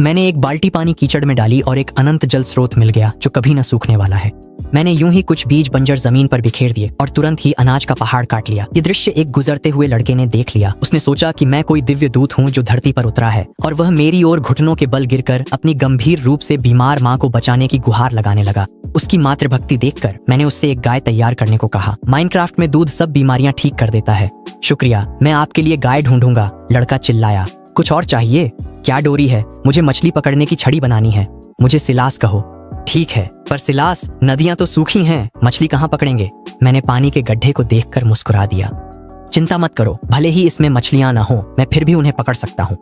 मैंने एक बाल्टी पानी कीचड़ में डाली और एक अनंत जल स्रोत मिल गया जो कभी न सूखने वाला है। मैंने यूं ही कुछ बीज बंजर जमीन पर बिखेर दिए और तुरंत ही अनाज का पहाड़ काट लिया। ये दृश्य एक गुजरते हुए लड़के ने देख लिया। उसने सोचा कि मैं कोई दिव्य दूत हूँ जो धरती पर उतरा है, और वह मेरी ओर घुटनों के बल गिरकर अपनी गंभीर रूप से बीमार माँ को बचाने की गुहार लगाने लगा। उसकी मातृभक्ति देखकर मैंने उससे एक गाय तैयार करने को कहा। माइनक्राफ्ट में दूध सब बीमारियां ठीक कर देता है। शुक्रिया, मैं आपके लिए गाय ढूंढूंगा, लड़का चिल्लाया। कुछ और चाहिए? क्या डोरी है? मुझे मछली पकड़ने की छड़ी बनानी है। मुझे सिलास कहो। ठीक है, पर सिलास, नदियां तो सूखी हैं, मछली कहाँ पकड़ेंगे? मैंने पानी के गड्ढे को देखकर मुस्कुरा दिया। चिंता मत करो, भले ही इसमें मछलियां ना हो, मैं फिर भी उन्हें पकड़ सकता हूँ।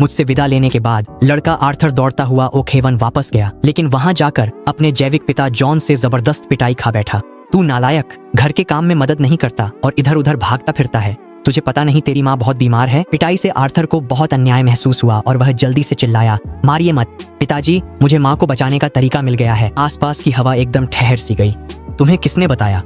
मुझसे विदा लेने के बाद लड़का आर्थर दौड़ता हुआ ओक हेवन वापस गया, लेकिन वहां जाकर अपने जैविक पिता जॉन से जबरदस्त पिटाई खा बैठा। तू नालायक, घर के काम में मदद नहीं करता और इधर उधर भागता फिरता है। तुझे पता नहीं तेरी माँ बहुत बीमार है? पिटाई से आर्थर को बहुत अन्याय महसूस हुआ और वह जल्दी से चिल्लाया, मारिए मत पिताजी, मुझे माँ को बचाने का तरीका मिल गया है। आसपास की हवा एकदम ठहर सी गई। तुम्हें किसने बताया?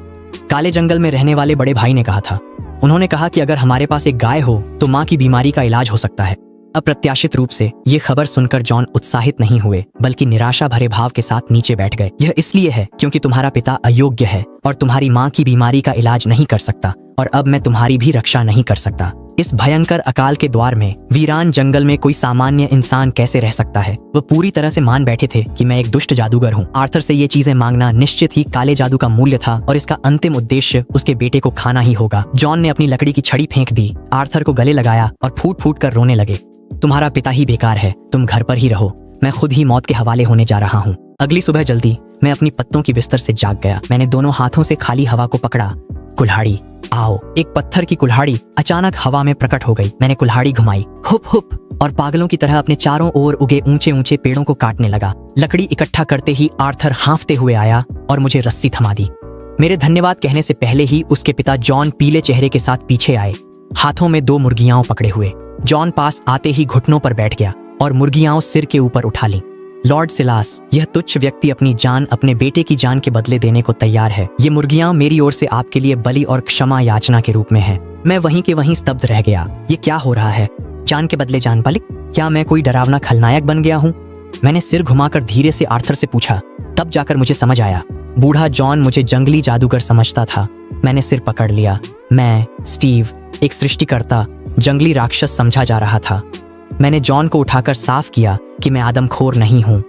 काले जंगल में रहने वाले बड़े भाई ने कहा था। उन्होंने कहा कि अगर हमारे पास एक गाय हो तो माँ की बीमारी का इलाज हो सकता है। अप्रत्याशित रूप से ये खबर सुनकर जॉन उत्साहित नहीं हुए, बल्कि निराशा भरे भाव के साथ नीचे बैठ गए। यह इसलिए है क्योंकि तुम्हारा पिता अयोग्य है और तुम्हारी माँ की बीमारी का इलाज नहीं कर सकता, और अब मैं तुम्हारी भी रक्षा नहीं कर सकता। इस भयंकर अकाल के द्वार में, वीरान जंगल में कोई सामान्य इंसान कैसे रह सकता है? वो पूरी तरह से मान बैठे थे कि मैं एक दुष्ट जादूगर हूँ। आर्थर से ये चीजें मांगना निश्चित ही काले जादू का मूल्य था, और इसका अंतिम उद्देश्य उसके बेटे को खाना ही होगा। जॉन ने अपनी लकड़ी की छड़ी फेंक दी, आर्थर को गले लगाया और फूट फूट कर रोने लगे। तुम्हारा पिता ही बेकार है, तुम घर पर ही रहो, मैं खुद ही मौत के हवाले होने जा रहा हूँ। अगली सुबह जल्दी मैं अपनी पत्तों की बिस्तर से जाग गया। मैंने दोनों हाथों से खाली हवा को पकड़ा। कुल्हाड़ी, आओ। एक पत्थर की कुल्हाड़ी अचानक हवा में प्रकट हो गई। मैंने कुल्हाड़ी घुमाई, हुप हुप, और पागलों की तरह अपने चारों ओर उगे ऊंचे ऊंचे पेड़ों को काटने लगा। लकड़ी इकट्ठा करते ही आर्थर हांफते हुए आया और मुझे रस्सी थमा दी। मेरे धन्यवाद कहने से पहले ही उसके पिता जॉन पीले चेहरे के साथ पीछे आए, हाथों में 2 मुर्गियाओं पकड़े हुए। जॉन पास आते ही घुटनों पर बैठ गया और मुर्गियाओं सिर के ऊपर उठा ली। लॉर्ड सिलास, यह तुच्छ व्यक्ति अपनी जान अपने बेटे की जान के बदले देने को तैयार है। ये मुर्गियां मेरी ओर से आपके लिए बलि और क्षमा याचना के रूप में है। मैं वहीं के वहीं स्तब्ध रह गया। ये क्या हो रहा है? जान के बदले जान बलि? क्या मैं कोई डरावना खलनायक बन गया हूँ? मैंने सिर घुमाकर धीरे से आर्थर से पूछा। तब जाकर मुझे समझ आया, बूढ़ा जॉन मुझे जंगली जादूगर समझता था। मैंने सिर पकड़ लिया। मैं स्टीव, एक सृष्टिकर्ता, जंगली राक्षस समझा जा रहा था। मैंने जॉन को उठाकर साफ किया कि मैं आदमखोर नहीं हूँ।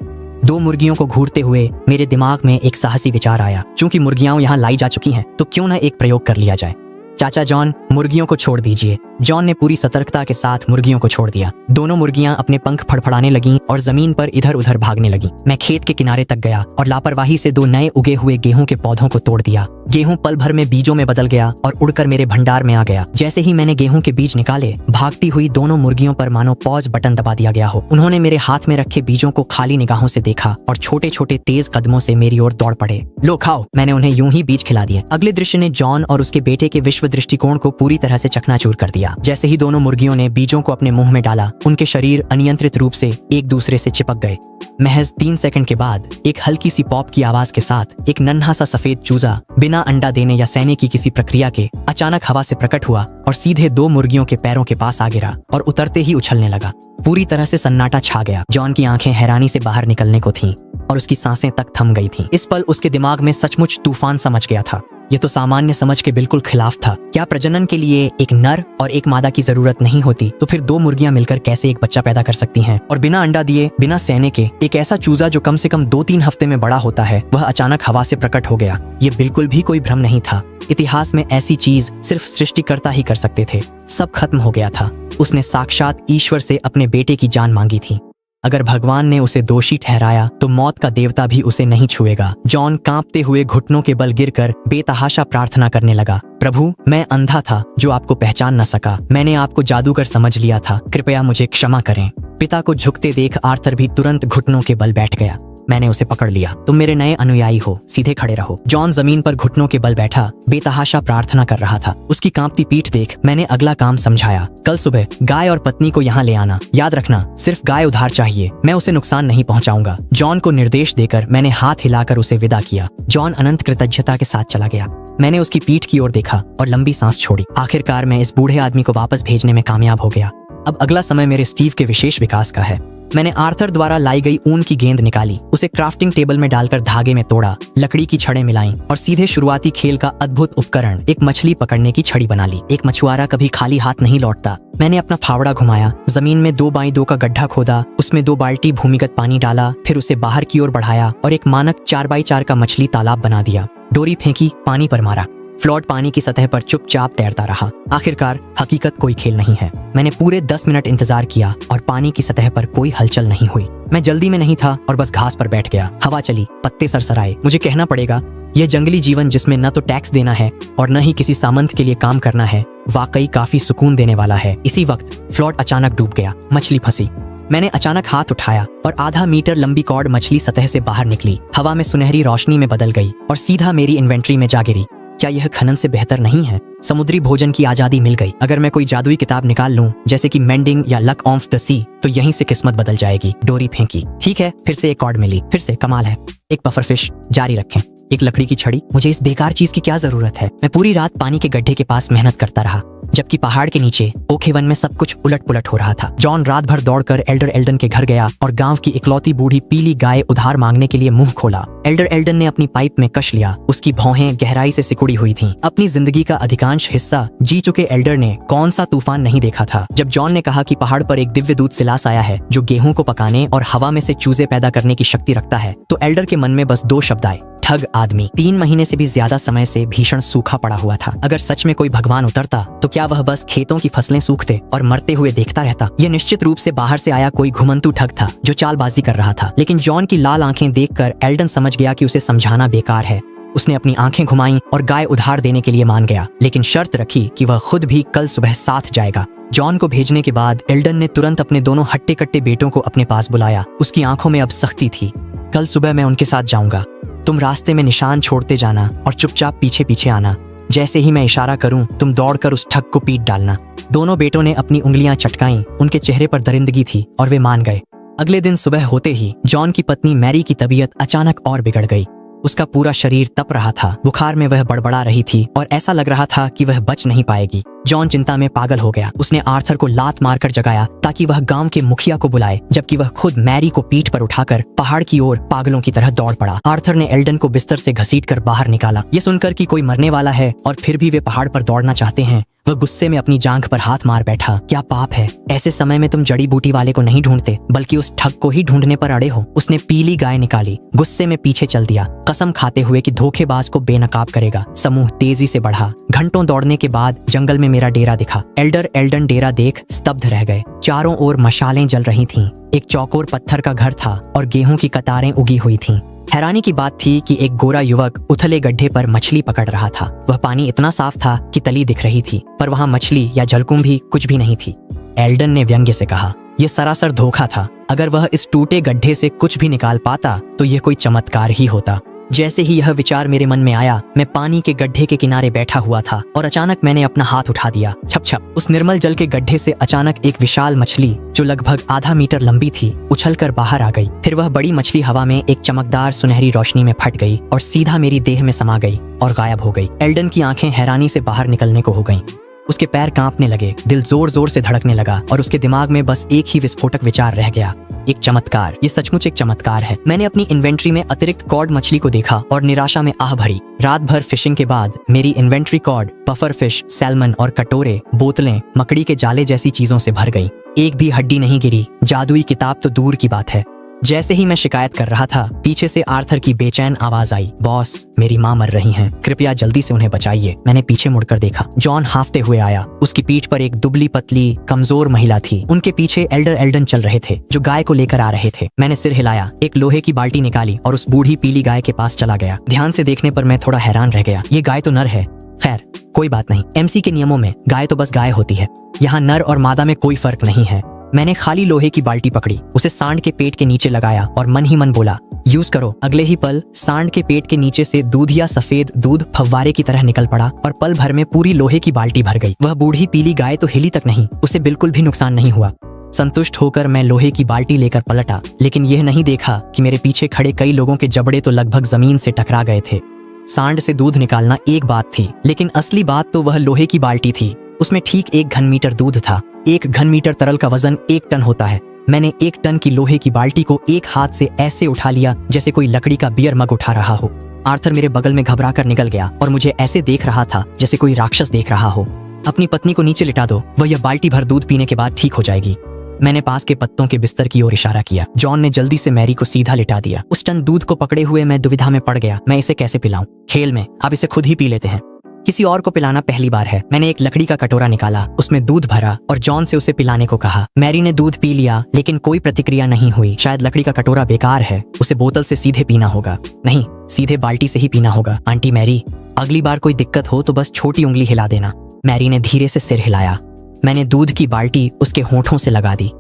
2 मुर्गियों को घूरते हुए मेरे दिमाग में एक साहसी विचार आया। चूंकि मुर्गियां यहाँ लाई जा चुकी हैं, तो क्यों न एक प्रयोग कर लिया जाए। चाचा जॉन, मुर्गियों को छोड़ दीजिए। जॉन ने पूरी सतर्कता के साथ मुर्गियों को छोड़ दिया। दोनों मुर्गियां अपने पंख फड़फड़ाने लगीं और जमीन पर इधर उधर भागने लगीं। मैं खेत के किनारे तक गया और लापरवाही से 2 नए उगे हुए गेहूं के पौधों को तोड़ दिया। गेहूं पल भर में बीजों में बदल गया और उड़कर मेरे भंडार में आ गया। जैसे ही मैंने गेहूं के बीज निकाले, भागती हुई दोनों मुर्गियों पर मानो पॉज बटन दबा दिया गया हो। उन्होंने मेरे हाथ में रखे बीजों को खाली निगाहों से देखा और छोटे छोटे तेज कदमों से मेरी ओर दौड़ पड़े। लो खाओ। मैंने उन्हें यूं ही बीज खिला दिए। अगले दृश्य ने जॉन और उसके बेटे के विश्व दृष्टिकोण को पूरी तरह से चकनाचूर कर दिया। जैसे ही दोनों मुर्गियों ने बीजों को अपने मुंह में डाला, उनके शरीर अनियंत्रित रूप से एक दूसरे से चिपक गए। महज 3 सेकंड के बाद एक हल्की सी पॉप की आवाज के साथ एक नन्हा सा सफेद चूजा बिना अंडा देने या सहने की किसी प्रक्रिया के अचानक हवा से प्रकट हुआ और सीधे 2 मुर्गियों के पैरों के पास आ गिरा और उतरते ही उछलने लगा। पूरी तरह से सन्नाटा छा गया। जॉन की आंखें हैरानी से बाहर निकलने को थीं और उसकी सांसें तक थम गई थीं। इस पल उसके दिमाग में सचमुच तूफान सा मच गया था। ये तो सामान्य समझ के बिल्कुल खिलाफ था। क्या प्रजनन के लिए एक नर और एक मादा की जरूरत नहीं होती? तो फिर 2 मुर्गियां मिलकर कैसे एक बच्चा पैदा कर सकती हैं? और बिना अंडा दिए, बिना सहने के एक ऐसा चूजा जो कम से कम 2-3 हफ्ते में बड़ा होता है, वह अचानक हवा से प्रकट हो गया। ये बिल्कुल भी कोई भ्रम नहीं था। इतिहास में ऐसी चीज सिर्फ सृष्टिकर्ता ही कर सकते थे। सब खत्म हो गया था। उसने साक्षात ईश्वर से अपने बेटे की जान मांगी थी। अगर भगवान ने उसे दोषी ठहराया तो मौत का देवता भी उसे नहीं छुएगा। जॉन कांपते हुए घुटनों के बल गिरकर बेतहाशा प्रार्थना करने लगा। प्रभु, मैं अंधा था जो आपको पहचान न सका। मैंने आपको जादूगर समझ लिया था। कृपया मुझे क्षमा करें। पिता को झुकते देख आर्थर भी तुरंत घुटनों के बल बैठ गया। मैंने उसे पकड़ लिया। तुम मेरे नए अनुयायी हो, सीधे खड़े रहो। जॉन जमीन पर घुटनों के बल बैठा बेतहाशा प्रार्थना कर रहा था। उसकी कांपती पीठ देख मैंने अगला काम समझाया। कल सुबह गाय और पत्नी को यहाँ ले आना। याद रखना, सिर्फ गाय उधार चाहिए। मैं उसे नुकसान नहीं पहुँचाऊंगा। जॉन को निर्देश देकर मैंने हाथ हिलाकर उसे विदा किया। जॉन अनंत कृतज्ञता के साथ चला गया। मैंने उसकी पीठ की ओर देखा और लंबी सांस छोड़ी। आखिरकार मैं इस बूढ़े आदमी को वापस भेजने में कामयाब हो गया। अब अगला समय मेरे स्टीव के विशेष विकास का है। मैंने आर्थर द्वारा लाई गई ऊन की गेंद निकाली, उसे क्राफ्टिंग टेबल में डालकर धागे में तोड़ा, लकड़ी की छड़ें मिलाई और सीधे शुरुआती खेल का अद्भुत उपकरण एक मछली पकड़ने की छड़ी बना ली। एक मछुआरा कभी खाली हाथ नहीं लौटता। मैंने अपना फावड़ा घुमाया, जमीन में 2x2 का गड्ढा खोदा, उसमें 2 बाल्टी भूमिगत पानी डाला, फिर उसे बाहर की ओर बढ़ाया और एक मानक 4x4 का मछली तालाब बना दिया। डोरी फेंकी, पानी पर मारा। फ्लोट पानी की सतह पर चुपचाप तैरता रहा। आखिरकार हकीकत कोई खेल नहीं है। मैंने पूरे 10 मिनट इंतजार किया और पानी की सतह पर कोई हलचल नहीं हुई। मैं जल्दी में नहीं था और बस घास पर बैठ गया। हवा चली, पत्ते सरसराए। मुझे कहना पड़ेगा, यह जंगली जीवन जिसमें न तो टैक्स देना है और न ही किसी सामंत के लिए काम करना है, वाकई काफी सुकून देने वाला है। इसी वक्त फ्लोट अचानक डूब गया। मछली फंसी। मैंने अचानक हाथ उठाया और आधा मीटर लंबी कॉर्ड मछली सतह से बाहर निकली, हवा में सुनहरी रोशनी में बदल गई और सीधा मेरी इन्वेंट्री में जा गिरी। क्या यह खनन से बेहतर नहीं है? समुद्री भोजन की आजादी मिल गई। अगर मैं कोई जादुई किताब निकाल लूं, जैसे कि मेंडिंग या लक ऑफ द सी, तो यहीं से किस्मत बदल जाएगी। डोरी फेंकी, ठीक है, फिर से एक कॉर्ड मिली। फिर से कमाल है। एक पफर फिश, जारी रखें। एक लकड़ी की छड़ी। मुझे इस बेकार चीज की क्या जरूरत है? मैं पूरी रात पानी के गड्ढे के पास मेहनत करता रहा, जबकि पहाड़ के नीचे ओक हेवन में सब कुछ उलट पुलट हो रहा था। जॉन रात भर दौड़कर एल्डर एल्डन के घर गया और गांव की इकलौती बूढ़ी पीली गाय उधार मांगने के लिए मुंह खोला। एल्डर एल्डन ने अपनी पाइप में कश लिया। उसकी भौहें गहराई से सिकुड़ी हुई थीं। अपनी जिंदगी का अधिकांश हिस्सा जी चुके एल्डर ने कौन सा तूफान नहीं देखा था। जब जॉन ने कहा कि पहाड़ पर एक दिव्य दूत सिलास आया है जो गेहूं को पकाने और हवा में से चूजे पैदा करने की शक्ति रखता है, तो एल्डर के मन में बस 2 शब्द आए, ठग आदमी। 3 महीने से भी ज्यादा समय से भीषण सूखा पड़ा हुआ था। अगर सच में कोई भगवान उतरता, तो क्या वह बस खेतों की फसलें सूखते और मरते हुए देखता रहता? यह निश्चित रूप से बाहर से आया कोई घुमंतू ठग था जो चालबाजी कर रहा था। लेकिन जॉन की लाल आंखें देखकर एल्डन समझ गया कि उसे समझाना बेकार है। उसने अपनी आंखें घुमाईं और गाय उधार देने के लिए मान गया, लेकिन शर्त रखी कि वह खुद भी कल सुबह साथ जाएगा। जॉन को भेजने के बाद एल्डन ने तुरंत अपने दोनों हट्टे कट्टे बेटों को अपने पास बुलाया। उसकी आंखों में अब सख्ती थी। कल सुबह मैं उनके साथ जाऊंगा। तुम रास्ते में निशान छोड़ते जाना और चुपचाप पीछे पीछे आना। जैसे ही मैं इशारा करूं, तुम दौड़कर उस ठग को पीट डालना। दोनों बेटों ने अपनी उंगलियां चटकाईं। उनके चेहरे पर दरिंदगी थी और वे मान गए। अगले दिन सुबह होते ही जॉन की पत्नी मैरी की तबीयत अचानक और बिगड़ गई। उसका पूरा शरीर तप रहा था। बुखार में वह बड़बड़ा रही थी और ऐसा लग रहा था कि वह बच नहीं पाएगी। जॉन चिंता में पागल हो गया। उसने आर्थर को लात मारकर जगाया ताकि वह गांव के मुखिया को बुलाए, जबकि वह खुद मैरी को पीठ पर उठाकर पहाड़ की ओर पागलों की तरह दौड़ पड़ा। आर्थर ने एल्डन को बिस्तर से घसीटकर बाहर निकाला। ये सुनकर कि कोई मरने वाला है और फिर भी वे पहाड़ पर दौड़ना चाहते हैं, वह गुस्से में अपनी जांघ पर हाथ मार बैठा। क्या पाप है? ऐसे समय में तुम जड़ी बूटी वाले को नहीं ढूंढते, बल्कि उस ठग को ही ढूंढने पर अड़े हो। उसने पीली गाय निकाली, गुस्से में पीछे चल दिया, कसम खाते हुए कि धोखेबाज को बेनकाब करेगा। समूह तेजी से बढ़ा। घंटों दौड़ने के बाद जंगल में मेरा डेरा दिखा। एल्डर एल्डन डेरा देख स्तब्ध रह गए। चारों ओर मशालें जल रही थीं। एक चौकोर पत्थर का घर था और गेहूं की कतारें उगी हुई थीं। हैरानी की बात थी कि एक गोरा युवक उथले गड्ढे पर मछली पकड़ रहा था। वह पानी इतना साफ था कि तली दिख रही थी, पर वहां मछली या जलकुंभी कुछ भी नहीं थी। एल्डन ने व्यंग्य से कहा, यह सरासर धोखा था। अगर वह इस टूटे गड्ढे से कुछ भी निकाल पाता तो यह कोई चमत्कार ही होता। जैसे ही यह विचार मेरे मन में आया, मैं पानी के गड्ढे के किनारे बैठा हुआ था और अचानक मैंने अपना हाथ उठा दिया। छप छप। उस निर्मल जल के गड्ढे से अचानक एक विशाल मछली जो लगभग आधा मीटर लंबी थी उछलकर बाहर आ गई। फिर वह बड़ी मछली हवा में एक चमकदार सुनहरी रोशनी में फट गई और सीधा मेरी देह में समा गई और गायब हो गई। एल्डन की आंखें हैरानी से बाहर निकलने को हो गईं। उसके पैर कांपने लगे, दिल जोर जोर से धड़कने लगा और उसके दिमाग में बस एक ही विस्फोटक विचार रह गया, एक चमत्कार। ये सचमुच एक चमत्कार है। मैंने अपनी इन्वेंट्री में अतिरिक्त कॉड मछली को देखा और निराशा में आह भरी। रात भर फिशिंग के बाद मेरी inventory cod, puffer fish, salmon और कटोरे, बोतलें, मकड़ी के जाले जैसी चीजों से भर गई। एक भी हड्डी नहीं गिरी। जादुई किताब तो दूर की बात है। जैसे ही मैं शिकायत कर रहा था, पीछे से आर्थर की बेचैन आवाज आई, बॉस, मेरी माँ मर रही हैं, कृपया जल्दी से उन्हें बचाइए। मैंने पीछे मुड़कर देखा। जॉन हांफते हुए आया। उसकी पीठ पर एक दुबली पतली कमजोर महिला थी। उनके पीछे एल्डर एल्डन चल रहे थे जो गाय को लेकर आ रहे थे। मैंने सिर हिलाया, एक लोहे की बाल्टी निकाली और उस बूढ़ी पीली गाय के पास चला गया। ध्यान से देखने पर मैं थोड़ा हैरान रह गया। ये गाय तो नर है। खैर, कोई बात नहीं। एमसी के नियमों में गाय तो बस गाय होती है। यहाँ नर और मादा में कोई फर्क नहीं है। मैंने खाली लोहे की बाल्टी पकड़ी, उसे सांड के पेट के नीचे लगाया और मन ही मन बोला, यूज करो। अगले ही पल सांड के पेट के नीचे से दूधिया सफेद दूध फव्वारे की तरह निकल पड़ा और पल भर में पूरी लोहे की बाल्टी भर गई। वह बूढ़ी पीली गाय तो हिली तक नहीं। उसे बिल्कुल भी नुकसान नहीं हुआ। संतुष्ट होकर मैं लोहे की बाल्टी लेकर पलटा, लेकिन यह नहीं देखा कि मेरे पीछे खड़े कई लोगों के जबड़े तो लगभग जमीन से टकरा गए थे। सांड से दूध निकालना एक बात थी, लेकिन असली बात तो वह लोहे की बाल्टी थी। उसमें ठीक 1 घन मीटर दूध था। 1 घन मीटर तरल का वजन 1 टन होता है। मैंने 1 टन की लोहे की बाल्टी को एक हाथ से ऐसे उठा लिया जैसे कोई लकड़ी का बियर मग उठा रहा हो। आर्थर मेरे बगल में घबरा कर निकल गया और मुझे ऐसे देख रहा था जैसे कोई राक्षस देख रहा हो। अपनी पत्नी को नीचे लिटा दो, वह यह बाल्टी भर दूध पीने के बाद ठीक हो जाएगी। मैंने पास के पत्तों के बिस्तर की ओर इशारा किया। जॉन ने जल्दी से मैरी को सीधा लिटा दिया। उस टन दूध को पकड़े हुए मैं दुविधा में पड़ गया। मैं इसे कैसे पिलाऊं? खेल में, आप इसे खुद ही पी लेते हैं। किसी और को पिलाना पहली बार है। मैंने एक लकड़ी का कटोरा निकाला, उसमें दूध भरा और जॉन से उसे पिलाने को कहा। मैरी ने दूध पी लिया, लेकिन कोई प्रतिक्रिया नहीं हुई। शायद लकड़ी का कटोरा बेकार है, उसे बोतल से सीधे पीना होगा। नहीं, सीधे बाल्टी से ही पीना होगा। आंटी मैरी, अगली बार कोई दिक्कत हो तो बस छोटी उंगली हिला देना। मैरी ने धीरे से सिर हिलाया। मैंने दूध की बाल्टी उसके होठों से लगा दी।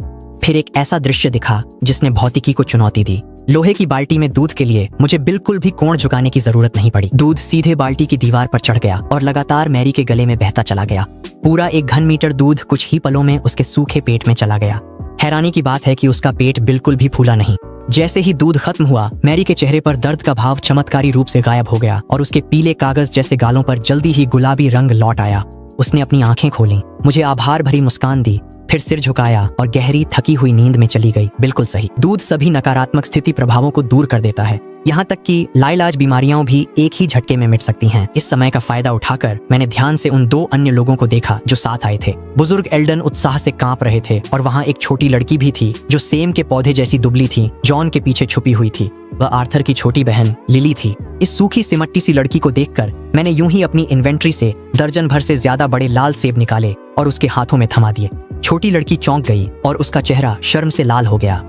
फिर एक ऐसा दृश्य दिखा जिसने भौतिकी को चुनौती दी। लोहे की बाल्टी में दूध के लिए मुझे बिल्कुल भी कोण झुकाने की जरूरत नहीं पड़ी। दूध सीधे बाल्टी की दीवार पर चढ़ गया और लगातार मैरी के गले में बहता चला गया। पूरा 1 घन मीटर दूध कुछ ही पलों में उसके सूखे पेट में चला गया। हैरानी की बात है कि उसका पेट बिल्कुल भी फूला नहीं। जैसे ही दूध खत्म हुआ, मैरी के चेहरे पर दर्द का भाव चमत्कारी रूप से गायब हो गया और उसके पीले कागज जैसे गालों पर जल्दी ही गुलाबी रंग लौट आया। उसने अपनी आंखें खोली, मुझे आभार भरी मुस्कान दी, फिर सिर झुकाया और गहरी थकी हुई नींद में चली गई। बिल्कुल सही, दूध सभी नकारात्मक स्थिति प्रभावों को दूर कर देता है, यहाँ तक कि लाइलाज बीमारियां भी एक ही झटके में मिट सकती हैं। इस समय का फायदा उठाकर मैंने ध्यान से उन 2 अन्य लोगों को देखा जो साथ आए थे। बुजुर्ग एल्डन उत्साह से कांप रहे थे और वहाँ एक छोटी लड़की भी थी जो सेम के पौधे जैसी दुबली थी, जॉन के पीछे छुपी हुई थी। वह आर्थर की छोटी बहन लिली थी। इस सूखी सिमट्टी सी लड़की को देखकर मैंने यूं ही अपनी इन्वेंट्री से दर्जन भर से ज्यादा बड़े लाल सेब निकाले और उसके हाथों में थमा दिए। छोटी लड़की चौंक गई और उसका चेहरा शर्म से लाल हो गया।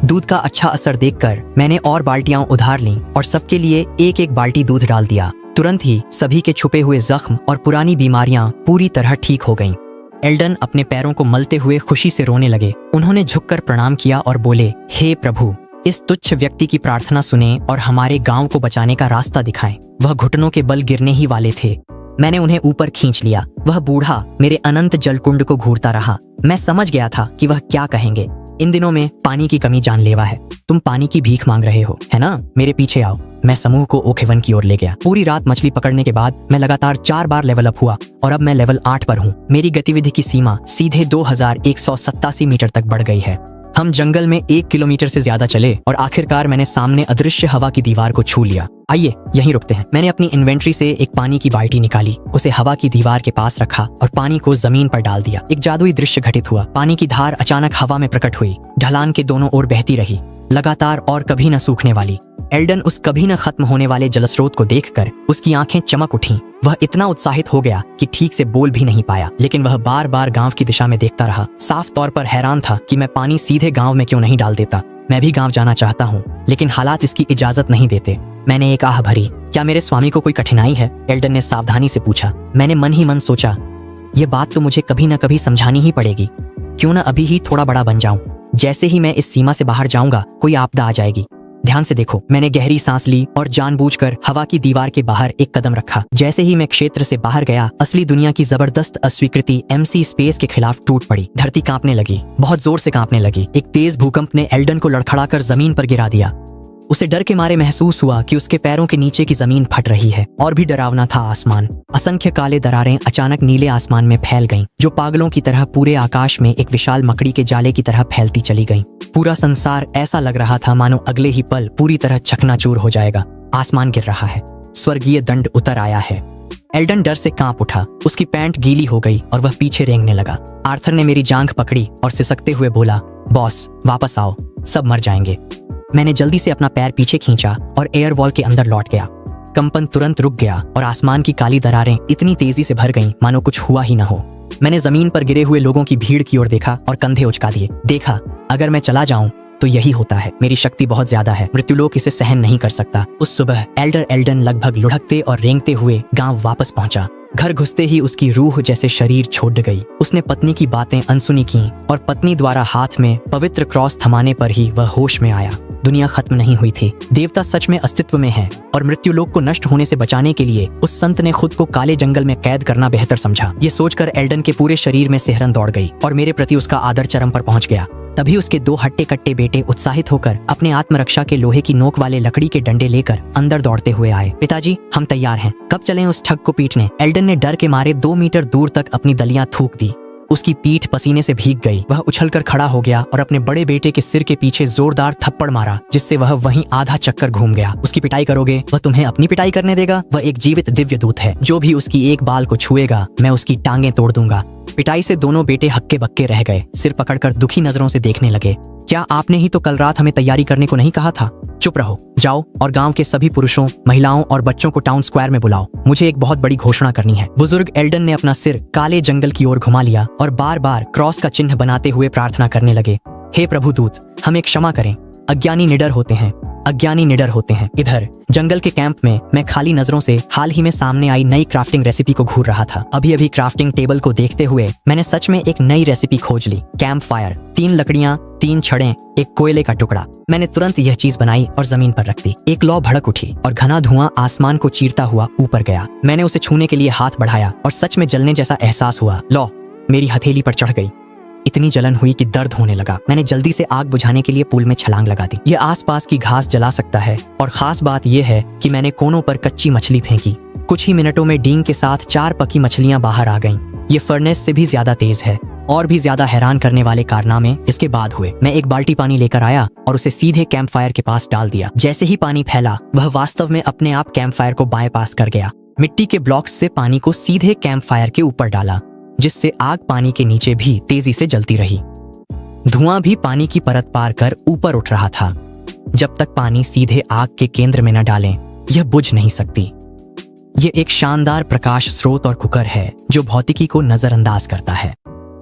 दूध का अच्छा असर देखकर मैंने और बाल्टियां उधार लीं और सबके लिए 1-1 बाल्टी दूध डाल दिया। तुरंत ही सभी के छुपे हुए जख्म और पुरानी बीमारियां पूरी तरह ठीक हो गईं। एल्डन अपने पैरों को मलते हुए खुशी से रोने लगे। उन्होंने झुककर प्रणाम किया और बोले, हे प्रभु, इस तुच्छ व्यक्ति की प्रार्थना सुने और हमारे गांव को बचाने का रास्ता दिखाएं। वह घुटनों के बल गिरने ही वाले थे। मैंने उन्हें ऊपर खींच लिया। वह बूढ़ा मेरे अनंत जलकुंड को घूरता रहा। मैं समझ गया था कि वह क्या कहेंगे। इन दिनों में पानी की कमी जानलेवा है। तुम पानी की भीख मांग रहे हो, है ना? मेरे पीछे आओ। मैं समूह को ओखेवन की ओर ले गया। पूरी रात मछली पकड़ने के बाद मैं लगातार 4 बार लेवल अप हुआ और अब मैं लेवल 8 पर हूँ। मेरी गतिविधि की सीमा सीधे 2187 मीटर तक बढ़ गई है। हम जंगल में 1 किलोमीटर से ज्यादा चले और आखिरकार मैंने सामने अदृश्य हवा की दीवार को छू लिया। आइए यहीं रुकते हैं। मैंने अपनी इन्वेंट्री से एक पानी की बाल्टी निकाली, उसे हवा की दीवार के पास रखा और पानी को जमीन पर डाल दिया। एक जादुई दृश्य घटित हुआ। पानी की धार अचानक हवा में प्रकट हुई, ढलान के दोनों ओर बहती रही, लगातार और कभी न सूखने वाली। एल्डन उस कभी न खत्म होने वाले जलस्रोत को देखकर उसकी आंखें चमक उठीं। वह इतना उत्साहित हो गया कि ठीक से बोल भी नहीं पाया, लेकिन वह बार बार गांव की दिशा में देखता रहा। साफ तौर पर हैरान था कि मैं पानी सीधे गांव में क्यों नहीं डाल देता। मैं भी गांव जाना चाहता हूँ, लेकिन हालात इसकी इजाजत नहीं देते। मैंने एक आह भरी, क्या मेरे स्वामी को कोई कठिनाई है? एल्डन ने सावधानी से पूछा। मैंने मन ही मन सोचा, ये बात तो मुझे कभी न कभी समझानी ही पड़ेगी। क्यों न अभी ही थोड़ा बड़ा बन जाऊं। जैसे ही मैं इस सीमा से बाहर जाऊंगा कोई आपदा आ जाएगी। ध्यान से देखो। मैंने गहरी सांस ली और जानबूझकर हवा की दीवार के बाहर एक कदम रखा। जैसे ही मैं क्षेत्र से बाहर गया, असली दुनिया की जबरदस्त अस्वीकृति MC स्पेस के खिलाफ टूट पड़ी। धरती कांपने लगी, बहुत जोर से कांपने लगी। एक तेज भूकंप ने एल्डन को लड़खड़ाकर जमीन पर गिरा दिया। उसे डर के मारे महसूस हुआ कि उसके पैरों के नीचे की जमीन फट रही है। और भी डरावना था आसमान। असंख्य काले दरारें अचानक नीले आसमान में फैल गईं, जो पागलों की तरह पूरे आकाश में एक विशाल मकड़ी के जाले की तरह फैलती चली गईं। पूरा संसार ऐसा लग रहा था मानो अगले ही पल पूरी तरह चकनाचूर हो जाएगा। आसमान गिर रहा है, स्वर्गीय दंड उतर आया है। एल्डन डर से कांप उठा। उसकी पैंट गीली हो गई और वह पीछे रेंगने लगा। आर्थर ने मेरी जांघ पकड़ी और सिसकते हुए बोला, बॉस वापस आओ, सब मर जाएंगे। मैंने जल्दी से अपना पैर पीछे खींचा और एयर वॉल के अंदर लौट गया। कंपन तुरंत रुक गया और आसमान की काली दरारें इतनी तेजी से भर गईं मानो कुछ हुआ ही न हो। मैंने जमीन पर गिरे हुए लोगों की भीड़ की ओर देखा और कंधे उचका दिए। देखा, अगर मैं चला जाऊं तो यही होता है। मेरी शक्ति बहुत ज्यादा है, मृत्युलोक इसे सहन नहीं कर सकता। उस सुबह एल्डर एल्डन लगभग लुढ़कते और रेंगते हुए गांव वापस पहुंचा। घर घुसते ही उसकी रूह जैसे शरीर छोड़ गई। उसने पत्नी की बातें अनसुनी की और पत्नी द्वारा हाथ में पवित्र क्रॉस थमाने पर ही वह होश में आया। दुनिया खत्म नहीं हुई थी। देवता सच में अस्तित्व में है और मृत्युलोक को नष्ट होने से बचाने के लिए उस संत ने खुद को काले जंगल में कैद करना बेहतर समझा। ये सोचकर एल्डन के पूरे शरीर में सिहरन दौड़ गई और मेरे प्रति उसका आदर चरम पर पहुंच गया। तभी उसके 2 हट्टे कट्टे बेटे उत्साहित होकर अपने आत्मरक्षा के लोहे की नोक वाले लकड़ी के डंडे लेकर अंदर दौड़ते हुए आए। पिताजी, हम तैयार हैं, कब चलें उस ठग को पीटने? एल्डन ने डर के मारे 2 मीटर दूर तक अपनी दलियां थूक दी। उसकी पीठ पसीने से भीग गई। वह उछलकर खड़ा हो गया और अपने बड़े बेटे के सिर के पीछे जोरदार थप्पड़ मारा, जिससे वह वहीं आधा चक्कर घूम गया। उसकी पिटाई करोगे? वह तुम्हें अपनी पिटाई करने देगा? वह एक जीवित दिव्य दूत है। जो भी उसकी एक बाल को छुएगा मैं उसकी टांगें तोड़ दूंगा। पिटाई से दोनों बेटे हक्के बक्के रह गए, सिर पकड़कर दुखी नजरों से देखने लगे। क्या आपने ही तो कल रात हमें तैयारी करने को नहीं कहा था? चुप रहो, जाओ और गांव के सभी पुरुषों, महिलाओं और बच्चों को टाउन स्क्वायर में बुलाओ। मुझे एक बहुत बड़ी घोषणा करनी है। बुजुर्ग एल्डन ने अपना सिर काले जंगल की ओर घुमा लिया और बार बार क्रॉस का चिन्ह बनाते हुए प्रार्थना करने लगे। हे प्रभु दूत, हमें क्षमा करें। अज्ञानी निडर होते हैं, अज्ञानी निडर होते हैं। इधर जंगल के कैंप में मैं खाली नजरों से हाल ही में सामने आई नई क्राफ्टिंग रेसिपी को घूर रहा था। अभी अभी क्राफ्टिंग टेबल को देखते हुए मैंने सच में एक नई रेसिपी खोज ली। कैंप फायर, 3 लकड़ियां, 3 छड़ें, एक कोयले का टुकड़ा। मैंने तुरंत यह चीज बनाई और जमीन पर रख दी। एक लौ भड़क उठी और घना धुआं आसमान को चीरता हुआ ऊपर गया। मैंने उसे छूने के लिए हाथ बढ़ाया और सच में जलने जैसा एहसास हुआ। लौ मेरी हथेली पर चढ़ गई। इतनी जलन हुई कि दर्द होने लगा। मैंने जल्दी से आग बुझाने के लिए पूल में छलांग लगा दी। यह आसपास की घास जला सकता है और खास बात यह है कि मैंने कोनों पर कच्ची मछली फेंकी। कुछ ही मिनटों में डींग के साथ 4 पकी मछलियां बाहर आ गईं। ये फर्नेस से भी ज्यादा तेज है। और भी ज्यादा हैरान करने वाले कारनामे इसके बाद हुए। मैं एक बाल्टी पानी लेकर आया और उसे सीधे कैंप फायर के पास डाल दिया। जैसे ही पानी फैला वह वास्तव में अपने आप कैंप फायर को बाएं पास कर गया। मिट्टी के ब्लॉक्स से पानी को सीधे कैंप फायर के ऊपर डाला, जिससे आग पानी के नीचे भी तेजी से जलती रही। धुआं भी पानी की परत पार कर ऊपर उठ रहा था। जब तक पानी सीधे आग के केंद्र में न डालें, यह बुझ नहीं सकती। यह एक शानदार प्रकाश स्रोत और कुकर है जो भौतिकी को नजरअंदाज करता है।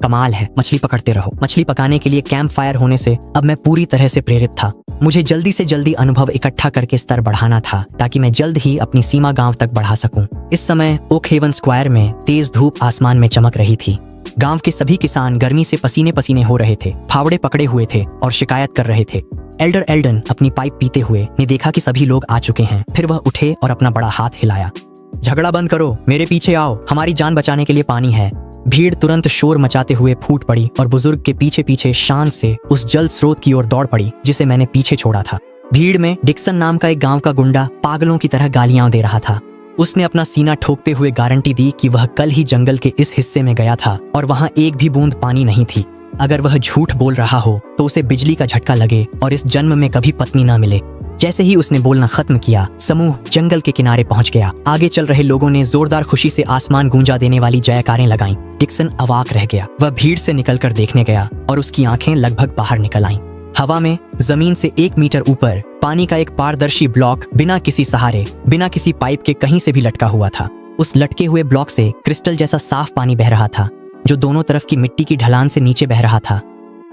कमाल है। मछली पकड़ते रहो। मछली पकाने के लिए कैंप फायर होने से अब मैं पूरी तरह से प्रेरित था। मुझे जल्दी से जल्दी अनुभव इकट्ठा करके स्तर बढ़ाना था ताकि मैं जल्द ही अपनी सीमा गांव तक बढ़ा सकूं। इस समय ओक हेवन स्क्वायर में तेज धूप आसमान में चमक रही थी। गांव के सभी किसान गर्मी से पसीने पसीने हो रहे थे, फावड़े पकड़े हुए थे और शिकायत कर रहे थे। एल्डर एल्डन अपनी पाइप पीते हुए ने देखा कि सभी लोग आ चुके हैं। फिर वह उठे और अपना बड़ा हाथ हिलाया। झगड़ा बंद करो, मेरे पीछे आओ, हमारी जान बचाने के लिए पानी है। भीड़ तुरंत शोर मचाते हुए फूट पड़ी और बुजुर्ग के पीछे पीछे शान से उस जल स्रोत की ओर दौड़ पड़ी जिसे मैंने पीछे छोड़ा था। भीड़ में डिक्सन नाम का एक गांव का गुंडा पागलों की तरह गालियां दे रहा था। उसने अपना सीना ठोकते हुए गारंटी दी कि वह कल ही जंगल के इस हिस्से में गया था और वहां एक भी बूंद पानी नहीं थी। अगर वह झूठ बोल रहा हो तो उसे बिजली का झटका लगे और इस जन्म में कभी पत्नी ना मिले। जैसे ही उसने बोलना खत्म किया, समूह जंगल के किनारे पहुंच गया। आगे चल रहे लोगों ने जोरदार खुशी से आसमान गूंजा देने वाली जयकारें लगाईं। डिक्सन अवाक रह गया। वह भीड़ से निकलकर देखने गया और उसकी आंखें लगभग बाहर निकल आईं। हवा में जमीन से 1 मीटर ऊपर पानी का एक पारदर्शी ब्लॉक बिना किसी सहारे, बिना किसी पाइप के कहीं से भी लटका हुआ था। उस लटके हुए ब्लॉक से क्रिस्टल जैसा साफ पानी बह रहा था जो दोनों तरफ की मिट्टी की ढलान से नीचे बह रहा था।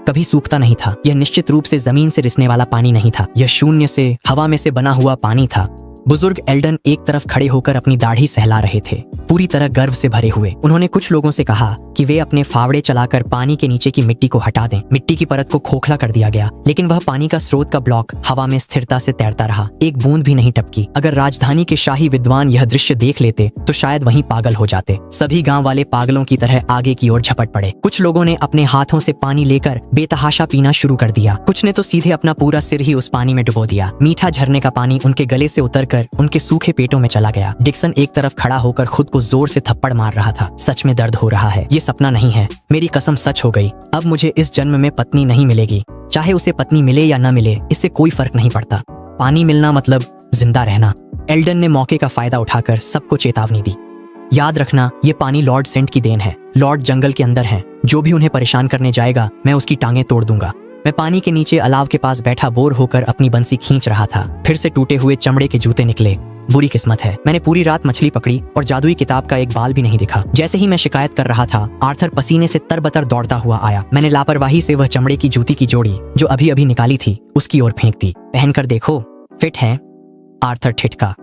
कभी सूखता नहीं था। यह निश्चित रूप से जमीन से रिसने वाला पानी नहीं था। यह शून्य से हवा में से बना हुआ पानी था। बुजुर्ग एल्डन एक तरफ खड़े होकर अपनी दाढ़ी सहला रहे थे, पूरी तरह गर्व से भरे हुए। उन्होंने कुछ लोगों से कहा कि वे अपने फावड़े चलाकर पानी के नीचे की मिट्टी को हटा दें। मिट्टी की परत को खोखला कर दिया गया, लेकिन वह पानी का स्रोत का ब्लॉक हवा में स्थिरता से तैरता रहा। एक बूंद भी नहीं टपकी। अगर राजधानी के शाही विद्वान यह दृश्य देख लेते तो शायद वहीं पागल हो जाते। सभी गांव वाले पागलों की तरह आगे की ओर झपट पड़े। कुछ लोगों ने अपने हाथों से पानी लेकर बेतहाशा पीना शुरू कर दिया। कुछ ने तो सीधे अपना पूरा सिर ही उस पानी में डुबो दिया। मीठा झरने का पानी उनके गले से उतरकर उनके सूखे पेटों में चला गया। डिक्सन एक तरफ खड़ा होकर खुद को जोर से थप्पड़ मार रहा था। सच में दर्द हो रहा है। ये सपना नहीं है। मेरी कसम सच हो गई। अब मुझे इस जन्म में पत्नी नहीं मिलेगी। चाहे उसे पत्नी मिले या न मिले, इससे कोई फर्क नहीं पड़ता। पानी मिलना मतलब जिंदा रहना। एल्डन ने मौके का फायदा उठाकर सबको चेतावनी दी। याद रखना, ये पानी लॉर्ड सेंट की देन है। लॉर्ड जंगल के अंदर है। जो भी उन्हें परेशान करने जाएगा मैं उसकी टांगें तोड़ दूंगा। मैं पानी के नीचे अलाव के पास बैठा बोर होकर अपनी बंसी खींच रहा था। फिर से टूटे हुए चमड़े के जूते निकले। बुरी किस्मत है, मैंने पूरी रात मछली पकड़ी और जादुई किताब का एक बाल भी नहीं दिखा। जैसे ही मैं शिकायत कर रहा था, आर्थर पसीने से तरबतर दौड़ता हुआ आया। मैंने लापरवाही से वह चमड़े की जूती की जोड़ी जो अभी अभी निकाली थी उसकी ओर फेंक दी। पहनकर देखो, फिट है। आर्थर ठिठका।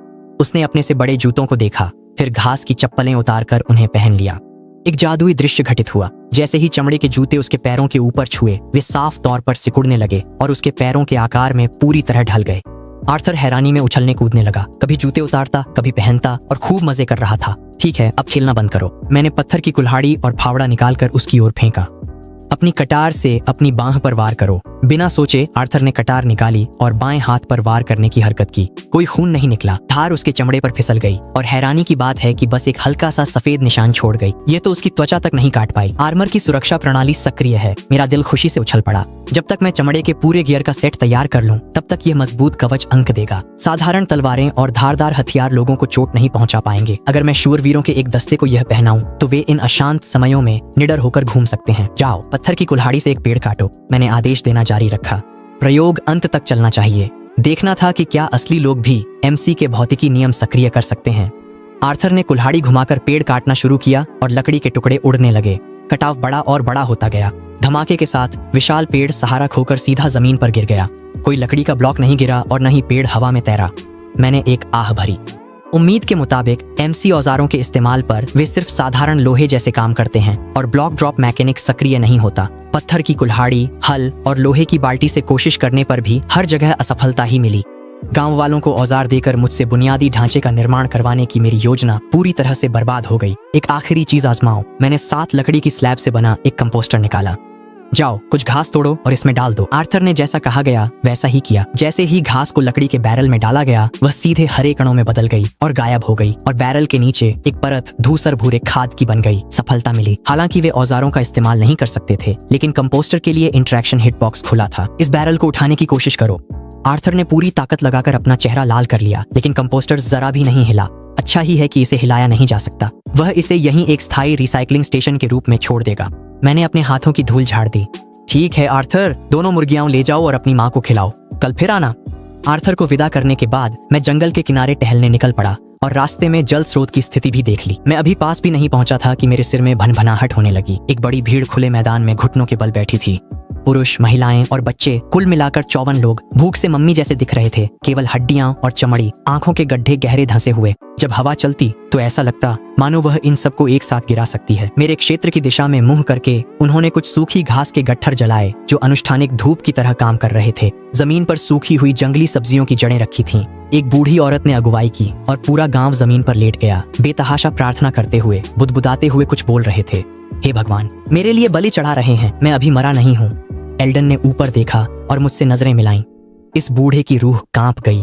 उसने अपने से बड़े जूतों को देखा, फिर घास की चप्पलें उतारकर उन्हें पहन लिया। एक जादुई दृश्य घटित हुआ। जैसे ही चमड़े के जूते उसके पैरों के ऊपर छुए, वे साफ तौर पर सिकुड़ने लगे और उसके पैरों के आकार में पूरी तरह ढल गए। आर्थर हैरानी में उछलने कूदने लगा। कभी जूते उतारता, कभी पहनता और खूब मजे कर रहा था। ठीक है, अब खेलना बंद करो। मैंने पत्थर की कुल्हाड़ी और फावड़ा निकालकर उसकी ओर फेंका। अपनी कटार से अपनी बांह पर वार करो। बिना सोचे आर्थर ने कटार निकाली और बाएं हाथ पर वार करने की हरकत की। कोई खून नहीं निकला। धार उसके चमड़े पर फिसल गई और हैरानी की बात है कि बस एक हल्का सा सफेद निशान छोड़ गई। ये तो उसकी त्वचा तक नहीं काट पाई। आर्मर की सुरक्षा प्रणाली सक्रिय है। मेरा दिल खुशी से उछल पड़ा। जब तक मैं चमड़े के पूरे गियर का सेट तैयार कर लूं, तब तक यह मजबूत कवच अंक देगा। साधारण तलवारें और धारदार हथियार लोगों को चोट नहीं पहुंचा पाएंगे। अगर मैं शूरवीरों के एक दस्ते को यह पहनाऊं, तो वे इन अशांत समयों में निडर होकर घूम सकते हैं। जाओ, पत्थर की कुल्हाड़ी से एक पेड़ काटो। मैंने आदेश देना जारी रखा। प्रयोग अंत तक चलना चाहिए। देखना था कि क्या असली लोग भी MC के भौतिकी नियम सक्रिय कर सकते हैं। आर्थर ने कुल्हाड़ी घुमाकर पेड़ काटना शुरू किया और लकड़ी के टुकड़े उड़ने लगे। कटाव बड़ा और बड़ा होता गया। धमाके के साथ विशाल पेड़ सहारा खोकर सीधा जमीन पर गिर गया। कोई लकड़ी का ब्लॉक नहीं गिरा और न ही पेड़ हवा में तैरा। मैंने एक आह भरी। उम्मीद के मुताबिक MC औजारों के इस्तेमाल पर वे सिर्फ साधारण लोहे जैसे काम करते हैं और ब्लॉक ड्रॉप मैकेनिक सक्रिय नहीं होता। पत्थर की कुल्हाड़ी, हल और लोहे की बाल्टी से कोशिश करने पर भी हर जगह असफलता ही मिली। गांव वालों को औजार देकर मुझसे बुनियादी ढांचे का निर्माण करवाने की मेरी योजना पूरी तरह से बर्बाद हो गई। एक आखिरी चीज आजमाओ। मैंने 7 लकड़ी की स्लैब से बना एक कंपोस्टर निकाला। जाओ, कुछ घास तोड़ो और इसमें डाल दो। आर्थर ने जैसा कहा गया वैसा ही किया। जैसे ही घास को लकड़ी के बैरल में डाला गया, वह सीधे हरे कणों में बदल गई और गायब हो गई और बैरल के नीचे एक परत धूसर भूरे खाद की बन गई। सफलता मिली। हालांकि वे औजारों का इस्तेमाल नहीं कर सकते थे, लेकिन कंपोस्टर के लिए इंटरेक्शन हिट बॉक्स खुला था। इस बैरल को उठाने की कोशिश करो। आर्थर ने पूरी ताकत लगाकर अपना चेहरा लाल कर लिया, लेकिन कंपोस्टर जरा भी नहीं हिला। अच्छा ही है कि इसे हिलाया नहीं जा सकता। वह इसे यहीं एक स्थायी रिसाइकलिंग स्टेशन के रूप में छोड़ देगा। मैंने अपने हाथों की धूल झाड़ दी। ठीक है आर्थर, दोनों मुर्गियां ले जाओ और अपनी माँ को खिलाओ। कल फिर आना। आर्थर को विदा करने के बाद मैं जंगल के किनारे टहलने निकल पड़ा और रास्ते में जल स्रोत की स्थिति भी देख ली। मैं अभी पास भी नहीं पहुंचा था कि मेरे सिर में भनभनाहट होने लगी। एक बड़ी भीड़ खुले मैदान में घुटनों के बल बैठी थी। पुरुष, महिलाएं और बच्चे, कुल मिलाकर 54 लोग भूख से मम्मी जैसे दिख रहे थे। केवल हड्डियां और चमड़ी, आंखों के गड्ढे गहरे धंसे हुए। जब हवा चलती तो ऐसा लगता मानो वह इन सबको एक साथ गिरा सकती है। मेरे क्षेत्र की दिशा में मुंह करके उन्होंने कुछ सूखी घास के गट्ठर जलाए जो अनुष्ठानिक धूप की तरह काम कर रहे थे। जमीन पर सूखी हुई जंगली सब्जियों की जड़ें रखी थीं। एक बूढ़ी औरत ने अगुवाई की और पूरा गांव जमीन पर लेट गया, बेतहाशा प्रार्थना करते हुए, बुदबुदाते हुए कुछ बोल रहे थे। हे भगवान, मेरे लिए बलि चढ़ा रहे हैं, मैं अभी मरा नहीं हूँ। एल्डन ने ऊपर देखा और मुझसे नजरें मिलाईं। इस बूढ़े की रूह कांप गई।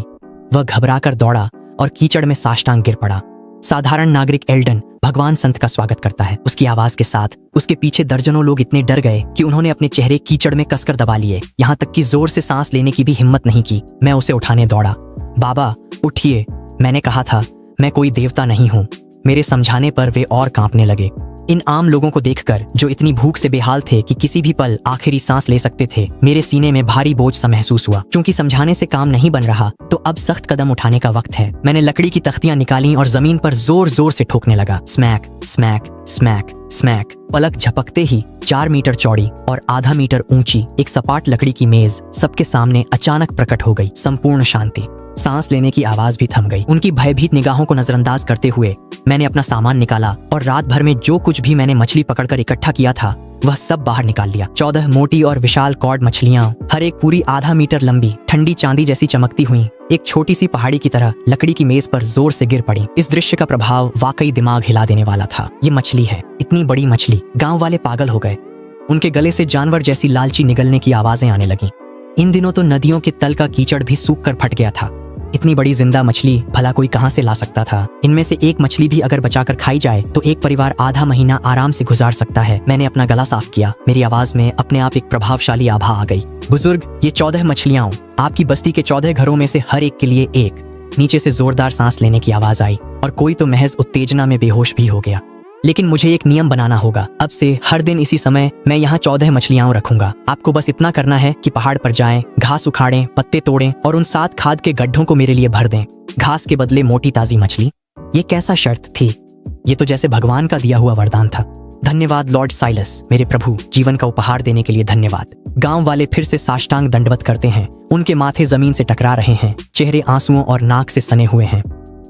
वह घबराकर दौड़ा और कीचड़ में साष्टांग गिर पड़ा। साधारण नागरिक एल्डन भगवान संत का स्वागत करता है। उसकी आवाज के साथ उसके पीछे दर्जनों लोग इतने डर गए कि उन्होंने अपने चेहरे कीचड़ में कसकर दबा लिए। यहाँ तक कि जोर से सांस लेने की भी हिम्मत नहीं की। मैं उसे उठाने दौड़ा। बाबा उठिए, मैंने कहा था। मैं कोई देवता नहीं हूँ। मेरे समझाने पर वे और कांपने लगे। इन आम लोगों को देखकर जो इतनी भूख से बेहाल थे कि किसी भी पल आखिरी सांस ले सकते थे, मेरे सीने में भारी बोझ सा महसूस हुआ। क्योंकि समझाने से काम नहीं बन रहा, तो अब सख्त कदम उठाने का वक्त है। मैंने लकड़ी की तख्तियां निकाली और जमीन पर जोर जोर से ठोकने लगा। Smack smack smack smack. पलक झपकते ही 4 मीटर चौड़ी और आधा मीटर ऊंची एक सपाट लकड़ी की मेज सबके सामने अचानक प्रकट हो गई। संपूर्ण शांति। सांस लेने की आवाज भी थम गई। उनकी भयभीत निगाहों को नजरअंदाज करते हुए मैंने अपना सामान निकाला और रात भर में जो कुछ भी मैंने मछली पकड़कर इकट्ठा किया था, वह सब बाहर निकाल लिया। 14 मोटी और विशाल कॉर्ड मछलियां, हर एक पूरी आधा मीटर लंबी, ठंडी चांदी जैसी चमकती हुई, एक छोटी सी पहाड़ी की तरह लकड़ी की मेज पर जोर से गिर पड़ी। इस दृश्य का प्रभाव वाकई दिमाग हिला देने वाला था। ये मछली है, इतनी बड़ी मछली। गांव वाले पागल हो गए। उनके गले से जानवर जैसी लालची निगलने की आवाजें आने लगीं। इन दिनों तो नदियों के तल का कीचड़ भी सूख कर फट गया था। इतनी बड़ी जिंदा मछली भला कोई कहां से ला सकता था? इनमें से एक मछली भी अगर बचाकर खाई जाए तो एक परिवार आधा महीना आराम से गुजार सकता है। मैंने अपना गला साफ किया। मेरी आवाज में अपने आप एक प्रभावशाली आभा आ गई। बुजुर्ग, ये 14 मछलियां आपकी बस्ती के 14 घरों में से हर एक के लिए एक। नीचे से जोरदार सांस लेने की आवाज आई और कोई तो महज उत्तेजना में बेहोश भी हो गया। लेकिन मुझे एक नियम बनाना होगा। अब से हर दिन इसी समय मैं यहाँ 14 मछलियां रखूंगा। आपको बस इतना करना है कि पहाड़ पर जाएं, घास उखाड़ें, पत्ते तोड़ें और उन 7 खाद के गड्ढों को मेरे लिए भर दें। घास के बदले मोटी ताजी मछली। ये कैसा शर्त थी? ये तो जैसे भगवान का दिया हुआ वरदान था। धन्यवाद लॉर्ड साइलस, मेरे प्रभु, जीवन का उपहार देने के लिए धन्यवाद। गांव वाले फिर से साष्टांग दंडवत करते हैं। उनके माथे जमीन से टकरा रहे हैं, चेहरे आंसुओं और नाक से सने हुए हैं।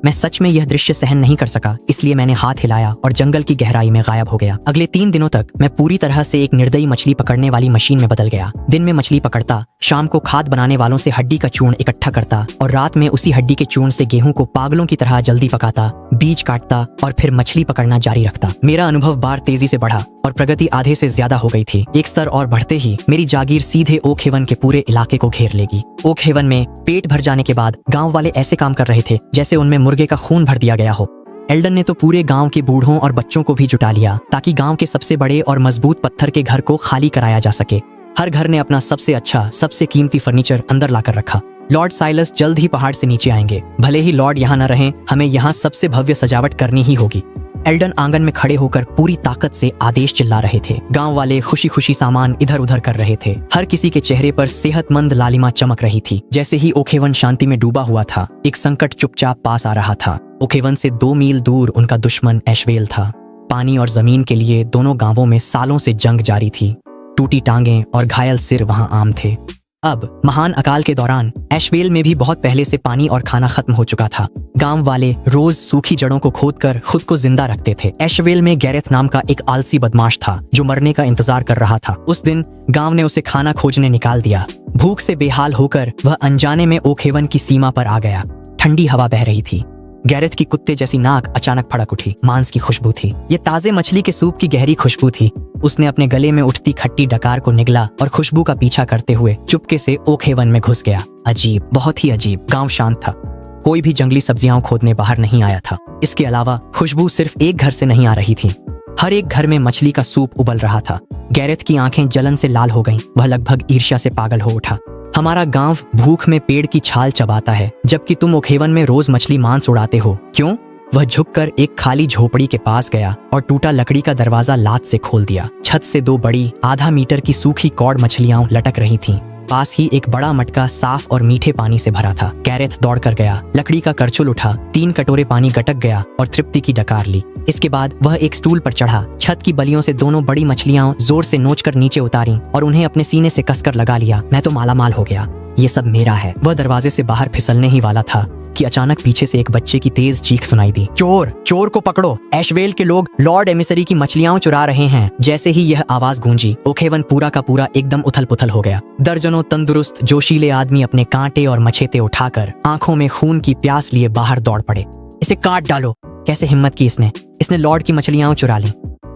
मैं सच में यह दृश्य सहन नहीं कर सका, इसलिए मैंने हाथ हिलाया और जंगल की गहराई में गायब हो गया। अगले 3 दिनों तक मैं पूरी तरह से एक निर्दयी मछली पकड़ने वाली मशीन में बदल गया। दिन में मछली पकड़ता, शाम को खाद बनाने वालों से हड्डी का चूर्ण इकट्ठा करता और रात में उसी हड्डी के चूर्ण से गेहूं को पागलों की तरह जल्दी पकाता, बीज काटता और फिर मछली पकड़ना जारी रखता। मेरा अनुभव बार तेजी से बढ़ा और प्रगति आधे से ज्यादा हो गई थी। एक स्तर और बढ़ते ही मेरी जागीर सीधे ओक हेवन के पूरे इलाके को घेर लेगी। ओक हेवन में पेट भर जाने के बाद गांव वाले ऐसे काम कर रहे थे जैसे उनमें मुर्गे का खून भर दिया गया हो। एल्डन ने तो पूरे गांव के बूढ़ों और बच्चों को भी जुटा लिया ताकि गांव के सबसे बड़े और मजबूत पत्थर के घर को खाली कराया जा सके। हर घर ने अपना सबसे अच्छा, सबसे कीमती फर्नीचर अंदर लाकर रखा। लॉर्ड साइलस जल्द ही पहाड़ से नीचे आएंगे। भले ही लॉर्ड यहाँ न रहें, हमें यहाँ सबसे भव्य सजावट करनी ही होगी। एल्डन आंगन में खड़े होकर पूरी ताकत से आदेश चिल्ला रहे थे। गांव वाले खुशी खुशी सामान इधर उधर कर रहे थे। हर किसी के चेहरे पर सेहतमंद लालिमा चमक रही थी। जैसे ही ओक हेवन शांति में डूबा हुआ था, एक संकट चुपचाप पास आ रहा था। ओक हेवन से 2 मील दूर उनका दुश्मन एशवेल था। पानी और जमीन के लिए दोनों गांवों में सालों से जंग जारी थी। टूटी टांगें और घायल सिर वहां आम थे। अब महान अकाल के दौरान एशवेल में भी बहुत पहले से पानी और खाना खत्म हो चुका था। गांव वाले रोज सूखी जड़ों को खोदकर खुद को जिंदा रखते थे। एशवेल में गैरेथ नाम का एक आलसी बदमाश था जो मरने का इंतजार कर रहा था। उस दिन गांव ने उसे खाना खोजने निकाल दिया। भूख से बेहाल होकर वह अनजाने में ओक हेवन की सीमा पर आ गया। ठंडी हवा बह रही थी। गैरेथ की कुत्ते जैसी नाक अचानक फड़क उठी। मांस की खुशबू थी। ये ताजे मछली के सूप की गहरी खुशबू थी। उसने अपने गले में उठती खट्टी डकार को निगला और खुशबू का पीछा करते हुए चुपके से ओक हेवन में घुस गया। अजीब, बहुत ही अजीब। गांव शांत था। कोई भी जंगली सब्जियां खोदने बाहर नहीं आया था। इसके अलावा खुशबू सिर्फ एक घर से नहीं आ रही थी। हर एक घर में मछली का सूप उबल रहा था। गैरेथ की आंखें जलन से लाल हो गईं। वह लगभग ईर्ष्या से पागल हो उठा। हमारा गांव भूख में पेड़ की छाल चबाता है, जबकि तुम ओक हेवन में रोज मछली मांस उड़ाते हो, क्यों? वह झुककर एक खाली झोपड़ी के पास गया और टूटा लकड़ी का दरवाजा लात से खोल दिया। छत से 2 बड़ी आधा मीटर की सूखी कॉड मछलियां लटक रही थीं। पास ही एक बड़ा मटका साफ और मीठे पानी से भरा था। गैरेथ दौड़ कर गया, लकड़ी का करछुल उठा, 3 कटोरे पानी गटक गया और तृप्ति की डकार ली। इसके बाद वह एक स्टूल पर चढ़ा, छत की बलियों से दोनों बड़ी मछलियां जोर से नोचकर नीचे उतारी और उन्हें अपने सीने से कसकर लगा लिया। मैं तो मालामाल हो गया। ये सब मेरा है। वह दरवाजे से बाहर फिसलने ही वाला था कि अचानक पीछे से एक बच्चे की तेज चीख सुनाई दी। चोर, चोर को पकड़ो! एशवेल के लोग लॉर्ड एमिसरी की मछलियां चुरा रहे हैं। जैसे ही यह आवाज गूंजी, ओक हेवन पूरा का पूरा एकदम उथल पुथल हो गया। दर्जनों तंदुरुस्त जोशीले आदमी अपने कांटे और मछेते उठाकर आंखों में खून की प्यास लिए बाहर दौड़ पड़े। इसे काट डालो! कैसे हिम्मत की इसने लॉर्ड की मछलियां चुरा ली।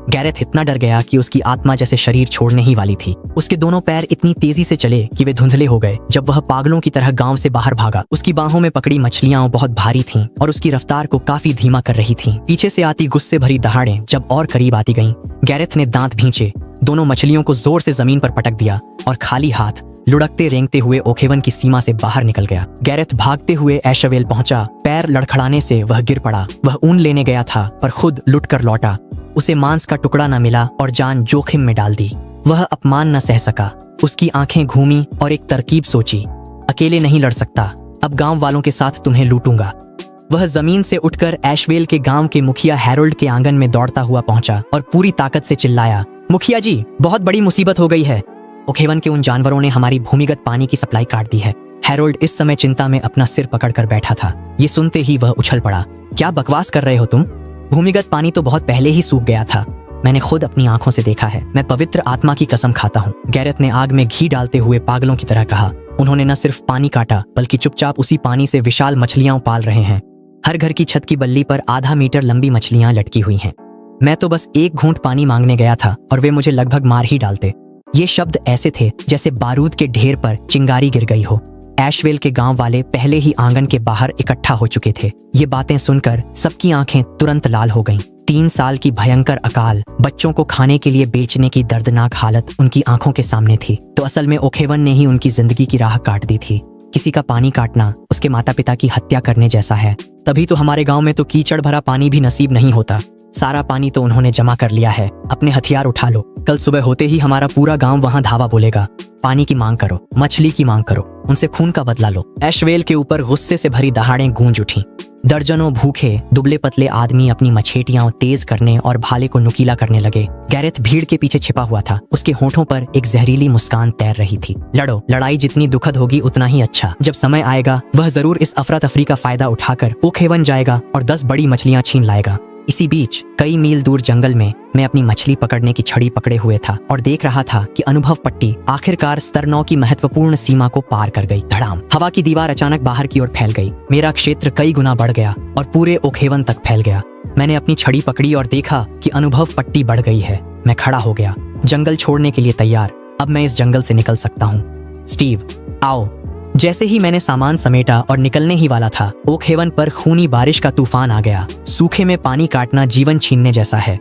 गैरेथ इतना डर गया कि उसकी आत्मा जैसे शरीर छोड़ने ही वाली थी। उसके दोनों पैर इतनी तेजी से चले कि वे धुंधले हो गए जब वह पागलों की तरह गांव से बाहर भागा। उसकी बाहों में पकड़ी मछलियां बहुत भारी थीं और उसकी रफ्तार को काफी धीमा कर रही थीं। पीछे से आती गुस्से भरी दहाड़ें जब और करीब आती गईं, गैरेथ ने दांत भींचे, दोनों मछलियों को जोर से जमीन पर पटक दिया और खाली हाथ लुढ़कते रेंगते हुए ओक हेवन की सीमा से बाहर निकल गया। गैरेथ भागते हुए एशवेल पहुंचा। पैर लड़खड़ाने से वह गिर पड़ा। वह ऊन लेने गया था पर खुद लुट कर लौटा। उसे मांस का टुकड़ा न मिला और जान जोखिम में डाल दी। वह अपमान न सह सका। उसकी आंखें घूमी और एक तरकीब सोची। अकेले नहीं लड़ सकता, अब गांव वालों के साथ तुम्हें लूटूंगा। वह जमीन से उठकर एशवेल के गांव के मुखिया हैरोल्ड के आंगन में दौड़ता हुआ पहुंचा और पूरी ताकत से चिल्लाया, मुखिया जी, बहुत बड़ी मुसीबत हो गई है। ओक हेवन के उन जानवरों ने हमारी भूमिगत पानी की सप्लाई काट दी है। हैरोल्ड इस समय चिंता में अपना सिर पकड़कर बैठा था। ये सुनते ही वह उछल पड़ा। क्या बकवास कर रहे हो तुम? भूमिगत पानी तो बहुत पहले ही सूख गया था। मैंने खुद अपनी आंखों से देखा है। मैं पवित्र आत्मा की कसम खाता हूँ। गैरेथ ने आग में घी डालते हुए पागलों की तरह कहा। उन्होंने न सिर्फ पानी काटा बल्कि चुपचाप उसी पानी से विशाल मछलियां पाल रहे हैं। हर घर की छत की बल्ली पर आधा मीटर लंबी मछलियां लटकी हुई हैं। मैं तो बस एक घूंट पानी मांगने गया था और वे मुझे लगभग मार ही डालते। ये शब्द ऐसे थे जैसे बारूद के ढेर पर चिंगारी गिर गई हो। एशवेल के गांव वाले पहले ही आंगन के बाहर इकट्ठा हो चुके थे। ये बातें सुनकर सबकी आंखें तुरंत लाल हो गईं। 3 साल की भयंकर अकाल, बच्चों को खाने के लिए बेचने की दर्दनाक हालत उनकी आंखों के सामने थी। तो असल में ओक हेवन ने ही उनकी जिंदगी की राह काट दी थी। किसी का पानी काटना उसके माता पिता की हत्या करने जैसा है। तभी तो हमारे गांव में तो कीचड़ भरा पानी भी नसीब नहीं होता। सारा पानी तो उन्होंने जमा कर लिया है। अपने हथियार उठा लो, कल सुबह होते ही हमारा पूरा गांव वहां धावा बोलेगा। पानी की मांग करो, मछली की मांग करो, उनसे खून का बदला लो। एशवेल के ऊपर गुस्से से भरी दहाड़ें गूंज उठीं। दर्जनों भूखे दुबले पतले आदमी अपनी मछेटियां तेज करने और भाले को नुकीला करने लगे। गैरेथ भीड़ के पीछे छिपा हुआ था। उसके होठों पर एक जहरीली मुस्कान तैर रही थी। लड़ो, लड़ाई जितनी दुखद होगी उतना ही अच्छा। जब समय आएगा वह जरूर इस अफरा तफरी का फायदा उठाकर ओकहेवन जाएगा और 10 बड़ी मछलियां छीन लाएगा। इसी बीच कई मील दूर जंगल में मैं अपनी मछली पकड़ने की छड़ी पकड़े हुए था और देख रहा था कि अनुभव पट्टी आखिरकार स्तर 9 की महत्वपूर्ण सीमा को पार कर गई। धड़ाम, हवा की दीवार अचानक बाहर की ओर फैल गई। मेरा क्षेत्र कई गुना बढ़ गया और पूरे ओकहेवन तक फैल गया। मैंने अपनी छड़ी पकड़ी और देखा कि अनुभव पट्टी बढ़ गई है। मैं खड़ा हो गया, जंगल छोड़ने के लिए तैयार। अब मैं इस जंगल से निकल सकता हूँ। स्टीव, आओ। जैसे ही मैंने सामान समेटा और निकलने ही वाला था, ओकहेवन पर खूनी बारिश का तूफान आ गया। सूखे में पानी काटना जीवन छीनने जैसा है।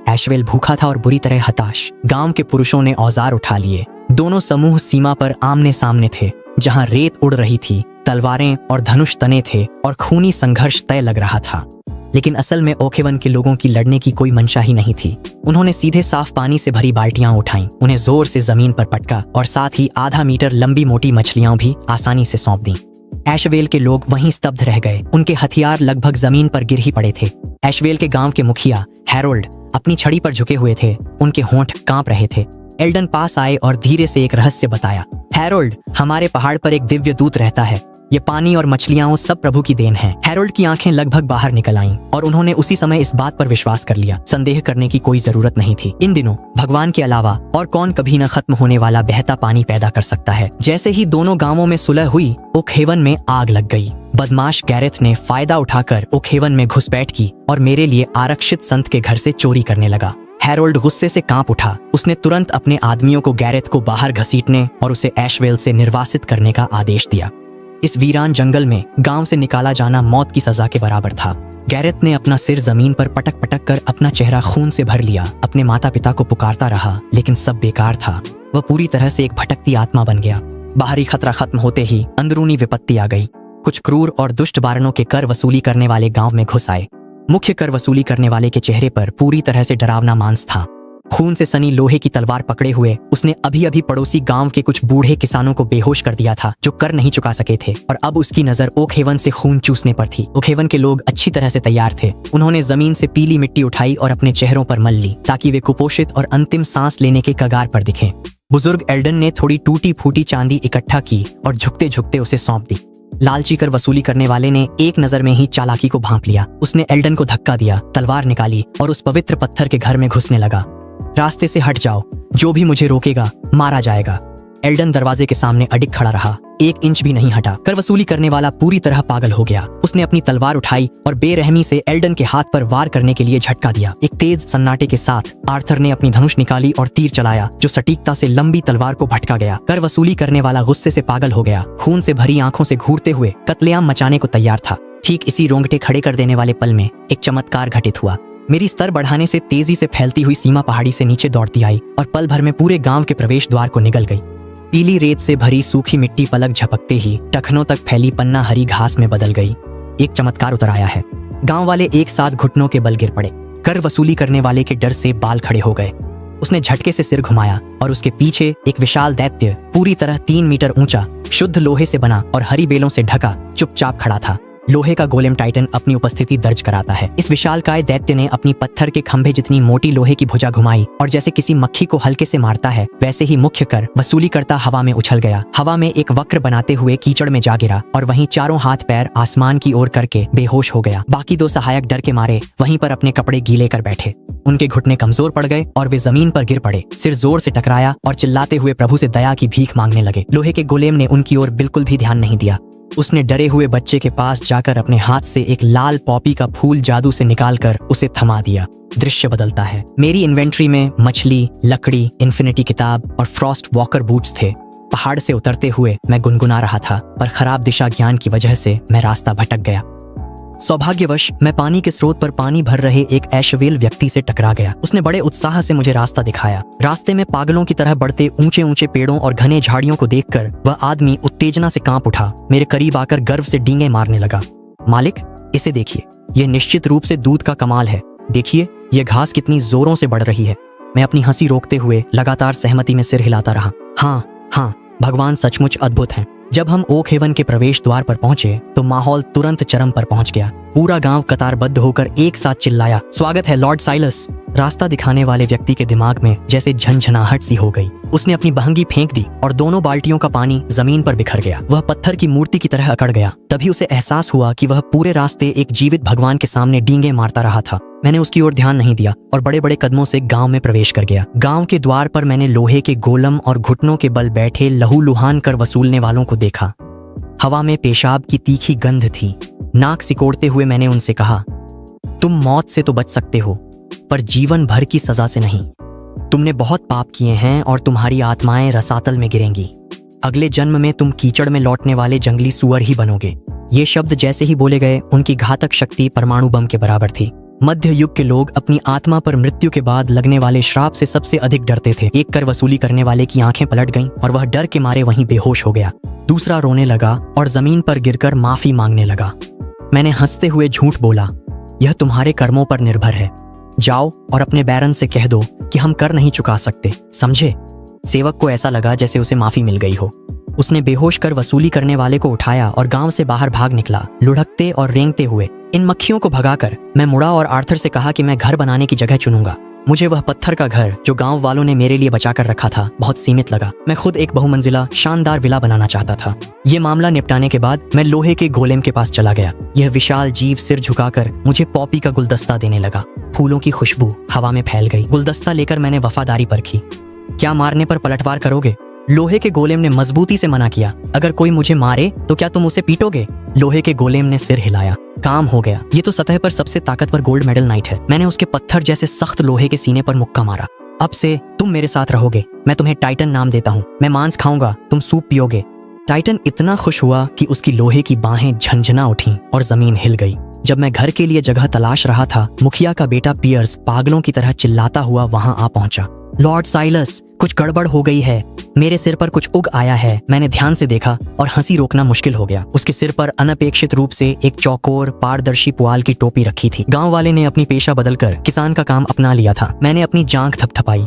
एशवेल भूखा था और बुरी तरह हताश। गांव के पुरुषों ने औजार उठा लिए। दोनों समूह सीमा पर आमने सामने थे, जहां रेत उड़ रही थी, तलवारें और धनुष तने थे और खूनी संघर्ष तय लग रहा था। लेकिन असल में ओकहेवन के लोगों की लड़ने की कोई मंशा ही नहीं थी। उन्होंने सीधे साफ पानी से भरी बाल्टियां उठाईं, उन्हें जोर से जमीन पर पटका और साथ ही आधा मीटर लंबी मोटी मछलियां भी आसानी से सौंप दी। एशवेल के लोग वहीं स्तब्ध रह गए। उनके हथियार लगभग जमीन पर गिर ही पड़े थे। एशवेल के गांव के मुखिया हैरोल्ड अपनी छड़ी पर झुके हुए थे। उनके होंठ कांप रहे थे। एल्डन पास आए और धीरे से एक रहस्य बताया। हैरोल्ड, हमारे पहाड़ पर एक दिव्य दूत रहता है। ये पानी और मछलियां सब प्रभु की देन है। हैरोल्ड की आंखें लगभग बाहर निकल आईं और उन्होंने उसी समय इस बात पर विश्वास कर लिया। संदेह करने की कोई जरूरत नहीं थी। इन दिनों भगवान के अलावा और कौन कभी न खत्म होने वाला बहता पानी पैदा कर सकता है। जैसे ही दोनों गांवों में सुलह हुई, ओकहेवन में आग लग गई। बदमाश गैरेथ ने फायदा उठाकर ओकहेवन में घुसपैठ की और मेरे लिए आरक्षित संत के घर से चोरी करने लगा। हैरोल्ड गुस्से से कांप उठा। उसने तुरंत अपने आदमियों को गैरेथ को बाहर घसीटने और उसे एशवेल से निर्वासित करने का आदेश दिया। इस वीरान जंगल में गांव से निकाला जाना मौत की सजा के बराबर था। गैरेथ ने अपना सिर जमीन पर पटक पटक कर अपना चेहरा खून से भर लिया। अपने माता पिता को पुकारता रहा, लेकिन सब बेकार था। वह पूरी तरह से एक भटकती आत्मा बन गया। बाहरी खतरा खत्म होते ही अंदरूनी विपत्ति आ गई। कुछ क्रूर और दुष्ट बारनों के कर वसूली करने वाले गांव में घुस आए। मुख्य कर वसूली करने वाले के चेहरे पर पूरी तरह से डरावना मांस था। खून से सनी लोहे की तलवार पकड़े हुए उसने अभी अभी पड़ोसी गांव के कुछ बूढ़े किसानों को बेहोश कर दिया था, जो कर नहीं चुका सके थे, और अब उसकी नजर ओकहेवन से खून चूसने पर थी। ओकहेवन के लोग अच्छी तरह से तैयार थे। उन्होंने जमीन से पीली मिट्टी उठाई और अपने चेहरों पर मल ली, ताकि वे कुपोषित और अंतिम सांस लेने के कगार पर दिखें। बुजुर्ग एल्डन ने थोड़ी टूटी फूटी चांदी इकट्ठा की और झुकते झुकते उसे सौंप दी। लालची कर वसूली करने वाले ने एक नजर में ही चालाकी को भांप लिया। उसने एल्डन को धक्का दिया, तलवार निकाली और उस पवित्र पत्थर के घर में घुसने लगा। रास्ते से हट जाओ, जो भी मुझे रोकेगा मारा जाएगा। एल्डन दरवाजे के सामने अडिग खड़ा रहा, 1 इंच भी नहीं हटा। कर वसूली करने वाला पूरी तरह पागल हो गया। उसने अपनी तलवार उठाई और बेरहमी से एल्डन के हाथ पर वार करने के लिए झटका दिया। एक तेज सन्नाटे के साथ आर्थर ने अपनी धनुष निकाली और तीर चलाया, जो सटीकता से लंबी तलवार को भटका गया। कर वसूली करने वाला गुस्से से पागल हो गया। खून से भरी आंखों से घूरते हुए कत्लेआम मचाने को तैयार था। ठीक इसी रोंगटे खड़े कर देने वाले पल में एक चमत्कार घटित हुआ। मेरी स्तर बढ़ाने से तेजी से फैलती हुई सीमा पहाड़ी से नीचे दौड़ती आई और पल भर में पूरे गांव के प्रवेश द्वार को निगल गई। पीली रेत से भरी सूखी मिट्टी पलक झपकते ही टखनों तक फैली पन्ना हरी घास में बदल गई। एक चमत्कार उतर आया है। गांव वाले एक साथ घुटनों के बल गिर पड़े। कर वसूली करने वाले के डर से बाल खड़े हो गए। उसने झटके से सिर घुमाया और उसके पीछे एक विशाल दैत्य, पूरी तरह 3 मीटर ऊंचा, शुद्ध लोहे से बना और हरी बेलों से ढका, चुपचाप खड़ा था। लोहे का गोलेम टाइटन अपनी उपस्थिति दर्ज कराता है। इस विशालकाय दैत्य ने अपनी पत्थर के खंभे जितनी मोटी लोहे की भुजा घुमाई और जैसे किसी मक्खी को हल्के से मारता है, वैसे ही मुख्य कर वसूली करता हवा में उछल गया। हवा में एक वक्र बनाते हुए कीचड़ में जा गिरा और वहीं चारों हाथ पैर आसमान की ओर करके बेहोश हो गया। बाकी 2 सहायक डर के मारे वहीं पर अपने कपड़े गीले कर बैठे। उनके घुटने कमजोर पड़ गए और वे जमीन पर गिर पड़े। सिर जोर से टकराया और चिल्लाते हुए प्रभु से दया की भीख मांगने लगे। लोहे के गोलेम ने उनकी ओर बिल्कुल भी ध्यान नहीं दिया। उसने डरे हुए बच्चे के पास जाकर अपने हाथ से एक लाल पॉपी का फूल जादू से निकालकर उसे थमा दिया। दृश्य बदलता है। मेरी इन्वेंट्री में मछली, लकड़ी, इन्फिनिटी किताब और फ्रॉस्ट वॉकर बूट्स थे। पहाड़ से उतरते हुए मैं गुनगुना रहा था, पर खराब दिशा ज्ञान की वजह से मैं रास्ता भटक गया। सौभाग्यवश मैं पानी के स्रोत पर पानी भर रहे एक एशवेल व्यक्ति से टकरा गया। उसने बड़े उत्साह से मुझे रास्ता दिखाया। रास्ते में पागलों की तरह बढ़ते ऊंचे ऊंचे पेड़ों और घने झाड़ियों को देखकर वह आदमी उत्तेजना से कांप उठा। मेरे करीब आकर गर्व से डींगे मारने लगा। मालिक, इसे देखिए, यह निश्चित रूप से दूध का कमाल है। देखिए, यह घास कितनी जोरों से बढ़ रही है। मैं अपनी हंसी रोकते हुए लगातार सहमति में सिर हिलाता रहा। हाँ, भगवान सचमुच अद्भुत हैं। जब हम ओक हेवन के प्रवेश द्वार पर पहुंचे तो माहौल तुरंत चरम पर पहुंच गया। पूरा गांव कतारबद्ध होकर एक साथ चिल्लाया, स्वागत है लॉर्ड साइलस। रास्ता दिखाने वाले व्यक्ति के दिमाग में जैसे झनझनाहट सी हो गई। उसने अपनी बहंगी फेंक दी और दोनों बाल्टियों का पानी जमीन पर बिखर गया। वह पत्थर की मूर्ति की तरह अकड़ गया। तभी उसे एहसास हुआ कि वह पूरे रास्ते एक जीवित भगवान के सामने डींगे मारता रहा था। मैंने उसकी ओर ध्यान नहीं दिया और बड़े बड़े कदमों से गांव में प्रवेश कर गया। गांव के द्वार पर मैंने लोहे के गोलम और घुटनों के बल बैठे लहूलुहान कर वसूलने वालों को देखा। हवा में पेशाब की तीखी गंध थी। नाक सिकोड़ते हुए मैंने उनसे कहा, तुम मौत से तो बच सकते हो, पर जीवन भर की सजा से नहीं। तुमने बहुत पाप किए हैं और तुम्हारी आत्माएं रसातल में गिरेंगी। अगले जन्म में तुम कीचड़ में लौटने वाले जंगली सुअर ही बनोगे। ये शब्द जैसे ही बोले गए, उनकी घातक शक्ति परमाणु बम के बराबर थी। मध्य युग के लोग अपनी आत्मा पर मृत्यु के बाद लगने वाले श्राप से सबसे अधिक डरते थे। एक कर वसूली करने वाले की आंखें पलट गईं और वह डर के मारे वहीं बेहोश हो गया। दूसरा रोने लगा और जमीन पर गिरकर माफी मांगने लगा। मैंने हंसते हुए झूठ बोला, यह तुम्हारे कर्मों पर निर्भर है। जाओ और अपने बैरन से कह दो कि हम कर नहीं चुका सकते, समझे? सेवक को ऐसा लगा जैसे उसे माफी मिल गई हो। उसने बेहोश कर वसूली करने वाले को उठाया और गांव से बाहर भाग निकला, लुढ़कते और रेंगते हुए। इन मक्खियों को भगाकर मैं मुड़ा और आर्थर से कहा कि मैं घर बनाने की जगह चुनूंगा। मुझे वह पत्थर का घर जो गांव वालों ने मेरे लिए बचा कर रखा था बहुत सीमित लगा। मैं खुद एक बहुमंजिला शानदार विला बनाना चाहता था। ये मामला निपटाने के बाद मैं लोहे के गोलेम के पास चला गया। यह विशाल जीव सिर झुकाकर मुझे पॉपी का गुलदस्ता देने लगा। फूलों की खुशबू हवा में फैल गई। गुलदस्ता लेकर मैंने वफादारी परखी। क्या मारने पर पलटवार करोगे? लोहे के गोलेम ने मजबूती से मना किया। अगर कोई मुझे मारे तो क्या तुम उसे पीटोगे? लोहे के गोलेम ने सिर हिलाया। काम हो गया। ये तो सतह पर सबसे ताकतवर गोल्ड मेडल नाइट है। मैंने उसके पत्थर जैसे सख्त लोहे के सीने पर मुक्का मारा। अब से तुम मेरे साथ रहोगे। मैं तुम्हें टाइटन नाम देता हूँ। मैं मांस खाऊंगा, तुम सूप पियोगे। टाइटन इतना खुश हुआ कि उसकी लोहे की बाहें झंझना उठी और जमीन हिल गई। जब मैं घर के लिए जगह तलाश रहा था, मुखिया का बेटा पियर्स पागलों की तरह चिल्लाता हुआ वहां आ पहुंचा। लॉर्ड साइलस, कुछ गड़बड़ हो गई है। मेरे सिर पर कुछ उग आया है। मैंने ध्यान से देखा और हंसी रोकना मुश्किल हो गया। उसके सिर पर अनपेक्षित रूप से एक चौकोर पारदर्शी पुआल की टोपी रखी थी। गांव वाले ने अपनी पेशा बदलकर किसान का काम अपना लिया था। मैंने अपनी जांघ थपथपाई।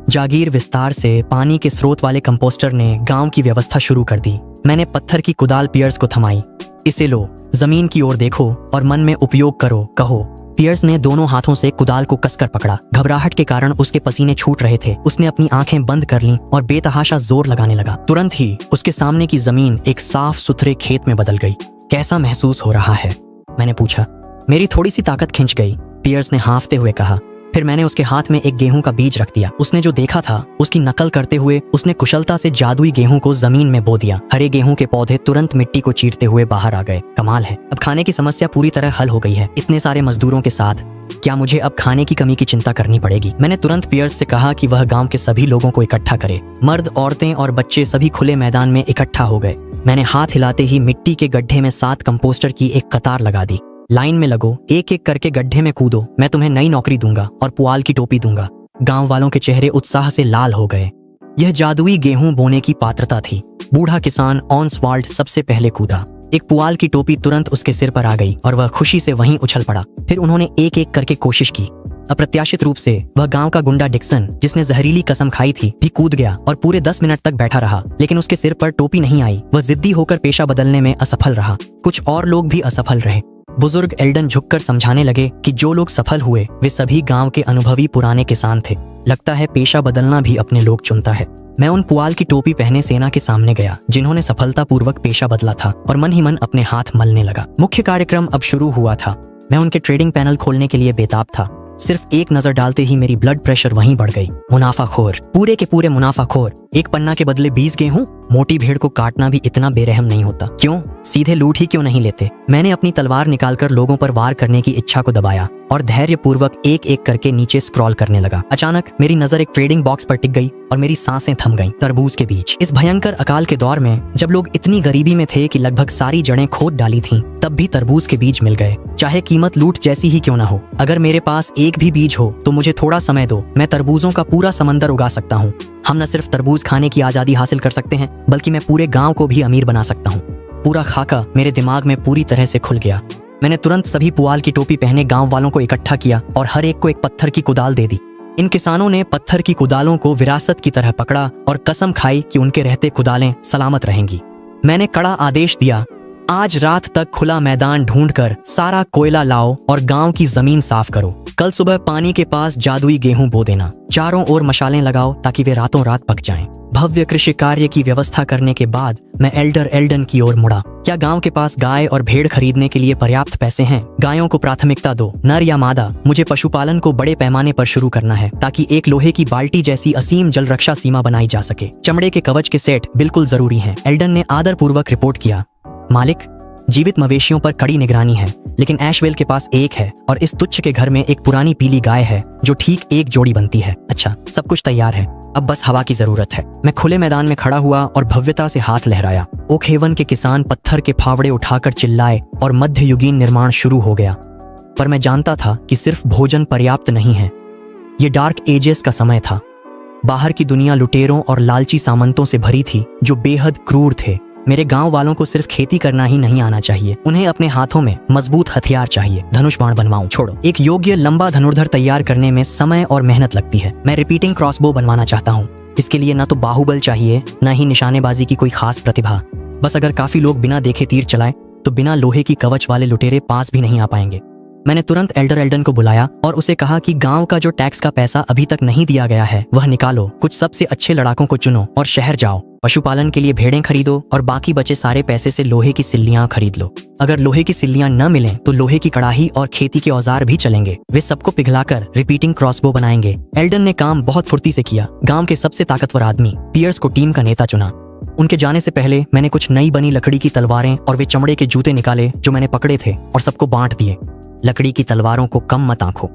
जागीर विस्तार से पानी के स्रोत वाले कंपोस्टर ने गांव की व्यवस्था शुरू कर दी। मैंने पत्थर की कुदाल पियर्स को थमाई। इसे लो, जमीन की ओर देखो और मन में उपयोग करो, कहो। पियर्स ने दोनों हाथों से कुदाल को कसकर पकड़ा। घबराहट के कारण उसके पसीने छूट रहे थे। उसने अपनी आंखें बंद कर लीं और बेतहाशा जोर लगाने लगा। तुरंत ही उसके सामने की जमीन एक साफ सुथरे खेत में बदल गई। कैसा महसूस हो रहा है? मैंने पूछा। मेरी थोड़ी सी ताकत खिंच गई, पियर्स ने हाँफते हुए कहा। फिर मैंने उसके हाथ में एक गेहूं का बीज रख दिया। उसने जो देखा था उसकी नकल करते हुए उसने कुशलता से जादुई गेहूं को जमीन में बो दिया। हरे गेहूं के पौधे तुरंत मिट्टी को चीरते हुए बाहर आ गए। कमाल है, अब खाने की समस्या पूरी तरह हल हो गई है। इतने सारे मजदूरों के साथ क्या मुझे अब खाने की कमी की चिंता करनी पड़ेगी? मैंने तुरंत पियर्स से कहा कि वह गांव के सभी लोगों को इकट्ठा करे। मर्द, औरतें और बच्चे सभी खुले मैदान में इकट्ठा हो गए। मैंने हाथ हिलाते ही मिट्टी के गड्ढे में 7 कंपोस्टर की एक कतार लगा दी। लाइन में लगो, एक एक करके गड्ढे में कूदो। मैं तुम्हें नई नौकरी दूंगा और पुआल की टोपी दूंगा। गांव वालों के चेहरे उत्साह से लाल हो गए। यह जादुई गेहूं बोने की पात्रता थी। बूढ़ा किसान ऑन्सवाल्ड सबसे पहले कूदा। एक पुआल की टोपी तुरंत उसके सिर पर आ गई और वह खुशी से वहीं उछल पड़ा। फिर उन्होंने एक एक करके कोशिश की। अप्रत्याशित रूप से वह गांव का गुंडा डिक्सन, जिसने जहरीली कसम खाई थी, भी कूद गया और पूरे 10 मिनट तक बैठा रहा। लेकिन उसके सिर पर टोपी नहीं आई। वह जिद्दी होकर पेशा बदलने में असफल रहा। कुछ और लोग भी असफल रहे। बुजुर्ग एल्डन झुककर समझाने लगे कि जो लोग सफल हुए वे सभी गांव के अनुभवी पुराने किसान थे। लगता है पेशा बदलना भी अपने लोग चुनता है। मैं उन पुआल की टोपी पहने सेना के सामने गया जिन्होंने सफलतापूर्वक पेशा बदला था और मन ही मन अपने हाथ मलने लगा। मुख्य कार्यक्रम अब शुरू हुआ था। मैं उनके ट्रेडिंग पैनल खोलने के लिए बेताब था। सिर्फ एक नजर डालते ही मेरी ब्लड प्रेशर वहीं बढ़ गई। मुनाफाखोर, पूरे के पूरे मुनाफाखोर। एक पन्ना के बदले 20 गेहूं। मोटी भेड़ को काटना भी इतना बेरहम नहीं होता। क्यों सीधे लूट ही क्यों नहीं लेते? मैंने अपनी तलवार निकालकर लोगों पर वार करने की इच्छा को दबाया और धैर्यपूर्वक एक एक करके नीचे स्क्रॉल करने लगा। अचानक मेरी नजर एक ट्रेडिंग बॉक्स पर टिक गई और मेरी सांसें थम गईं। तरबूज के बीज। इस भयंकर अकाल के दौर में जब लोग इतनी गरीबी में थे कि लगभग सारी जड़ें खोद डाली थीं, तब भी तरबूज के बीज मिल गए। चाहे कीमत लूट जैसी ही क्यों ना हो, अगर मेरे पास एक भी बीज हो तो मुझे थोड़ा समय दो। मैं तरबूजों का पूरा समंदर उगा सकता हूँ। हम न सिर्फ तरबूज खाने की आजादी हासिल कर सकते हैं, बल्कि मैं पूरे गांव को भी अमीर बना सकता हूँ। पूरा खाका मेरे दिमाग में पूरी तरह से खुल गया। मैंने तुरंत सभी पुआल की टोपी पहने गांव वालों को इकट्ठा किया और हर एक को एक पत्थर की कुदाल दे दी। इन किसानों ने पत्थर की कुदालों को विरासत की तरह पकड़ा और कसम खाई कि उनके रहते कुदालें सलामत रहेंगी। मैंने कड़ा आदेश दिया, आज रात तक खुला मैदान ढूंढकर सारा कोयला लाओ और गांव की जमीन साफ करो। कल सुबह पानी के पास जादुई गेहूं बो देना। चारों ओर मशालें लगाओ ताकि वे रातों रात पक जाएं। भव्य कृषि कार्य की व्यवस्था करने के बाद मैं एल्डर एल्डन की ओर मुड़ा। क्या गांव के पास गाय और भेड़ खरीदने के लिए पर्याप्त पैसे हैं? गायों को प्राथमिकता दो, नर या मादा। मुझे पशुपालन को बड़े पैमाने पर शुरू करना है ताकि एक लोहे की बाल्टी जैसी असीम जल रक्षा सीमा बनाई जा सके। चमड़े के कवच के सेट बिल्कुल जरूरी हैं। एल्डन ने आदरपूर्वक रिपोर्ट किया, मालिक, जीवित मवेशियों पर कड़ी निगरानी है, लेकिन ऐशवेल के पास एक है और इस तुच्छ के घर में एक पुरानी पीली गाय है जो ठीक एक जोड़ी बनती है। अच्छा, सब कुछ तैयार है, अब बस हवा की जरूरत है। मैं खुले मैदान में खड़ा हुआ और भव्यता से हाथ लहराया। ओक हेवन के किसान पत्थर के फावड़े उठाकर चिल्लाए और मध्ययुगीन निर्माण शुरू हो गया। पर मैं जानता था कि सिर्फ भोजन पर्याप्त नहीं है। ये डार्क एजेस का समय था। बाहर की दुनिया लुटेरों और लालची सामंतों से भरी थी जो बेहद क्रूर थे। मेरे गांव वालों को सिर्फ खेती करना ही नहीं आना चाहिए, उन्हें अपने हाथों में मजबूत हथियार चाहिए। धनुष बाण बनवाऊं? छोड़ो, एक योग्य लंबा धनुर्धर तैयार करने में समय और मेहनत लगती है। मैं रिपीटिंग क्रॉसबो बनवाना चाहता हूँ। इसके लिए न तो बाहुबल चाहिए, न ही निशानेबाजी की कोई खास प्रतिभा। बस अगर काफी लोग बिना देखे तीर चलाएं तो बिना लोहे की कवच वाले लुटेरे पास भी नहीं आ पाएंगे। मैंने तुरंत एल्डर एल्डन को बुलाया और उसे कहा कि गांव का जो टैक्स का पैसा अभी तक नहीं दिया गया है वह निकालो। कुछ सबसे अच्छे लड़ाकों को चुनो और शहर जाओ। पशुपालन के लिए भेड़ें खरीदो और बाकी बचे सारे पैसे से लोहे की सिल्लियां खरीद लो। अगर लोहे की सिल्लियां न मिलें तो लोहे की कड़ाही और खेती के औजार भी चलेंगे। वे सबको पिघलाकर रिपीटिंग क्रॉसबो बनाएंगे। एल्डन ने काम बहुत फुर्ती से किया। गांव के सबसे ताकतवर आदमी पियर्स को टीम का नेता चुना। उनके जाने से पहले मैंने कुछ नई बनी लकड़ी की तलवारें और वे चमड़े के जूते निकाले जो मैंने पकड़े थे और सबको बांट दिए। लकड़ी की तलवारों को कम मत आंखो।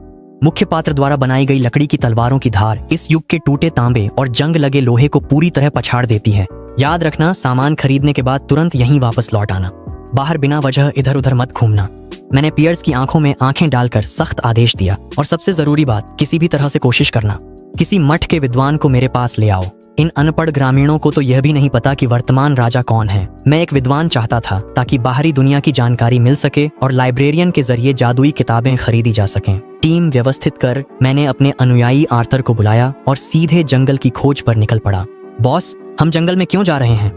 मुख्य पात्र द्वारा बनाई गई लकड़ी की तलवारों की धार इस युग के टूटे तांबे और जंग लगे लोहे को पूरी तरह पछाड़ देती है। याद रखना, सामान खरीदने के बाद तुरंत यहीं वापस लौट आना। बाहर बिना वजह इधर उधर मत घूमना। मैंने पियर्स की आंखों में आंखें डालकर सख्त आदेश दिया। और सबसे जरूरी बात, किसी भी तरह से कोशिश करना, किसी मठ के विद्वान को मेरे पास ले आओ। इन अनपढ़ ग्रामीणों को तो यह भी नहीं पता कि वर्तमान राजा कौन है। मैं एक विद्वान चाहता था ताकि बाहरी दुनिया की जानकारी मिल सके और लाइब्रेरियन के जरिए जादुई किताबें खरीदी जा सकें। टीम व्यवस्थित कर मैंने अपने अनुयायी आर्थर को बुलाया और सीधे जंगल की खोज पर निकल पड़ा। बॉस, हम जंगल में क्यों जा रहे हैं?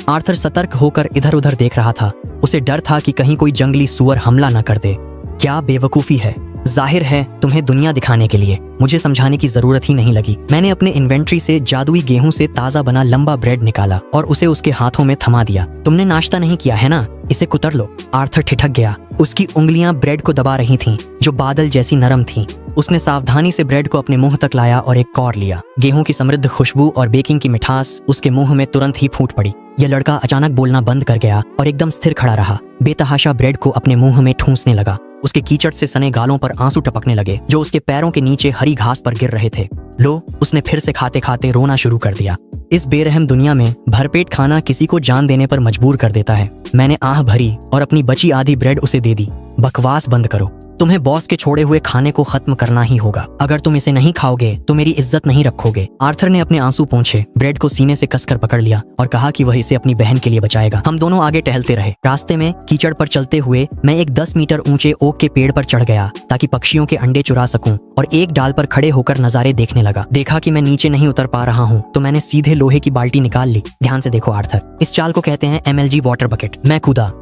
आर्थर सतर्क होकर इधर उधर देख रहा था। उसे डर था कि कहीं कोई जंगली सुअर हमला न कर दे। क्या बेवकूफी है, जाहिर है तुम्हें दुनिया दिखाने के लिए। मुझे समझाने की जरूरत ही नहीं लगी। मैंने अपने इन्वेंट्री से जादुई गेहूं से ताजा बना लंबा ब्रेड निकाला और उसे उसके हाथों में थमा दिया। तुमने नाश्ता नहीं किया है ना, इसे कुतर लो। आर्थर ठिठक गया। उसकी उंगलियां ब्रेड को दबा रही थीं, जो बादल जैसी नरम थीं। उसने सावधानी से ब्रेड को अपने मुंह तक लाया और एक कौर लिया। गेहूं की समृद्ध खुशबू और बेकिंग की मिठास उसके मुंह में तुरंत ही फूट पड़ी। यह लड़का अचानक बोलना बंद कर गया और एकदम स्थिर खड़ा रहा। बेतहाशा ब्रेड को अपने मुंह में ठूंसने लगा। उसके कीचड़ से सने गालों पर आंसू टपकने लगे जो उसके पैरों के नीचे हरी घास पर गिर रहे थे। लो, उसने फिर से खाते खाते रोना शुरू कर दिया। इस बेरहम दुनिया में भरपेट खाना किसी को जान देने पर मजबूर कर देता है। मैंने आह भरी और अपनी बची आधी ब्रेड उसे दे दी। बकवास बंद करो, तुम्हें बॉस के छोड़े हुए खाने को खत्म करना ही होगा। अगर तुम इसे नहीं खाओगे तो मेरी इज्जत नहीं रखोगे। आर्थर ने अपने आंसू पोंछे, ब्रेड को सीने से कसकर पकड़ लिया और कहा कि वह इसे अपनी बहन के लिए बचाएगा। हम दोनों आगे टहलते रहे। रास्ते में कीचड़ पर चलते हुए मैं एक 10 मीटर ऊंचे ओक के पेड़ पर चढ़ गया ताकि पक्षियों के अंडे चुरा सकूं और एक डाल पर खड़े होकर नजारे देखने लगा। देखा कि मैं नीचे नहीं उतर पा रहा हूँ तो मैंने सीधे लोहे की बाल्टी निकाल ली। ध्यान से देखो आर्थर, इस चाल को कहते हैं MLG वाटर बकेट। मैं कूदा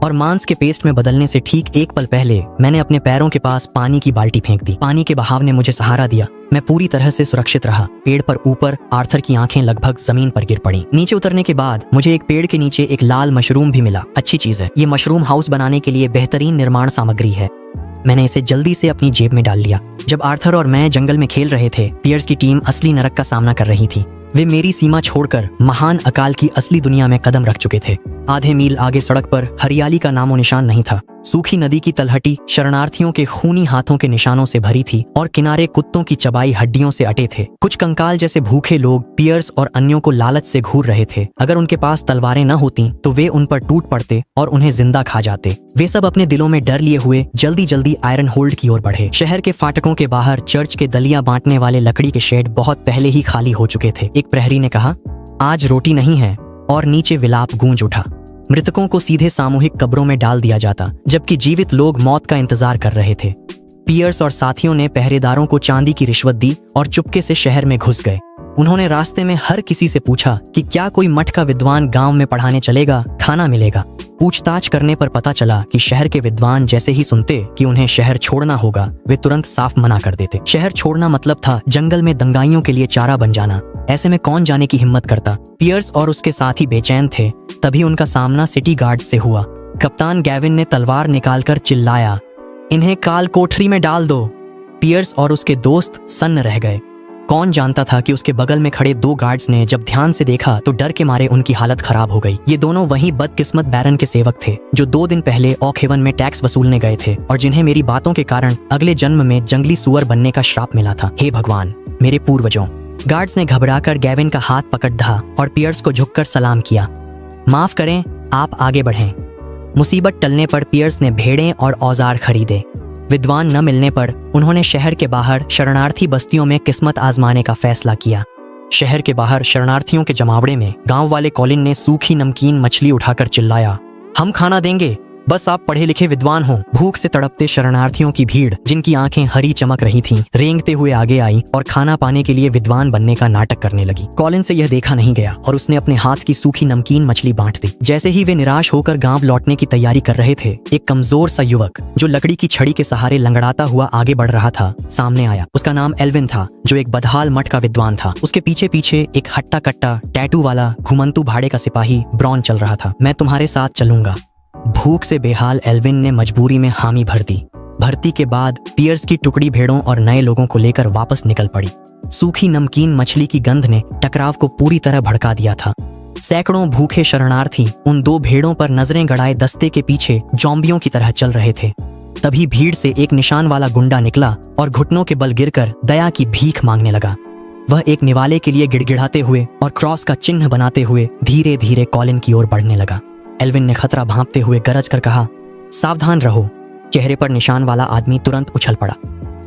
और मांस के पेस्ट में बदलने से ठीक एक पल पहले मैंने अपने पैरों के पास पानी की बाल्टी फेंक दी। पानी के बहाव ने मुझे सहारा दिया। मैं पूरी तरह से सुरक्षित रहा। पेड़ पर ऊपर आर्थर की आंखें लगभग जमीन पर गिर पड़ी। नीचे उतरने के बाद मुझे एक पेड़ के नीचे एक लाल मशरूम भी मिला। अच्छी चीज है, ये मशरूम हाउस बनाने के लिए बेहतरीन निर्माण सामग्री है। मैंने इसे जल्दी से अपनी जेब में डाल लिया। जब आर्थर और मैं जंगल में खेल रहे थे, पियर्स की टीम असली नरक का सामना कर रही थी। वे मेरी सीमा छोड़कर महान अकाल की असली दुनिया में कदम रख चुके थे। आधे मील आगे सड़क पर हरियाली का नामो निशान नहीं था। सूखी नदी की तलहटी शरणार्थियों के खूनी हाथों के निशानों से भरी थी और किनारे कुत्तों की चबाई हड्डियों से अटे थे। कुछ कंकाल जैसे भूखे लोग पियर्स और अन्यों को लालच से घूर रहे थे। अगर उनके पास तलवारें न होती तो वे उन पर टूट पड़ते और उन्हें जिंदा खा जाते। वे सब अपने दिलों में डर लिए हुए जल्दी जल्दी आयरन होल्ड की ओर बढ़े। शहर के फाटकों के बाहर चर्च के दलिया बांटने वाले लकड़ी के शेड बहुत पहले ही खाली हो चुके थे। एक प्रहरी ने कहा, आज रोटी नहीं है, और नीचे विलाप गूंज उठा। मृतकों को सीधे सामूहिक कब्रों में डाल दिया जाता, जबकि जीवित लोग मौत का इंतजार कर रहे थे। पियर्स और साथियों ने पहरेदारों को चांदी की रिश्वत दी और चुपके से शहर में घुस गए। उन्होंने रास्ते में हर किसी से पूछा कि क्या कोई मठ का विद्वान गांव में पढ़ाने चलेगा, खाना मिलेगा। पूछताछ करने पर पता चला कि शहर के विद्वान जैसे ही सुनते कि उन्हें शहर छोड़ना होगा, वे तुरंत साफ मना कर देते। शहर छोड़ना मतलब था जंगल में दंगाइयों के लिए चारा बन जाना। ऐसे में कौन जाने की हिम्मत करता। पियर्स और उसके साथी बेचैन थे। तभी उनका सामना सिटी गार्ड से हुआ। कप्तान गैविन ने तलवार निकालकर चिल्लाया, इन्हें काल कोठरी में डाल दो। पियर्स और उसके दोस्त सन्न रह गए। कौन जानता था कि उसके बगल में खड़े 2 गार्ड्स ने जब ध्यान से देखा तो डर के मारे उनकी हालत खराब हो गई। ये दोनों वही बदकिस्मत बैरन के सेवक थे जो 2 दिन पहले ऑक हेवन में टैक्स वसूलने गए थे और जिन्हें मेरी बातों के कारण अगले जन्म में जंगली सुअर बनने का श्राप मिला था। हे भगवान, मेरे पूर्वजों। गार्ड्स ने घबराकर गैविन का हाथ पकड़ धा और पियर्स को झुककर सलाम किया। माफ करें, आप आगे बढ़ें। मुसीबत टलने पर पियर्स ने भेड़ें और औजार खरीदे। विद्वान न मिलने पर उन्होंने शहर के बाहर शरणार्थी बस्तियों में किस्मत आजमाने का फैसला किया। शहर के बाहर शरणार्थियों के जमावड़े में गांव वाले कॉलिन ने सूखी नमकीन मछली उठाकर चिल्लाया, हम खाना देंगे, बस आप पढ़े लिखे विद्वान हो। भूख से तड़पते शरणार्थियों की भीड़, जिनकी आंखें हरी चमक रही थीं, रेंगते हुए आगे आई और खाना पाने के लिए विद्वान बनने का नाटक करने लगी। कॉलिन से यह देखा नहीं गया और उसने अपने हाथ की सूखी नमकीन मछली बांट दी। जैसे ही वे निराश होकर गांव लौटने की तैयारी कर रहे थे, एक कमजोर सा युवक जो लकड़ी की छड़ी के सहारे लंगड़ाता हुआ आगे बढ़ रहा था, सामने आया। उसका नाम एल्विन था, जो एक बदहाल मठ का विद्वान था। उसके पीछे पीछे एक हट्टा कट्टा टैटू वाला घुमंतू भाड़े का सिपाही ब्रॉन चल रहा था। मैं तुम्हारे साथ चलूंगा। भूख से बेहाल एल्विन ने मजबूरी में हामी भर दी। भर्ती के बाद पियर्स की टुकड़ी भेड़ों और नए लोगों को लेकर वापस निकल पड़ी। सूखी नमकीन मछली की गंध ने टकराव को पूरी तरह भड़का दिया था। सैकड़ों भूखे शरणार्थी उन 2 भेड़ों पर नजरें गड़ाए दस्ते के पीछे जॉम्बियों की तरह चल रहे थे। तभी भीड़ से एक निशान वाला गुंडा निकला और घुटनों के बल गिरकर दया की भीख मांगने लगा। वह एक निवाले के लिए गिड़गिड़ाते हुए और क्रॉस का चिन्ह बनाते हुए धीरे धीरे कॉलिन की ओर बढ़ने लगा। एल्विन ने खतरा भांपते हुए गरज कर कहा, सावधान रहो। चेहरे पर निशान वाला आदमी तुरंत उछल पड़ा।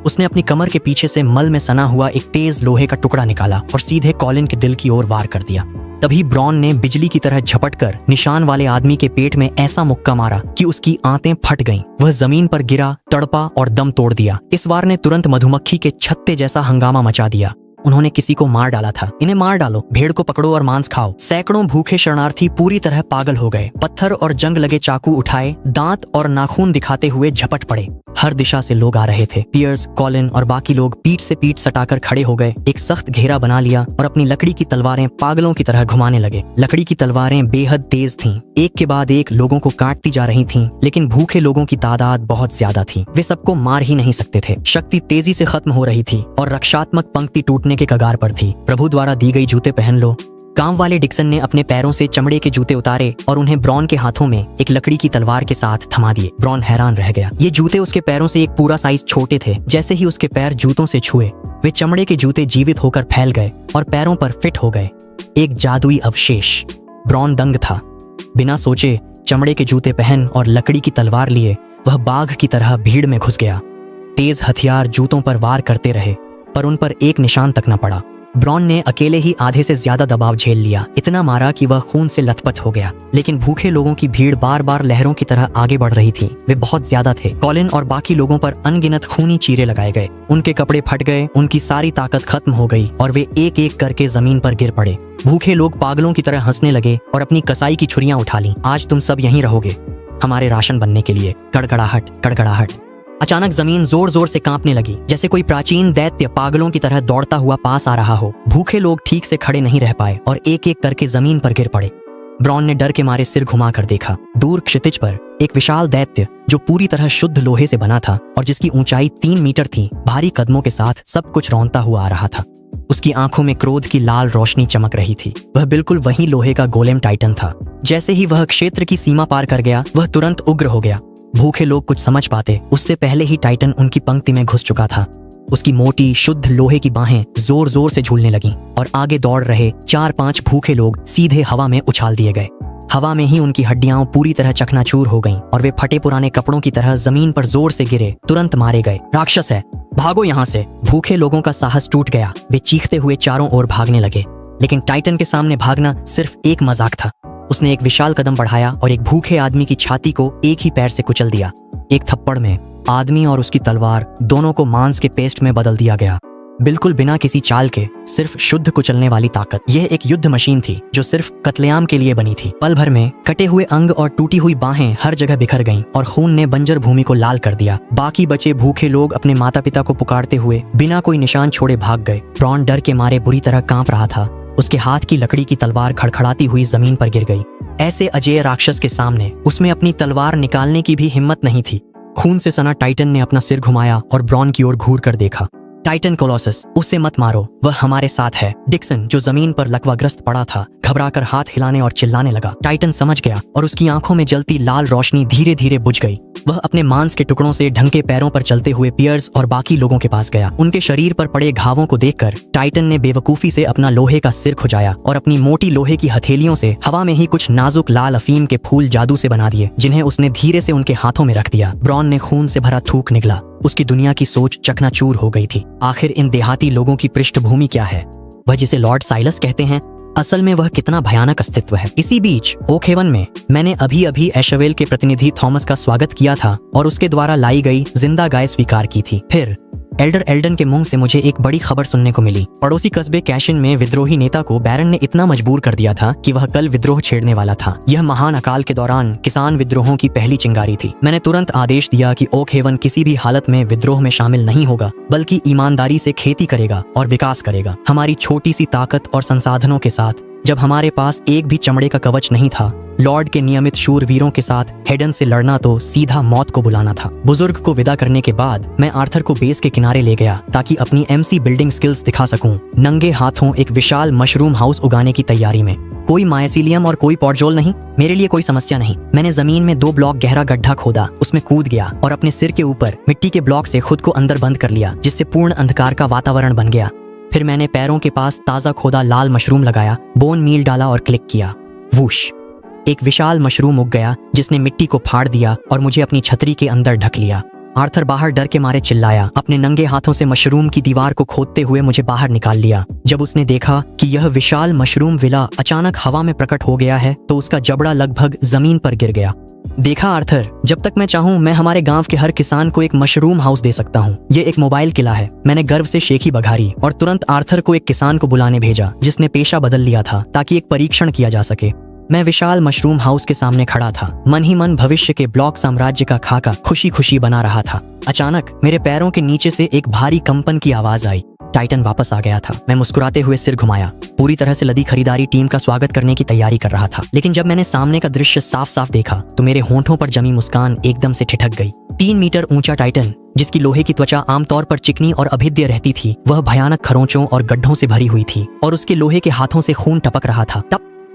उसने अपनी कमर के पीछे से मल में सना हुआ एक तेज लोहे का टुकड़ा निकाला और सीधे कॉलिन के दिल की ओर वार कर दिया। तभी ब्रॉन ने बिजली की तरह झपटकर निशान वाले आदमी के पेट में ऐसा मुक्का मारा कि उसकी आंतें फट गईं। वह जमीन पर गिरा, तड़पा और दम तोड़ दिया। इस वार ने तुरंत मधुमक्खी के छत्ते जैसा हंगामा मचा दिया। उन्होंने किसी को मार डाला था। इन्हें मार डालो, भेड़ को पकड़ो और मांस खाओ। सैकड़ों भूखे शरणार्थी पूरी तरह पागल हो गए। पत्थर और जंग लगे चाकू उठाए, दांत और नाखून दिखाते हुए झपट पड़े। हर दिशा से लोग आ रहे थे। पियर्स, कॉलिन और बाकी लोग पीठ से पीठ सटाकर खड़े हो गए, एक सख्त घेरा बना लिया और अपनी लकड़ी की तलवारें पागलों की तरह घुमाने लगे। लकड़ी की तलवारें बेहद तेज थीं, एक के बाद एक लोगों को काटती जा रही थीं, लेकिन भूखे लोगों की तादाद बहुत ज्यादा थी। वे सबको मार ही नहीं सकते थे। शक्ति तेजी से खत्म हो रही थी और रक्षात्मक पंक्ति टूटने के कगार पर थी। प्रभु द्वारा दी गई जूते पहन लो। गांव वाले डिक्सन ने अपने पैरों से चमड़े के जूते उतारे और उन्हें ब्रॉन के हाथों में एक लकड़ी की तलवार के साथ थमा दिए। ब्रॉन हैरान रह गया। ये जूते उसके पैरों से एक पूरा साइज छोटे थे। जैसे ही उसके पैर जूतों से छुए, वे चमड़े के जूते जीवित होकर फैल गए और पैरों पर फिट हो गए। एक जादुई अवशेष। ब्रॉन दंग था। बिना सोचे चमड़े के जूते पहन और लकड़ी की तलवार लिए वह बाघ की तरह भीड़ में घुस गया। तेज हथियार जूतों पर वार करते रहे, पर उन पर एक निशान तक न पड़ा। ब्रॉन ने अकेले ही आधे से ज्यादा दबाव झेल लिया। इतना मारा कि वह खून से लथपथ हो गया। लेकिन भूखे लोगों की भीड़ बार बार लहरों की तरह आगे बढ़ रही थी। वे बहुत ज्यादा थे। कॉलिन और बाकी लोगों पर अनगिनत खूनी चीरे लगाए गए। उनके कपड़े फट गए, उनकी सारी ताकत खत्म हो गई और वे एक एक करके जमीन पर गिर पड़े। भूखे लोग पागलों की तरह हंसने लगे और अपनी कसाई की छुरियां उठा लीं। आज तुम सब यहीं रहोगे, हमारे राशन बनने के लिए। कड़कड़ाहट, कड़कड़ाहट। अचानक जमीन जोर जोर से कांपने लगी, जैसे कोई प्राचीन दैत्य पागलों की तरह दौड़ता हुआ पास आ रहा हो। भूखे लोग ठीक से खड़े नहीं रह पाए और एक एक करके जमीन पर गिर पड़े। ब्रॉन ने डर के मारे सिर घुमाकर देखा। दूर क्षितिज पर एक विशाल दैत्य जो पूरी तरह शुद्ध लोहे से बना था और जिसकी ऊंचाई 3 मीटर थी, भारी कदमों के साथ सब कुछ रौंदता हुआ आ रहा था। उसकी आंखों में क्रोध की लाल रोशनी चमक रही थी। वह बिल्कुल वही लोहे का गोलेम टाइटन था। जैसे ही वह क्षेत्र की सीमा पार कर गया, वह तुरंत उग्र हो गया। भूखे लोग कुछ समझ पाते उससे पहले ही टाइटन उनकी पंक्ति में घुस चुका था। उसकी मोटी शुद्ध लोहे की बाहें जोर जोर से झूलने लगीं और आगे दौड़ रहे 4-5 भूखे लोग सीधे हवा में उछाल दिए गए। हवा में ही उनकी हड्डियां पूरी तरह चकनाचूर हो गईं और वे फटे पुराने कपड़ों की तरह जमीन पर जोर से गिरे, तुरंत मारे गए। राक्षस है, भागो यहाँ से। भूखे लोगों का साहस टूट गया। वे चीखते हुए चारों ओर भागने लगे, लेकिन टाइटन के सामने भागना सिर्फ एक मजाक था। उसने एक विशाल कदम बढ़ाया और एक भूखे आदमी की छाती को एक ही पैर से कुचल दिया। एक थप्पड़ में आदमी और उसकी तलवार दोनों को मांस के पेस्ट में बदल दिया गया। बिल्कुल बिना किसी चाल के, सिर्फ शुद्ध कुचलने वाली ताकत। यह एक युद्ध मशीन थी जो सिर्फ कत्लेआम के लिए बनी थी। पल भर में कटे हुए अंग और टूटी हुई बाहें हर जगह बिखर गईं और खून ने बंजर भूमि को लाल कर दिया। बाकी बचे भूखे लोग अपने माता पिता को पुकारते हुए बिना कोई निशान छोड़े भाग गए। ब्रॉन डर के मारे बुरी तरह कांप रहा था। उसके हाथ की लकड़ी की तलवार खड़खड़ाती हुई जमीन पर गिर गई। ऐसे अजेय राक्षस के सामने उसमें अपनी तलवार निकालने की भी हिम्मत नहीं थी। खून से सना टाइटन ने अपना सिर घुमाया और ब्रॉन की ओर घूर कर देखा। टाइटन कोलोसस, उसे मत मारो, वह हमारे साथ है। डिक्सन, जो जमीन पर लकवाग्रस्त पड़ा था, घबराकर हाथ हिलाने और चिल्लाने लगा। टाइटन समझ गया और उसकी आंखों में जलती लाल रोशनी धीरे धीरे बुझ गई। वह अपने मांस के टुकड़ों से ढंके पैरों पर चलते हुए पियर्स और बाकी लोगों के पास गया। उनके शरीर पर पड़े घावों को देखकर टाइटन ने बेवकूफी से अपना लोहे का सिर खुजाया और अपनी मोटी लोहे की हथेलियों से हवा में ही कुछ नाजुक लाल अफीम के फूल जादू से बना दिए, जिन्हें उसने धीरे से उनके हाथों में रख दिया। ब्रॉन ने खून से भरा थूक निगला। उसकी दुनिया की सोच चकनाचूर हो गई थी। आखिर इन देहाती लोगों की पृष्ठभूमि क्या है? वह जिसे लॉर्ड साइलस कहते हैं, असल में वह कितना भयानक अस्तित्व है। इसी बीच ओक हेवन में मैंने अभी अभी एशवेल के प्रतिनिधि थॉमस का स्वागत किया था और उसके द्वारा लाई गई जिंदा गाय स्वीकार की थी। फिर एल्डर एल्डन के मुंह से मुझे एक बड़ी खबर सुनने को मिली। पड़ोसी कस्बे कैशिन में विद्रोही नेता को बैरन ने इतना मजबूर कर दिया था कि वह कल विद्रोह छेड़ने वाला था। यह महान अकाल के दौरान किसान विद्रोहों की पहली चिंगारी थी। मैंने तुरंत आदेश दिया कि ओक हेवन किसी भी हालत में विद्रोह में शामिल नहीं होगा, बल्कि ईमानदारी से खेती करेगा और विकास करेगा। हमारी छोटी सी ताकत और संसाधनों के साथ, जब हमारे पास एक भी चमड़े का कवच नहीं था, लॉर्ड के नियमित शूरवीरों के साथ हेडन से लड़ना तो सीधा मौत को बुलाना था। बुजुर्ग को विदा करने के बाद मैं आर्थर को बेस के किनारे ले गया ताकि अपनी एमसी बिल्डिंग स्किल्स दिखा सकूं। नंगे हाथों एक विशाल मशरूम हाउस उगाने की तैयारी में। कोई मायसीलियम और कोई पॉटजोल नहीं, मेरे लिए कोई समस्या नहीं। मैंने जमीन में 2 ब्लॉक गहरा गड्ढा खोदा, उसमें कूद गया और अपने सिर के ऊपर मिट्टी के ब्लॉक से खुद को अंदर बंद कर लिया, जिससे पूर्ण अंधकार का वातावरण बन गया। फिर मैंने पैरों के पास ताजा खोदा लाल मशरूम लगाया, बोन मील डाला और क्लिक किया। वूश! एक विशाल मशरूम उग गया जिसने मिट्टी को फाड़ दिया और मुझे अपनी छतरी के अंदर ढक लिया। आर्थर बाहर डर के मारे चिल्लाया। अपने नंगे हाथों से मशरूम की दीवार को खोदते हुए मुझे बाहर निकाल लिया। जब उसने देखा कि यह विशाल मशरूम विला अचानक हवा में प्रकट हो गया है, तो उसका जबड़ा लगभग जमीन पर गिर गया। देखा आर्थर, जब तक मैं चाहूँ मैं हमारे गांव के हर किसान को एक मशरूम हाउस दे सकता हूँ। ये एक मोबाइल किला है। मैंने गर्व से शेखी बघारी और तुरंत आर्थर को एक किसान को बुलाने भेजा जिसने पेशा बदल लिया था ताकि एक परीक्षण किया जा सके। मैं विशाल मशरूम हाउस के सामने खड़ा था, मन ही मन भविष्य के ब्लॉक साम्राज्य का खाका खुशी खुशी बना रहा था। अचानक मेरे पैरों के नीचे से एक भारी कंपन की आवाज आई। टाइटन वापस आ गया था। मैं मुस्कुराते हुए सिर घुमाया। पूरी तरह से लदी खरीदारी टीम का स्वागत करने की तैयारी कर रहा था, लेकिन जब मैंने सामने का दृश्य साफ साफ देखा तो मेरे होंठों पर जमी मुस्कान एकदम से ठिठक गई। 3 मीटर ऊंचा टाइटन, जिसकी लोहे की त्वचा आमतौर पर चिकनी और अभेद्य रहती थी, वह भयानक खरोंचों और गड्ढों से भरी हुई थी और उसके लोहे के हाथों से खून टपक रहा था।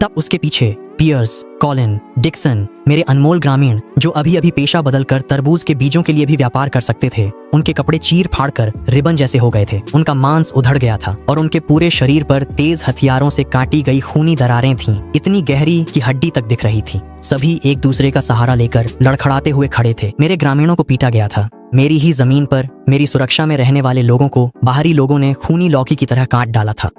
तब उसके पीछे पियर्स, कॉलिन, डिक्सन, मेरे अनमोल ग्रामीण, जो अभी अभी पेशा बदलकर तरबूज के बीजों के लिए भी व्यापार कर सकते थे। उनके कपड़े चीर फाड़ कर रिबन जैसे हो गए थे। उनका मांस उधड़ गया था और उनके पूरे शरीर पर तेज हथियारों से काटी गई खूनी दरारें थीं, इतनी गहरी कि हड्डी तक दिख रही थी। सभी एक दूसरे का सहारा लेकर लड़खड़ाते हुए खड़े थे। मेरे ग्रामीणों को पीटा गया था। मेरी ही जमीन पर मेरी सुरक्षा में रहने वाले लोगों को बाहरी लोगों ने खूनी लौकी की तरह काट डाला था।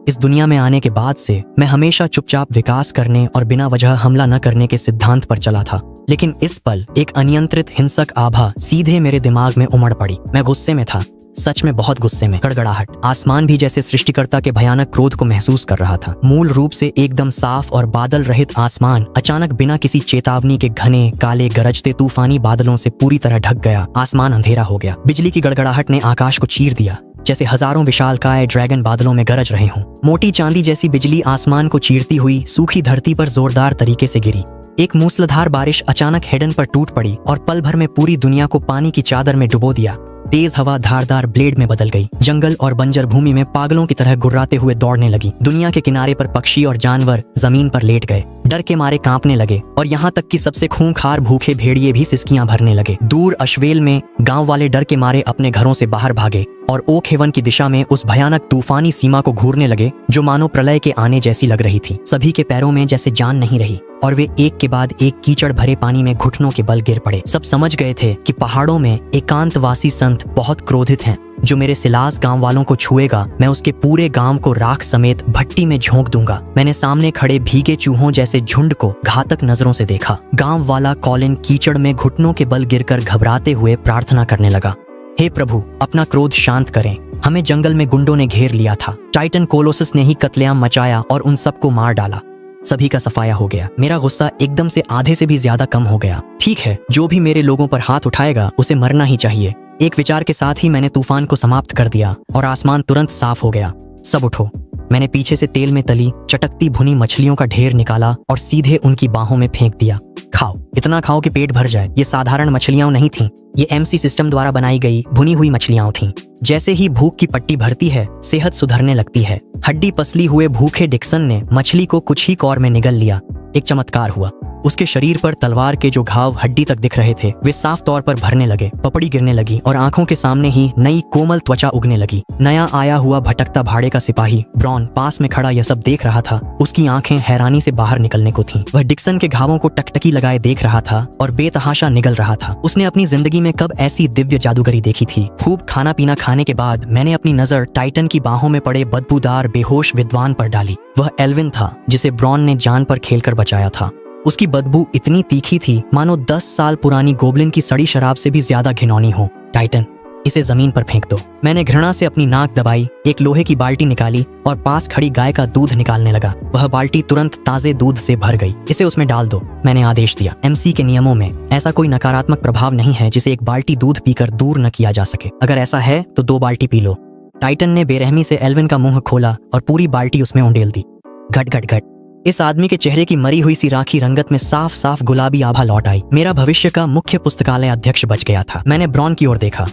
इस दुनिया में आने के बाद से मैं हमेशा चुपचाप विकास करने और बिना वजह हमला न करने के सिद्धांत पर चला था, लेकिन इस पल एक अनियंत्रित हिंसक आभा सीधे मेरे दिमाग में उमड़ पड़ी। मैं गुस्से में था, सच में बहुत गुस्से में। गड़गड़ाहट। आसमान भी जैसे सृष्टिकर्ता के भयानक क्रोध को महसूस कर रहा था। मूल रूप से एकदम साफ और बादल रहित आसमान अचानक बिना किसी चेतावनी के घने काले गरजते तूफानी बादलों से पूरी तरह ढक गया। आसमान अंधेरा हो गया। बिजली की गड़गड़ाहट ने आकाश को चीर दिया, जैसे हजारों विशालकाय ड्रैगन बादलों में गरज रहे हों। मोटी चांदी जैसी बिजली आसमान को चीरती हुई सूखी धरती पर जोरदार तरीके से गिरी। एक मूसलाधार बारिश अचानक हेडन पर टूट पड़ी और पल भर में पूरी दुनिया को पानी की चादर में डुबो दिया। तेज हवा धारदार ब्लेड में बदल गई। जंगल और बंजर भूमि में पागलों की तरह गुर्राते हुए दौड़ने लगी। दुनिया के किनारे पर पक्षी और जानवर जमीन पर लेट गए, डर के मारे कांपने लगे और यहाँ तक कि सबसे खूंखार भूखे भेड़िए भी सिसकियां भरने लगे। दूर अश्वेल में गांव वाले डर के मारे अपने घरों से बाहर भागे और ओक हेवन की दिशा में उस भयानक तूफानी सीमा को घूरने लगे जो मानो प्रलय के आने जैसी लग रही थी। सभी के पैरों में जैसे जान नहीं रही और वे एक के बाद एक कीचड़ भरे पानी में घुटनों के बल गिर पड़े। सब समझ गए थे कि पहाड़ों में एकांतवासी संत बहुत क्रोधित हैं। जो मेरे सिलास गांव वालों को छुएगा, मैं उसके पूरे गांव को राख समेत भट्टी में झोंक दूंगा। मैंने सामने खड़े भीगे चूहों जैसे झुंड को घातक नजरों से देखा। गांव वाला कॉलिन कीचड़ में घुटनों के बल गिरकर घबराते हुए प्रार्थना करने लगा। हे प्रभु, अपना क्रोध शांत करें। हमें जंगल में गुंडों ने घेर लिया था। टाइटन कोलोसस ने ही कत्लेआम मचाया और उन सबको मार डाला। सभी का सफाया हो गया। मेरा गुस्सा एकदम से आधे से भी ज्यादा कम हो गया। ठीक है, जो भी मेरे लोगों पर हाथ उठाएगा उसे मरना ही चाहिए। एक विचार के साथ ही मैंने तूफान को समाप्त कर दिया और आसमान तुरंत साफ हो गया। सब उठो। मैंने पीछे से तेल में तली चटकती भुनी मछलियों का ढेर निकाला और सीधे उनकी बाहों में फेंक दिया। खाओ, इतना खाओ कि पेट भर जाए। ये साधारण मछलियां नहीं थीं, ये एमसी सिस्टम द्वारा बनाई गई भुनी हुई मछलियां थीं। जैसे ही भूख की पट्टी भरती है, सेहत सुधरने लगती है। हड्डी पसली हुए भूखे डिक्सन ने मछली को कुछ ही कौर में निगल लिया। एक चमत्कार हुआ। उसके शरीर पर तलवार के जो घाव हड्डी तक दिख रहे थे वे साफ तौर पर भरने लगे, पपड़ी गिरने लगी और आंखों के सामने ही नई कोमल त्वचा उगने लगी। नया आया हुआ भटकता भाड़े का सिपाही ब्रॉन पास में खड़ा यह सब देख रहा था। उसकी आंखें हैरानी से बाहर निकलने को थीं। वह डिक्सन के घावों को टकटकी लगाए देख रहा था और बेतहाशा निगल रहा था। उसने अपनी जिंदगी में कब ऐसी दिव्य जादूगरी देखी थी। खूब खाना पीना खाने के बाद मैंने अपनी नजर टाइटन की बाहों में पड़े बदबूदार बेहोश विद्वान पर डाली। वह एल्विन था जिसे ब्रॉन ने जान पर खेलकर बचाया था। उसकी बदबू इतनी तीखी थी मानो 10 साल पुरानी गोबलिन की सड़ी शराब से भी ज्यादा घिनौनी हो। टाइटन, इसे जमीन पर फेंक दो। मैंने घृणा से अपनी नाक दबाई, एक लोहे की बाल्टी निकाली और पास खड़ी गाय का दूध निकालने लगा। वह बाल्टी तुरंत ताजे दूध से भर गई। इसे उसमें डाल दो, मैंने आदेश दिया। एमसी के नियमों में ऐसा कोई नकारात्मक प्रभाव नहीं है जिसे एक बाल्टी दूध पीकर दूर न किया जा सके। अगर ऐसा है तो 2 बाल्टी पी लो। टाइटन ने बेरहमी से एल्विन का मुंह खोला और पूरी बाल्टी उसमें उंडेल दी। घट घट घट। इस आदमी के चेहरे की मरी हुई सी राखी रंगत में साफ साफ गुलाबी आभा लौट आई। मेरा भविष्य का मुख्य पुस्तकालय अध्यक्ष बच गया था। मैंने ब्रॉन की ओर देखा।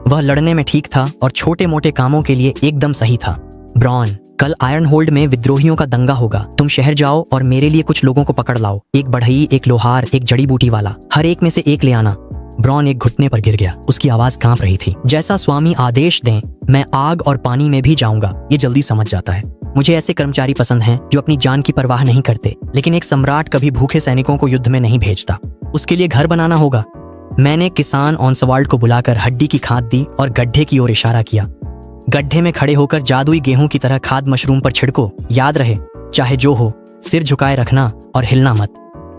वह लड़ने में ठीक था और छोटे मोटे कामों के लिए एकदम सही था। ब्रॉन, कल आयरन होल्ड में विद्रोहियों का दंगा होगा। तुम शहर जाओ और मेरे लिए कुछ लोगों को पकड़ लाओ। एक बढ़ई, एक लोहार, एक जड़ी बूटी वाला, हर एक में से एक ले आना। ब्रॉन एक घुटने पर गिर गया। उसकी आवाज कांप रही थी। जैसा स्वामी आदेश दें, मैं आग और पानी में भी जाऊंगा। ये जल्दी समझ जाता है। मुझे ऐसे कर्मचारी पसंद हैं जो अपनी जान की परवाह नहीं करते। लेकिन एक सम्राट कभी भूखे सैनिकों को युद्ध में नहीं भेजता। उसके लिए घर बनाना होगा। मैंने किसान ऑन्सवाल्ड को बुलाकर हड्डी की खाद दी और गड्ढे की ओर इशारा किया। गड्ढे में खड़े होकर जादुई गेहूं की तरह खाद मशरूम पर छिड़को। याद रहे, चाहे जो हो, सिर झुकाए रखना और हिलना मत।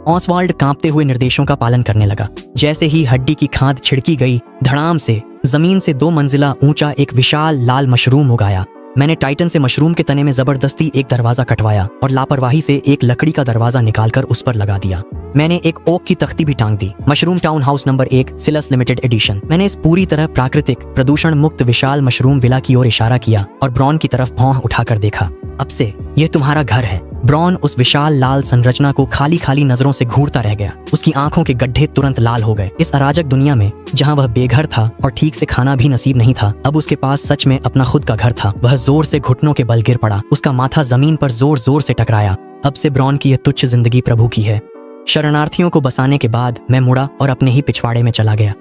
ऑसवाल्ड कांपते हुए निर्देशों का पालन करने लगा। जैसे ही हड्डी की खाद छिड़की गई, धड़ाम से जमीन से 2 मंजिला ऊंचा एक विशाल लाल मशरूम उगाया। मैंने टाइटन से मशरूम के तने में जबरदस्ती एक दरवाजा कटवाया और लापरवाही से एक लकड़ी का दरवाजा निकालकर उस पर लगा दिया। मैंने एक ओक की तख्ती भी टांग दी। Mushroom town house number 1, Silas limited edition. मैंने इस पूरी तरह प्राकृतिक, प्रदूषण मुक्त विशाल मशरूम विला की ओर इशारा किया और ब्रॉन की तरफ भौं उठाकर देखा। अब से यह तुम्हारा घर है। ब्रॉन उस विशाल लाल संरचना को खाली खाली नजरों से घूरता रह गया। उसकी आंखों के गड्ढे तुरंत लाल हो गए। इस अराजक दुनिया में जहां वह बेघर था और ठीक से खाना भी नसीब नहीं था, अब उसके पास सच में अपना खुद का घर था। वह जोर से घुटनों के बल गिर पड़ा। उसका माथा जमीन पर जोर जोर से टकराया। अब से ब्रॉन की यह तुच्छ जिंदगी प्रभु की है। शरणार्थियों को बसाने के बाद मैं मुड़ा और अपने ही पिछवाड़े में चला गया।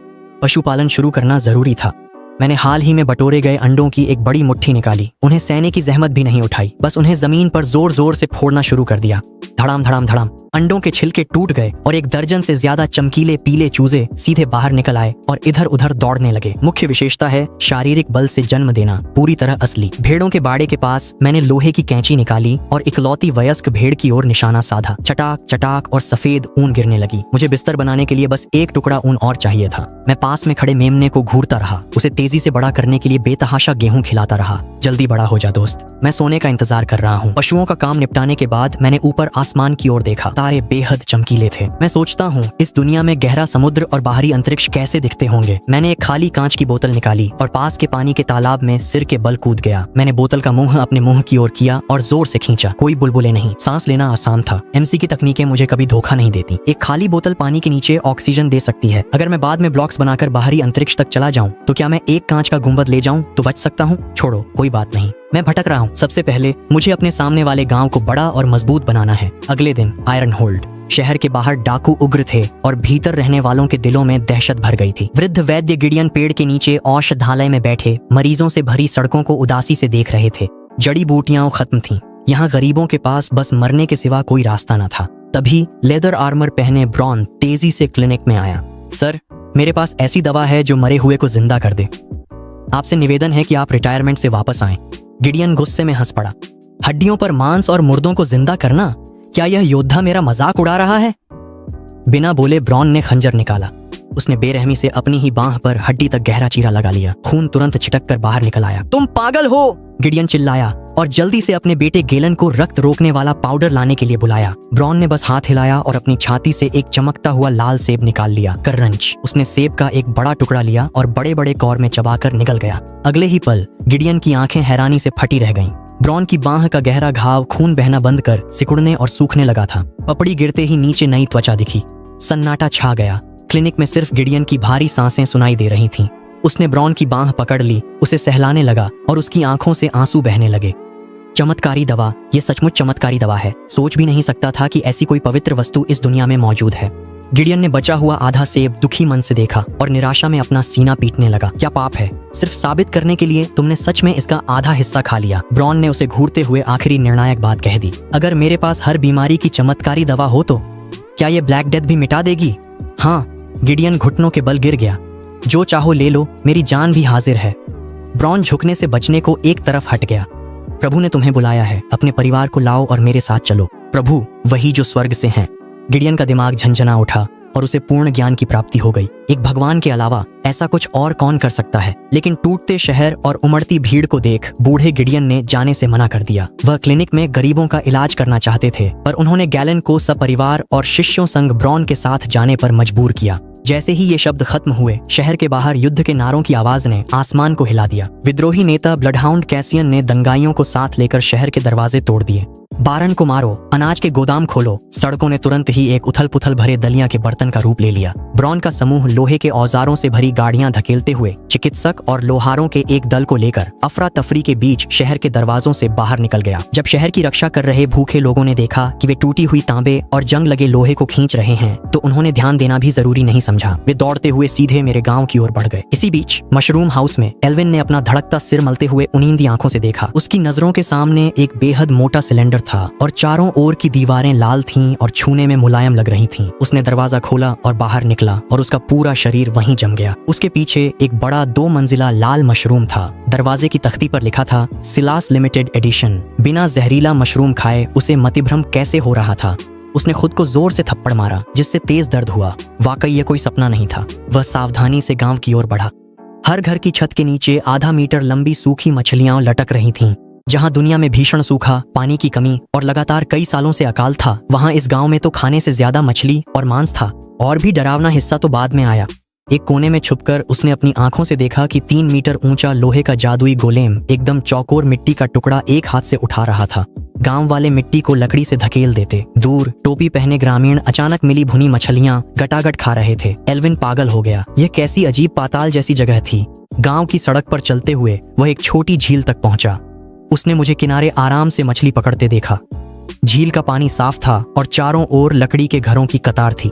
पशुपालन शुरू करना जरूरी था। मैंने हाल ही में बटोरे गए अंडों की एक बड़ी मुट्ठी निकाली। उन्हें सहने की जहमत भी नहीं उठाई, बस उन्हें जमीन पर जोर जोर से फोड़ना शुरू कर दिया। धड़ाम धड़ाम धड़ाम अंडों के छिलके टूट गए और 1 दर्जन से ज्यादा चमकीले पीले चूजे सीधे बाहर निकल आए और इधर उधर दौड़ने लगे। मुख्य विशेषता है शारीरिक बल से जन्म देना, पूरी तरह असली। भेड़ों के बाड़े के पास मैंने लोहे की कैंची निकाली और इकलौती वयस्क भेड़ की ओर निशाना साधा। चटाक चटाक और सफेद ऊन गिरने लगी। मुझे बिस्तर बनाने के लिए बस 1 टुकड़ा ऊन और चाहिए था। मैं पास में खड़े मेमने को घूरता रहा। उसे तेजी से बड़ा करने के लिए बेतहाशा गेहूं खिलाता रहा। जल्दी बड़ा हो जा दोस्त, मैं सोने का इंतजार कर रहा हूँ। पशुओं का काम निपटाने के बाद मैंने ऊपर आसमान की ओर देखा। तारे बेहद चमकीले थे। मैं सोचता हूँ इस दुनिया में गहरा समुद्र और बाहरी अंतरिक्ष कैसे दिखते होंगे। मैंने एक खाली कांच की बोतल निकाली और पास के पानी के तालाब में सिर के बल कूद गया। मैंने बोतल का मुंह अपने मुंह की ओर किया और जोर से खींचा। कोई बुलबुले नहीं। सांस लेना आसान था। एमसी की तकनीकें मुझे कभी धोखा नहीं देती। एक खाली बोतल पानी के नीचे ऑक्सीजन दे सकती है। अगर मैं बाद में ब्लॉक्स बनाकर बाहरी अंतरिक्ष तक चला जाऊं तो क्या मैं एक कांच का गुंबद ले जाऊं तो बच सकता हूं? छोड़ो, कोई बात नहीं, मैं भटक रहा हूं। सबसे पहले मुझे अपने सामने वाले गांव को बड़ा और मजबूत बनाना है। अगले दिन आयरन होल्ड। शहर के बाहर डाकू उग्र थे और भीतर रहने वालों के दिलों में दहशत भर गई थी। वृद्ध वैद्य गिडियन पेड़ के नीचे औषधालय में बैठे मरीजों से भरी सड़कों को उदासी से देख रहे थे। जड़ी बूटियां खत्म थीं। यहाँ गरीबों के पास बस मरने के सिवा कोई रास्ता न था। तभी लेदर आर्मर पहने ब्रॉन तेजी से क्लिनिक में आया। सर, मेरे पास ऐसी दवा है जो मरे हुए को जिंदा कर दे। आपसे निवेदन है कि आप रिटायरमेंट से वापस आएं। गिडियन गुस्से में हंस पड़ा। हड्डियों पर मांस और मुर्दों को जिंदा करना? क्या यह योद्धा मेरा मजाक उड़ा रहा है? बिना बोले ब्रॉन ने खंजर निकाला। उसने बेरहमी से अपनी ही बांह पर हड्डी तक गहरा चीरा लगा लिया। खून तुरंत छिटक कर बाहर निकल आया। तुम पागल हो, गिडियन चिल्लाया और जल्दी से अपने बेटे गेलन को रक्त रोकने वाला पाउडर लाने के लिए बुलाया। ब्रॉन ने बस हाथ हिलाया और अपनी छाती से एक चमकता हुआ लाल सेब निकाल लिया। कर्रंच। उसने सेब का एक बड़ा टुकड़ा लिया और बड़े बड़े कौर में चबाकर निकल गया। अगले ही पल गिडियन की आंखें हैरानी से फटी रह गईं। ब्रॉन की बांह का गहरा घाव खून बहना बंद कर सिकुड़ने और सूखने लगा था। पपड़ी गिरते ही नीचे नई त्वचा दिखी। सन्नाटा छा गया। क्लिनिक में सिर्फ गिडियन की भारी सांसें सुनाई दे रही थीं। उसने ब्रॉन की बांह पकड़ ली, उसे सहलाने लगा और उसकी आंखों से आंसू बहने लगे। चमत्कारी दवा, ये सचमुच चमत्कारी दवा है। सोच भी नहीं सकता था कि ऐसी कोई पवित्र वस्तु इस दुनिया में मौजूद है। गिडियन ने बचा हुआ आधा सेब दुखी मन से देखा और निराशा में अपना सीना पीटने लगा। क्या पाप है? सिर्फ साबित करने के लिए तुमने सच में इसका आधा हिस्सा खा लिया। ब्रॉन ने उसे घूरते हुए आखिरी निर्णायक बात कह दी। अगर मेरे पास हर बीमारी की चमत्कारी दवा हो तो क्या ये ब्लैक डेथ भी मिटा देगी? हाँ। गिडियन घुटनों के बल गिर गया। जो चाहो ले लो, मेरी जान भी हाजिर है। ब्रॉन झुकने से बचने को एक तरफ हट गया। प्रभु ने तुम्हें बुलाया है, अपने परिवार को लाओ और मेरे साथ चलो। प्रभु, वही जो स्वर्ग से हैं। गिडियन का दिमाग झंझना उठा और उसे पूर्ण ज्ञान की प्राप्ति हो गई। एक भगवान के अलावा ऐसा कुछ और कौन कर सकता है? लेकिन टूटते शहर और उमड़ती भीड़ को देख बूढ़े गिडियन ने जाने से मना कर दिया। वह क्लिनिक में गरीबों का इलाज करना चाहते थे, पर उन्होंने गैलन को सपरिवार और शिष्यों संग ब्रॉन के साथ जाने पर मजबूर किया। जैसे ही ये शब्द खत्म हुए, शहर के बाहर युद्ध के नारों की आवाज ने आसमान को हिला दिया। विद्रोही नेता ब्लडहाउंड कैसियन ने दंगाइयों को साथ लेकर शहर के दरवाजे तोड़ दिए। बारन को मारो, अनाज के गोदाम खोलो। सड़कों ने तुरंत ही एक उथल पुथल भरे दलिया के बर्तन का रूप ले लिया। ब्रॉन का समूह लोहे के औजारों से भरी गाड़ियां धकेलते हुए चिकित्सक और लोहारों के एक दल को लेकर अफरा तफरी के बीच शहर के दरवाजों से बाहर निकल गया। जब शहर की रक्षा कर रहे भूखे लोगों ने देखा कि वे टूटी हुई तांबे और जंग लगे लोहे को खींच रहे हैं, तो उन्होंने ध्यान देना भी जरूरी नहीं समझा। वे दौड़ते हुए सीधे मेरे गांव की ओर बढ़ गए। इसी बीच मशरूम हाउस में एल्विन ने अपना धड़कता सिर मलते हुए उनींदी आंखों से देखा। उसकी नजरों के सामने एक बेहद मोटा सिलेंडर था और चारों ओर की दीवारें लाल थीं और छूने में मुलायम लग रही थीं। उसने दरवाजा खोला और बाहर निकला और उसका पूरा शरीर वहीं जम गया। उसके पीछे एक बड़ा 2 मंजिला लाल मशरूम था। दरवाजे की तख्ती पर लिखा था सिलास लिमिटेड एडिशन। बिना जहरीला मशरूम खाए उसे मतिभ्रम कैसे हो रहा था? उसने खुद को जोर से थप्पड़ मारा, जिससे तेज दर्द हुआ। वाकई ये कोई सपना नहीं था। वह सावधानी से गांव की ओर बढ़ा। हर घर की छत के नीचे आधा मीटर लंबी सूखी मछलियां लटक रही थीं। जहां दुनिया में भीषण सूखा, पानी की कमी और लगातार कई सालों से अकाल था, वहां इस गांव में तो खाने से ज्यादा मछली और मांस था। और भी डरावना हिस्सा तो बाद में आया। एक कोने में छुपकर उसने अपनी आंखों से देखा कि 3 मीटर ऊंचा लोहे का जादुई गोलेम एकदम चौकोर मिट्टी का टुकड़ा एक हाथ से उठा रहा था। गांव वाले मिट्टी को लकड़ी से धकेल देते। दूर टोपी पहने ग्रामीण अचानक मिली भुनी मछलियां गटागट खा रहे थे। एल्विन पागल हो गया। यह कैसी अजीब पाताल जैसी जगह थी। गांव की सड़क पर चलते हुए वह एक छोटी झील तक पहुंचा। उसने मुझे किनारे आराम से मछली पकड़ते देखा। झील का पानी साफ था और चारों ओर लकड़ी के घरों की कतार थी।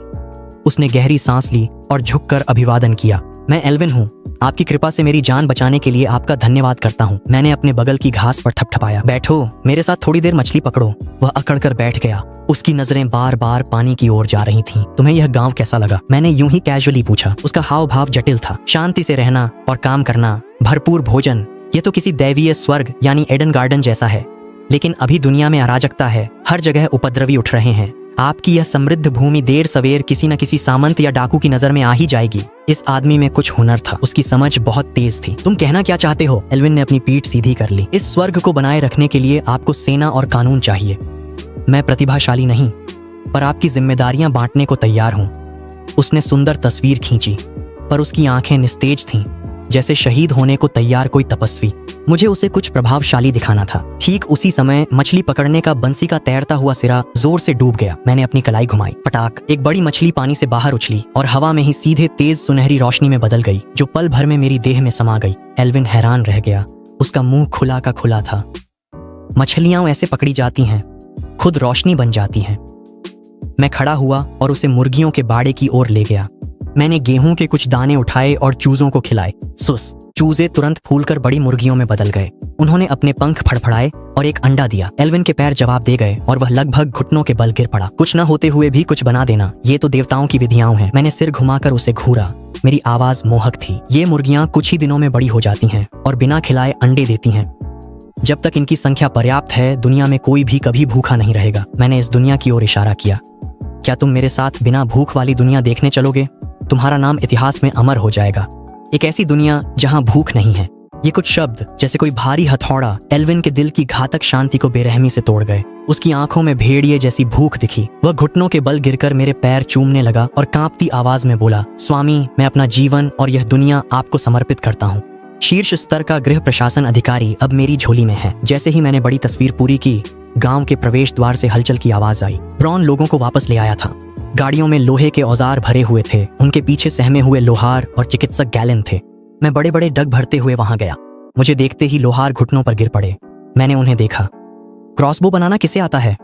उसने गहरी सांस ली और झुककर अभिवादन किया। मैं एल्विन हूँ। आपकी कृपा से मेरी जान बचाने के लिए आपका धन्यवाद करता हूँ। मैंने अपने बगल की घास पर थपथपाया। बैठो, मेरे साथ थोड़ी देर मछली पकड़ो। वह अकड़कर बैठ गया। उसकी नजरें बार बार पानी की ओर जा रही थीं। तुम्हें यह गांव कैसा लगा? मैंने यूं ही कैजुअली पूछा। उसका हाव भाव जटिल था। शांति से रहना और काम करना, भरपूर भोजन, ये तो किसी दैवीय स्वर्ग यानी एडन गार्डन जैसा है। लेकिन अभी दुनिया में अराजकता है। हर जगह उपद्रवी उठ रहे हैं। आपकी यह समृद्ध भूमि देर सवेर किसी न किसी सामंत या डाकू की नजर में आ ही जाएगी। इस आदमी में कुछ हुनर था। उसकी समझ बहुत तेज थी। तुम कहना क्या चाहते हो? एल्विन ने अपनी पीठ सीधी कर ली। इस स्वर्ग को बनाए रखने के लिए आपको सेना और कानून चाहिए। मैं प्रतिभाशाली नहीं, पर आपकी जिम्मेदारियां बांटने को तैयार हूं। उसने सुंदर तस्वीर खींची, पर उसकी आंखें निस्तेज थीं, जैसे शहीद होने को तैयार कोई तपस्वी। मुझे उसे कुछ प्रभावशाली दिखाना था। ठीक उसी समय मछली पकड़ने का बंसी का तैरता हुआ सिरा जोर से डूब गया। मैंने अपनी कलाई घुमाई। पटाक, एक बड़ी मछली पानी से बाहर उछली और हवा में ही सीधे तेज सुनहरी रोशनी में बदल गई, जो पल भर में मेरी देह में समा गई। एल्विन हैरान रह गया। उसका मुंह खुला का खुला था। मछलियां ऐसे पकड़ी जाती हैं, खुद रोशनी बन जाती हैं। मैं खड़ा हुआ और उसे मुर्गियों के बाड़े की ओर ले गया। मैंने गेहूं के कुछ दाने उठाए और चूजों को खिलाए। सुस, चूजे तुरंत फूलकर बड़ी मुर्गियों में बदल गए। उन्होंने अपने पंख फड़फड़ाए और एक अंडा दिया। एल्विन के पैर जवाब दे गए और वह लगभग घुटनों के बल गिर पड़ा। कुछ न होते हुए भी कुछ बना देना, ये तो देवताओं की विधियां हैं। मैंने सिर घुमाकर उसे घूरा। मेरी आवाज मोहक थी। ये मुर्गियां कुछ ही दिनों में बड़ी हो जाती हैं और बिना खिलाए अंडे देती हैं। जब तक इनकी संख्या पर्याप्त है, दुनिया में कोई भी कभी भूखा नहीं रहेगा। मैंने इस दुनिया की ओर इशारा किया। क्या तुम मेरे साथ बिना भूख वाली दुनिया देखने चलोगे? तुम्हारा नाम इतिहास में अमर हो जाएगा। एक ऐसी दुनिया जहां भूख नहीं है। ये कुछ शब्द जैसे कोई भारी हथौड़ा एल्विन के दिल की घातक शांति को बेरहमी से तोड़ गए। उसकी आंखों में भेड़िए जैसी भूख दिखी। वह घुटनों के बल गिरकर मेरे पैर चूमने लगा और कांपती आवाज में बोला, स्वामी, मैं अपना जीवन और यह दुनिया आपको समर्पित करता हूँ। शीर्ष स्तर का गृह प्रशासन अधिकारी अब मेरी झोली में है। जैसे ही मैंने बड़ी तस्वीर पूरी की, गांव के प्रवेश द्वार से हलचल की आवाज आई। ब्रॉन लोगों को वापस ले आया था। गाड़ियों में लोहे के औजार भरे हुए थे। उनके पीछे सहमे हुए लोहार और चिकित्सक गैलन थे। मैं बड़े बड़े डग भरते हुए वहां गया। मुझे देखते ही लोहार घुटनों पर गिर पड़े। मैंने उन्हें देखा। क्रॉसबो बनाना किसे आता है?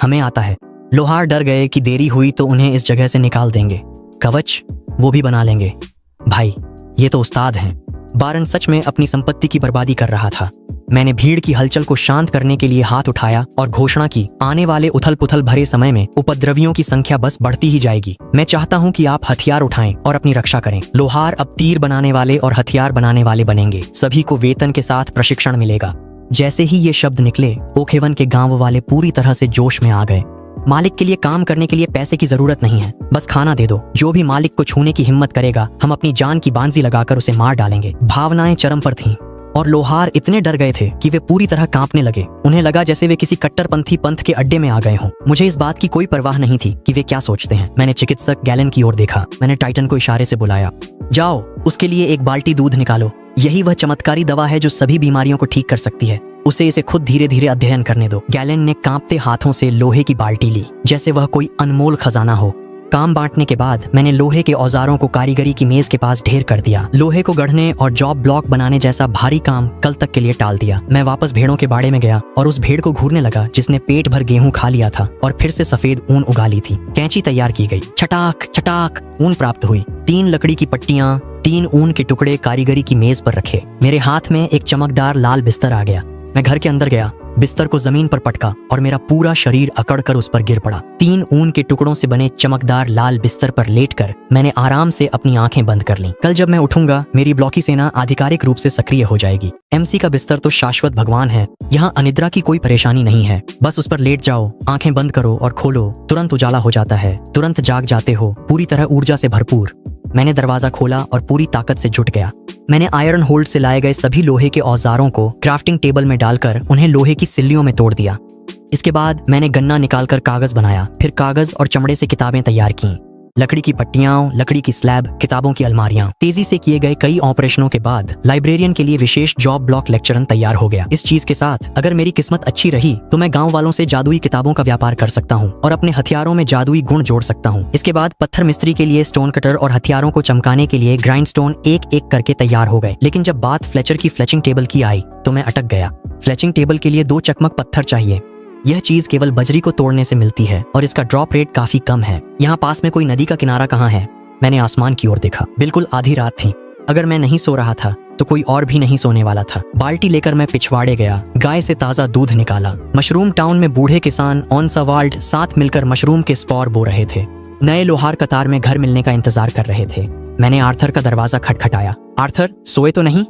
हमें आता है। लोहार डर गए कि देरी हुई तो उन्हें इस जगह से निकाल देंगे। कवच वो भी बना लेंगे। भाई, ये तो उस्ताद हैं। बारन सच में अपनी संपत्ति की बर्बादी कर रहा था। मैंने भीड़ की हलचल को शांत करने के लिए हाथ उठाया और घोषणा की, आने वाले उथल पुथल भरे समय में उपद्रवियों की संख्या बस बढ़ती ही जाएगी। मैं चाहता हूं कि आप हथियार उठाएं और अपनी रक्षा करें। लोहार अब तीर बनाने वाले और हथियार बनाने वाले बनेंगे। सभी को वेतन के साथ प्रशिक्षण मिलेगा। जैसे ही ये शब्द निकले, ओकहेवन के गांव वाले पूरी तरह से जोश में आ गए। मालिक के लिए काम करने के लिए पैसे की जरूरत नहीं है, बस खाना दे दो। जो भी मालिक को छूने की हिम्मत करेगा, हम अपनी जान की बांजी लगाकर उसे मार डालेंगे। भावनाएं चरम पर थीं और लोहार इतने डर गए थे कि वे पूरी तरह कांपने लगे। उन्हें लगा जैसे वे किसी कट्टरपंथी पंथ के अड्डे में आ गए हों। मुझे इस बात की कोई परवाह नहीं थी कि वे क्या सोचते हैं। मैंने चिकित्सक गैलन की ओर देखा। मैंने टाइटन को इशारे से बुलाया, जाओ उसके लिए एक बाल्टी दूध निकालो। यही वह चमत्कारी दवा है जो सभी बीमारियों को ठीक कर सकती है। उसे इसे खुद धीरे धीरे अध्ययन करने दो। गैलन ने कांपते हाथों से लोहे की बाल्टी ली, जैसे वह कोई अनमोल खजाना हो। काम बांटने के बाद मैंने लोहे के औजारों को कारीगरी की मेज के पास ढेर कर दिया। लोहे को गढ़ने और जॉब ब्लॉक बनाने जैसा भारी काम कल तक के लिए टाल दिया। मैं वापस भेड़ों के बाड़े में गया और उस भेड़ को घूरने लगा जिसने पेट भर गेहूं खा लिया था और फिर से सफेद ऊन उगा ली थी। कैंची तैयार की गई। छटाक छटाक ऊन प्राप्त हुई। 3 लकड़ी की पट्टियां, 3 ऊन के टुकड़े कारीगरी की मेज पर रखे। मेरे हाथ में एक चमकदार लाल बिस्तर आ गया। मैं घर के अंदर गया, बिस्तर को जमीन पर पटका और मेरा पूरा शरीर अकड़कर उस पर गिर पड़ा। 3 ऊन के टुकड़ों से बने चमकदार लाल बिस्तर पर लेटकर मैंने आराम से अपनी आंखें बंद कर लीं। कल जब मैं उठूंगा, मेरी ब्लॉकी सेना आधिकारिक रूप से सक्रिय हो जाएगी। एमसी का बिस्तर तो शाश्वत भगवान है। यहाँ अनिद्रा की कोई परेशानी नहीं है। बस उस पर लेट जाओ, आंखें बंद करो और खोलो, तुरंत उजाला हो जाता है। तुरंत जाग जाते हो, पूरी तरह ऊर्जा से भरपूर। मैंने दरवाजा खोला और पूरी ताकत से जुट गया। मैंने आयरन होल्ड से लाए गए सभी लोहे के औजारों को क्राफ्टिंग टेबल में डालकर उन्हें लोहे की सिल्लियों में तोड़ दिया। इसके बाद मैंने गन्ना निकालकर कागज बनाया। फिर कागज और चमड़े से किताबें तैयार की। लकड़ी की पट्टियां, लकड़ी की स्लैब, किताबों की अलमारियां। तेजी से किए गए कई ऑपरेशनों के बाद लाइब्रेरियन के लिए विशेष जॉब ब्लॉक लेक्चरन तैयार हो गया। इस चीज के साथ अगर मेरी किस्मत अच्छी रही तो मैं गांव वालों से जादुई किताबों का व्यापार कर सकता हूं और अपने हथियारों में जादुई गुण जोड़ सकता हूं। इसके बाद पत्थर मिस्त्री के लिए स्टोन कटर और हथियारों को चमकाने के लिए ग्राइंड स्टोन एक एक करके तैयार हो गए। लेकिन जब बात फ्लेचर की फ्लेचिंग टेबल की आई तो मैं अटक गया। फ्लेचिंग टेबल के लिए 2 चकमक पत्थर चाहिए। यह चीज केवल बजरी को तोड़ने से मिलती है और इसका ड्रॉप रेट काफी कम है। यहाँ पास में कोई नदी का किनारा कहाँ है? मैंने आसमान की ओर देखा। बिल्कुल आधी रात थी। अगर मैं नहीं सो रहा था तो कोई और भी नहीं सोने वाला था। बाल्टी लेकर मैं पिछवाड़े गया। गाय से ताजा दूध निकाला। मशरूम टाउन में बूढ़े किसान ऑनसावाल्ड साथ मिलकर मशरूम के स्पॉर बो रहे थे। नए लोहार कतार में घर मिलने का इंतजार कर रहे थे। मैंने आर्थर का दरवाजा खटखटाया। आर्थर, सोए तो नहीं?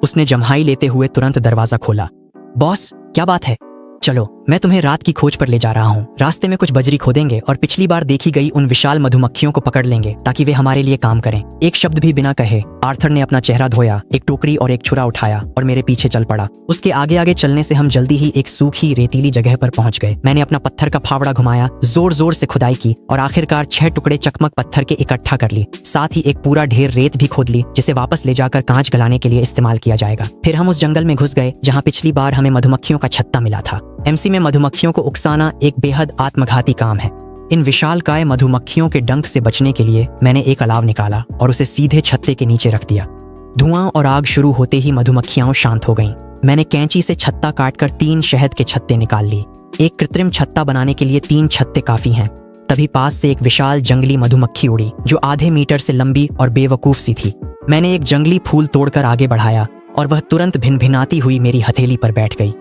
उसने जम्हाई लेते हुए तुरंत दरवाजा खोला। बॉस, क्या बात है? चलो, मैं तुम्हें रात की खोज पर ले जा रहा हूँ। रास्ते में कुछ बजरी खोदेंगे और पिछली बार देखी गई उन विशाल मधुमक्खियों को पकड़ लेंगे ताकि वे हमारे लिए काम करें। एक शब्द भी बिना कहे आर्थर ने अपना चेहरा धोया, एक टोकरी और एक छुरा उठाया और मेरे पीछे चल पड़ा। उसके आगे आगे चलने से हम जल्दी ही एक सूखी रेतीली जगह पर पहुंच गए। मैंने अपना पत्थर का फावड़ा घुमाया, जोर जोर से खुदाई की और आखिरकार 6 टुकड़े चकमक पत्थर के इकट्ठा कर ली। साथ ही एक पूरा ढेर रेत भी खोद ली जिसे वापस ले जाकर कांच गलाने के लिए इस्तेमाल किया जाएगा। फिर हम उस जंगल में घुस गए जहाँ पिछली बार हमें मधुमक्खियों का छत्ता मिला था। एमसी में मधुमक्खियों को उकसाना एक बेहद आत्मघाती काम है। इन विशालकाय मधुमक्खियों के डंक से बचने के लिए मैंने एक अलाव निकाला और उसे सीधे छत्ते के नीचे रख दिया। धुआं और आग शुरू होते ही मधुमक्खियां शांत हो गईं। मैंने कैंची से छत्ता काटकर 3 शहद के छत्ते निकाल लिए। एक कृत्रिम छत्ता बनाने के लिए 3 छत्ते काफी हैं। तभी पास से एक विशाल जंगली मधुमक्खी उड़ी जो आधे मीटर से लंबी और बेवकूफ सी थी। मैंने एक जंगली फूल तोड़कर आगे बढ़ाया और वह तुरंत भिनभिनाती हुई मेरी हथेली पर बैठ गई।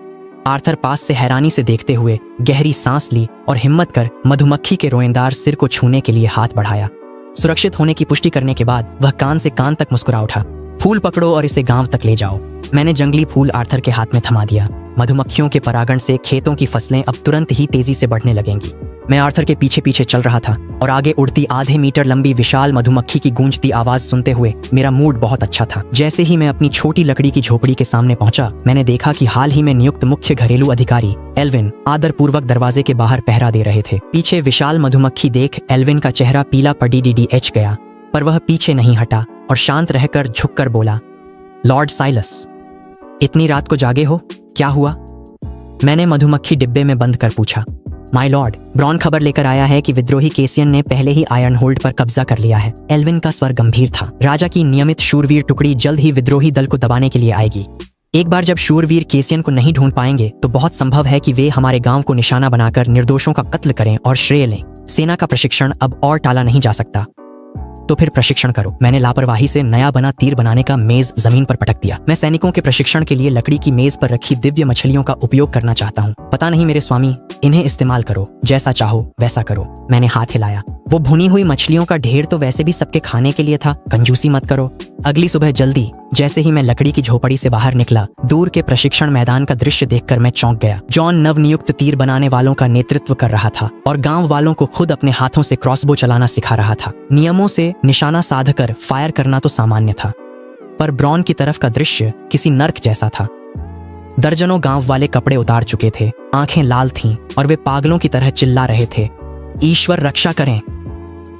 आर्थर पास से हैरानी से देखते हुए गहरी सांस ली और हिम्मत कर मधुमक्खी के रोएंदार सिर को छूने के लिए हाथ बढ़ाया। सुरक्षित होने की पुष्टि करने के बाद वह कान से कान तक मुस्कुरा उठा। फूल पकड़ो और इसे गांव तक ले जाओ। मैंने जंगली फूल आर्थर के हाथ में थमा दिया। मधुमक्खियों के परागण से खेतों की फसलें अब तुरंत ही तेजी से बढ़ने लगेंगी। मैं आर्थर के पीछे पीछे चल रहा था और आगे उड़ती आधे मीटर लंबी विशाल मधुमक्खी की गूंजती आवाज सुनते हुए मेरा मूड बहुत अच्छा था। जैसे ही मैं अपनी छोटी लकड़ी की झोपड़ी के सामने पहुंचा, मैंने देखा कि हाल ही में नियुक्त मुख्य घरेलू अधिकारी एल्विन आदरपूर्वक दरवाजे के बाहर पहरा दे रहे थे। पीछे विशाल मधुमक्खी देख एल्विन का चेहरा पीला पड़ीडीएच गया, पर वह पीछे नहीं हटा और शांत रहकर झुककर बोला, लॉर्ड साइलस, इतनी रात को जागे हो, क्या हुआ? मैंने मधुमक्खी डिब्बे में बंद कर पूछा। माय लॉर्ड, ब्रॉन खबर लेकर आया है कि विद्रोही केसियन ने पहले ही आयरन होल्ड पर कब्जा कर लिया है। एल्विन का स्वर गंभीर था। राजा की नियमित शूरवीर टुकड़ी जल्द ही विद्रोही दल को दबाने के लिए आएगी। एक बार जब शूरवीर केसियन को नहीं ढूंढ पाएंगे तो बहुत संभव है कि वे हमारे गांव को निशाना बनाकर निर्दोषों का कत्ल करें और श्रेय लें। सेना का प्रशिक्षण अब और टाला नहीं जा सकता। तो फिर प्रशिक्षण करो। मैंने लापरवाही से नया बना तीर बनाने का मेज जमीन पर पटक दिया। मैं सैनिकों के प्रशिक्षण के लिए लकड़ी की मेज पर रखी दिव्य मछलियों का उपयोग करना चाहता हूँ। पता नहीं मेरे स्वामी, इन्हें इस्तेमाल करो, जैसा चाहो वैसा करो। मैंने हाथ हिलाया। वो भुनी हुई मछलियों का ढेर तो वैसे भी सबके खाने के लिए था, कंजूसी मत करो। अगली सुबह जल्दी जैसे ही मैं लकड़ी की झोपड़ी से बाहर निकला, दूर के प्रशिक्षण मैदान का दृश्य देखकर मैं चौंक गया। जॉन नवनियुक्त तीर बनाने वालों का नेतृत्व कर रहा था और गांव वालों को खुद अपने हाथों से क्रॉसबो चलाना सिखा रहा था। नियमों से निशाना साधकर फायर करना तो सामान्य था, पर ब्रॉन की तरफ का दृश्य किसी नर्क जैसा था। दर्जनों गांव वाले कपड़े उतार चुके थे, आंखें लाल थीं और वे पागलों की तरह चिल्ला रहे थे, ईश्वर रक्षा करें।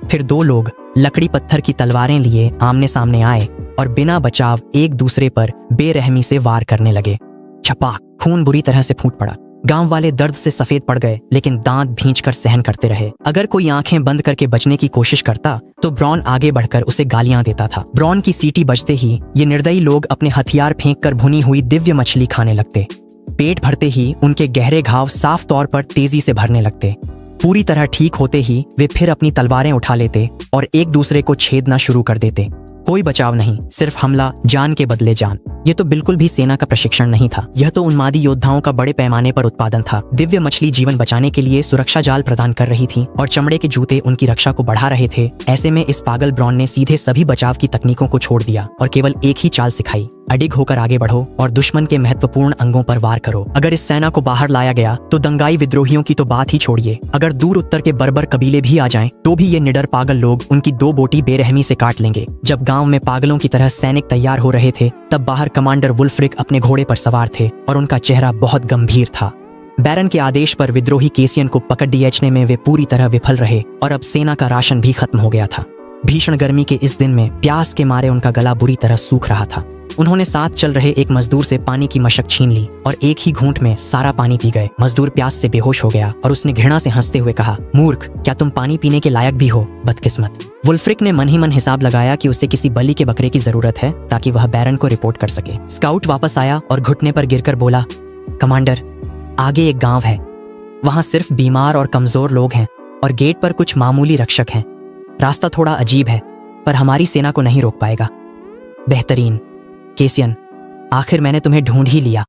फिर दो लोग लकड़ी पत्थर की तलवारें लिए आमने सामने आए और बिना बचाव एक दूसरे पर बेरहमी से वार करने लगे। छपाक, खून बुरी तरह से फूट पड़ा। गांव वाले दर्द से सफेद पड़ गए, लेकिन दांत भींचकर सहन करते रहे। अगर कोई आंखें बंद करके बचने की कोशिश करता तो ब्रॉन आगे बढ़कर उसे गालियां देता था। ब्रॉन की सीटी बजते ही ये निर्दयी लोग अपने हथियार फेंककर भुनी हुई दिव्य मछली खाने लगते। पेट भरते ही उनके गहरे घाव साफ तौर पर तेजी से भरने लगते। पूरी तरह ठीक होते ही वे फिर अपनी तलवारें उठा लेते और एक दूसरे को छेदना शुरू कर देते। कोई बचाव नहीं, सिर्फ हमला, जान के बदले जान। ये तो बिल्कुल भी सेना का प्रशिक्षण नहीं था, यह तो उन्मादी योद्धाओं का बड़े पैमाने पर उत्पादन था। दिव्य मछली जीवन बचाने के लिए सुरक्षा जाल प्रदान कर रही थी और चमड़े के जूते उनकी रक्षा को बढ़ा रहे थे। ऐसे में इस पागल ब्रॉन ने सीधे सभी बचाव की तकनीकों को छोड़ दिया और केवल एक ही चाल सिखाई, अडिग होकर आगे बढ़ो और दुश्मन के महत्वपूर्ण अंगों पर वार करो। अगर इस सेना को बाहर लाया गया तो दंगाई विद्रोहियों की तो बात ही छोड़िए, अगर दूर उत्तर के बर्बर कबीले भी आ जाएं तो भी ये निडर पागल लोग उनकी दो बोटी बेरहमी से काट लेंगे। जब गांव में पागलों की तरह सैनिक तैयार हो रहे थे, तब बाहर कमांडर वुल्फ्रिक अपने घोड़े पर सवार थे और उनका चेहरा बहुत गंभीर था। बैरन के आदेश पर विद्रोही केसियन को पकड़ दियाचने में वे पूरी तरह विफल रहे और अब सेना का राशन भी खत्म हो गया था। भीषण गर्मी के इस दिन में प्यास के मारे उनका गला बुरी तरह सूख रहा था। उन्होंने साथ चल रहे एक मजदूर से पानी की मशक छीन ली और एक ही घूंट में सारा पानी पी गए। मजदूर प्यास से बेहोश हो गया और उसने घृणा से हंसते हुए कहा, मूर्ख, क्या तुम पानी पीने के लायक भी हो, बदकिस्मत। वुल्फ्रिक ने मन ही मन हिसाब लगाया कि उसे किसी बलि के बकरे की जरूरत है ताकि वह बैरन को रिपोर्ट कर सके। स्काउट वापस आया और घुटने पर गिरकर बोला, कमांडर, आगे एक गांव है, वहां सिर्फ बीमार और कमजोर लोग हैं और गेट पर कुछ मामूली रक्षक हैं। रास्ता थोड़ा अजीब है, पर हमारी सेना को नहीं रोक पाएगा। बेहतरीन केसियन, आखिर मैंने तुम्हें ढूंढ ही लिया।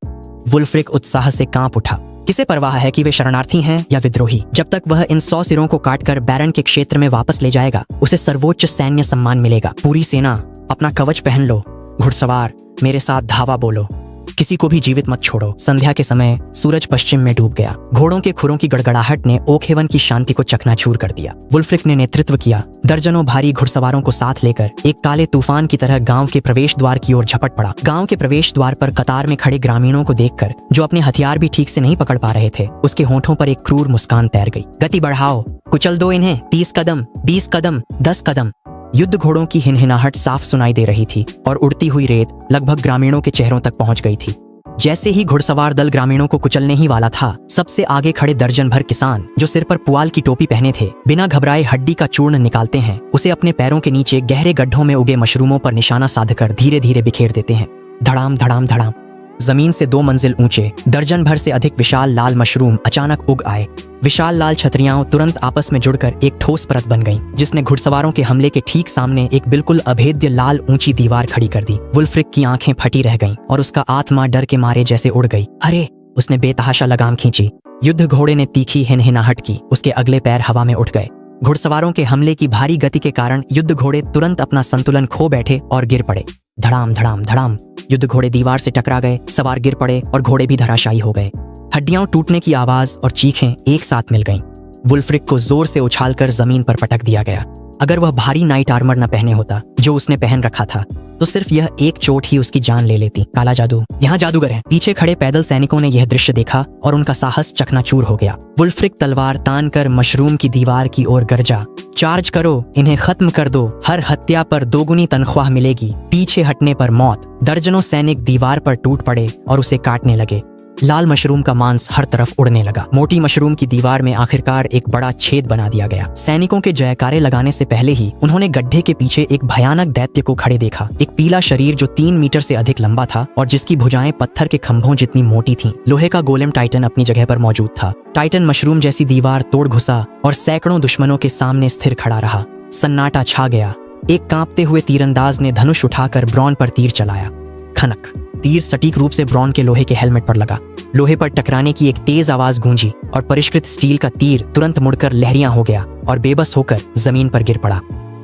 वुल्फ्रिक उत्साह से कांप उठा। किसे परवाह है कि वे शरणार्थी हैं या विद्रोही? जब तक वह इन 100 सिरों को काटकर बैरन के क्षेत्र में वापस ले जाएगा, उसे सर्वोच्च सैन्य सम्मान मिलेगा। पूरी सेना अपना कवच पहन लो। घुड़सवार, मेरे साथ धावा बोलो। किसी को भी जीवित मत छोड़ो। संध्या के समय सूरज पश्चिम में डूब गया। घोड़ों के खुरों की गड़गड़ाहट ने ओकहेवन की शांति को चकनाचूर कर दिया। वुल्फ्रिक ने नेतृत्व किया। दर्जनों भारी घुड़सवारों को साथ लेकर एक काले तूफान की तरह गांव के प्रवेश द्वार की ओर झपट पड़ा। गांव के प्रवेश द्वार पर कतार में खड़े ग्रामीणों को देखकर, जो अपने हथियार भी ठीक से नहीं पकड़ पा रहे थे, उसके होठों पर एक क्रूर मुस्कान तैर गई। गति बढ़ाओ, कुचल दो इन्हें। 30 कदम, 20 कदम, 10 कदम। युद्ध घोड़ों की हिनहिनाहट साफ सुनाई दे रही थी और उड़ती हुई रेत लगभग ग्रामीणों के चेहरों तक पहुंच गई थी। जैसे ही घुड़सवार दल ग्रामीणों को कुचलने ही वाला था, सबसे आगे खड़े दर्जन भर किसान, जो सिर पर पुआल की टोपी पहने थे, बिना घबराए हड्डी का चूर्ण निकालते हैं, उसे अपने पैरों के नीचे गहरे गड्ढों में उगे मशरूमों पर निशाना साधकर धीरे धीरे बिखेर देते हैं। धड़ाम धड़ाम धड़ाम। जमीन से 2 मंजिल ऊंचे दर्जन भर से अधिक विशाल लाल मशरूम अचानक उग आए। विशाल लाल छतरियां तुरंत आपस में जुड़कर एक ठोस परत बन गईं, जिसने घुड़सवारों के हमले के ठीक सामने एक बिल्कुल अभेद्य लाल ऊंची दीवार खड़ी कर दी। वुल्फ्रिक की आंखें फटी रह गईं और उसका आत्मा डर के मारे जैसे उड़ गई। अरे! उसने बेतहाशा लगाम खींची। युद्ध घोड़े ने तीखी हिनहिनाहट की। उसके अगले पैर हवा में उठ गए। घुड़सवारों के हमले की भारी गति के कारण युद्ध घोड़े तुरंत अपना संतुलन खो बैठे और गिर पड़े। धड़ाम धड़ाम धड़ाम। युद्ध घोड़े दीवार से टकरा गए, सवार गिर पड़े और घोड़े भी धराशायी हो गए। हड्डियां टूटने की आवाज और चीखें एक साथ मिल गईं। वुल्फ्रिक को जोर से उछालकर जमीन पर पटक दिया गया। अगर वह भारी नाइट आर्मर न पहने होता जो उसने पहन रखा था तो सिर्फ यह एक चोट ही उसकी जान ले लेती। काला जादू, यहाँ जादूगर है। पीछे खड़े पैदल सैनिकों ने यह दृश्य देखा और उनका साहस चकनाचूर हो गया। वुल्फ्रिक तलवार तान कर मशरूम की दीवार की ओर गरजा, चार्ज करो, इन्हें खत्म कर दो, हर हत्या पर दोगुनी तनख्वाह मिलेगी, पीछे हटने पर मौत। दर्जनों सैनिक दीवार पर टूट पड़े और उसे काटने लगे। लाल मशरूम का मांस हर तरफ उड़ने लगा। मोटी मशरूम की दीवार में आखिरकार एक बड़ा छेद बना दिया गया। सैनिकों के जयकारे लगाने से पहले ही उन्होंने गड्ढे के पीछे एक भयानक दैत्य को खड़े देखा। एक पीला शरीर जो 3 मीटर से अधिक लंबा था और जिसकी भुजाएं पत्थर के खंभों जितनी मोटी थीं। लोहे का गोलेम टाइटन अपनी जगह पर मौजूद था। टाइटन मशरूम जैसी दीवार तोड़ घुसा और सैकड़ों दुश्मनों के सामने स्थिर खड़ा रहा। सन्नाटा छा गया। एक कांपते हुए तीरंदाज ने धनुष उठाकर ब्रॉन पर तीर चलाया। खनक, तीर सटीक रूप से ब्रॉन के लोहे के हेलमेट पर लगा। लोहे पर टकराने की एक तेज आवाज गूंजी और परिष्कृत स्टील का तीर तुरंत मुड़कर लहरियां हो गया और बेबस होकर जमीन पर गिर पड़ा।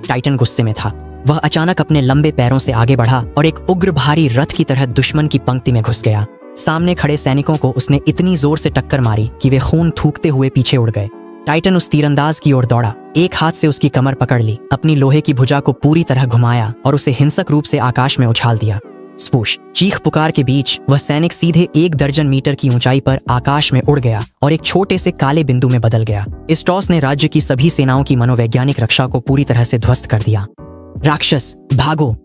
टाइटन गुस्से में था। वह अचानक अपने लंबे पैरों से आगे बढ़ा और एक उग्र भारी रथ की तरह दुश्मन की पंक्ति में घुस गया। सामने खड़े सैनिकों को उसने इतनी जोर से टक्कर मारी कि वे खून थूकते हुए पीछे उड़ गए। टाइटन उस तीरंदाज की ओर दौड़ा, एक हाथ से उसकी कमर पकड़ ली, अपनी लोहे की भुजा को पूरी तरह घुमाया और उसे हिंसक रूप से आकाश में उछाल दिया। स्पूश, चीख पुकार के बीच वह सैनिक सीधे 1 दर्जन मीटर की ऊंचाई पर आकाश में उड़ गया और एक छोटे से काले बिंदु में बदल गया। इस टॉस ने राज्य की सभी सेनाओं की मनोवैज्ञानिक रक्षा को पूरी तरह से ध्वस्त कर दिया। राक्षस, भागो!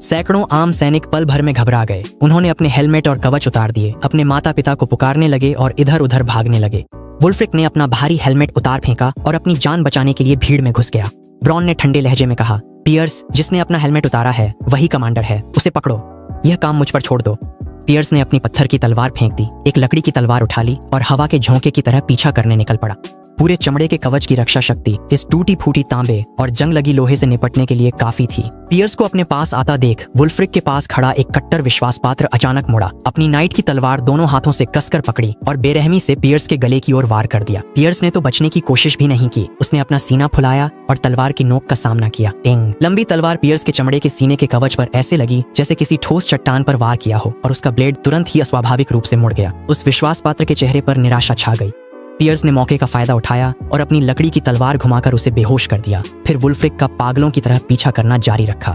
सैकड़ों आम सैनिक पल भर में घबरा गए। उन्होंने अपने हेलमेट और कवच उतार दिए, अपने माता पिता को पुकारने लगे और इधर उधर भागने लगे। वुल्फ्रिक ने अपना भारी हेलमेट उतार फेंका और अपनी जान बचाने के लिए भीड़ में घुस गया। ब्रॉन ने ठंडे लहजे में कहा, पियर्स, जिसने अपना हेलमेट उतारा है वही कमांडर है, उसे पकड़ो। यह काम मुझ पर छोड़ दो। पियर्स ने अपनी पत्थर की तलवार फेंक दी, एक लकड़ी की तलवार उठा ली और हवा के झोंके की तरह पीछा करने निकल पड़ा। पूरे चमड़े के कवच की रक्षा शक्ति इस टूटी फूटी तांबे और जंग लगी लोहे से निपटने के लिए काफी थी। पियर्स को अपने पास आता देख वुल्फ्रिक के पास खड़ा एक कट्टर विश्वास पात्र अचानक मुड़ा, अपनी नाइट की तलवार दोनों हाथों से कसकर पकड़ी और बेरहमी से पियर्स के गले की ओर वार कर दिया। पियर्स ने तो बचने की कोशिश भी नहीं की। उसने अपना सीना फुलाया और तलवार की नोक का सामना किया। टिंग! लंबी तलवार पियर्स के चमड़े के सीने के कवच पर ऐसे लगी जैसे किसी ठोस चट्टान पर वार किया हो और उसका ब्लेड तुरंत ही अस्वाभाविक रूप से मुड़ गया। उस विश्वास पात्र के चेहरे पर निराशा छा गई। पियर्स ने मौके का फायदा उठाया और अपनी लकड़ी की तलवार घुमाकर उसे बेहोश कर दिया। फिर वुल्फ्रिक का पागलों की तरह पीछा करना जारी रखा।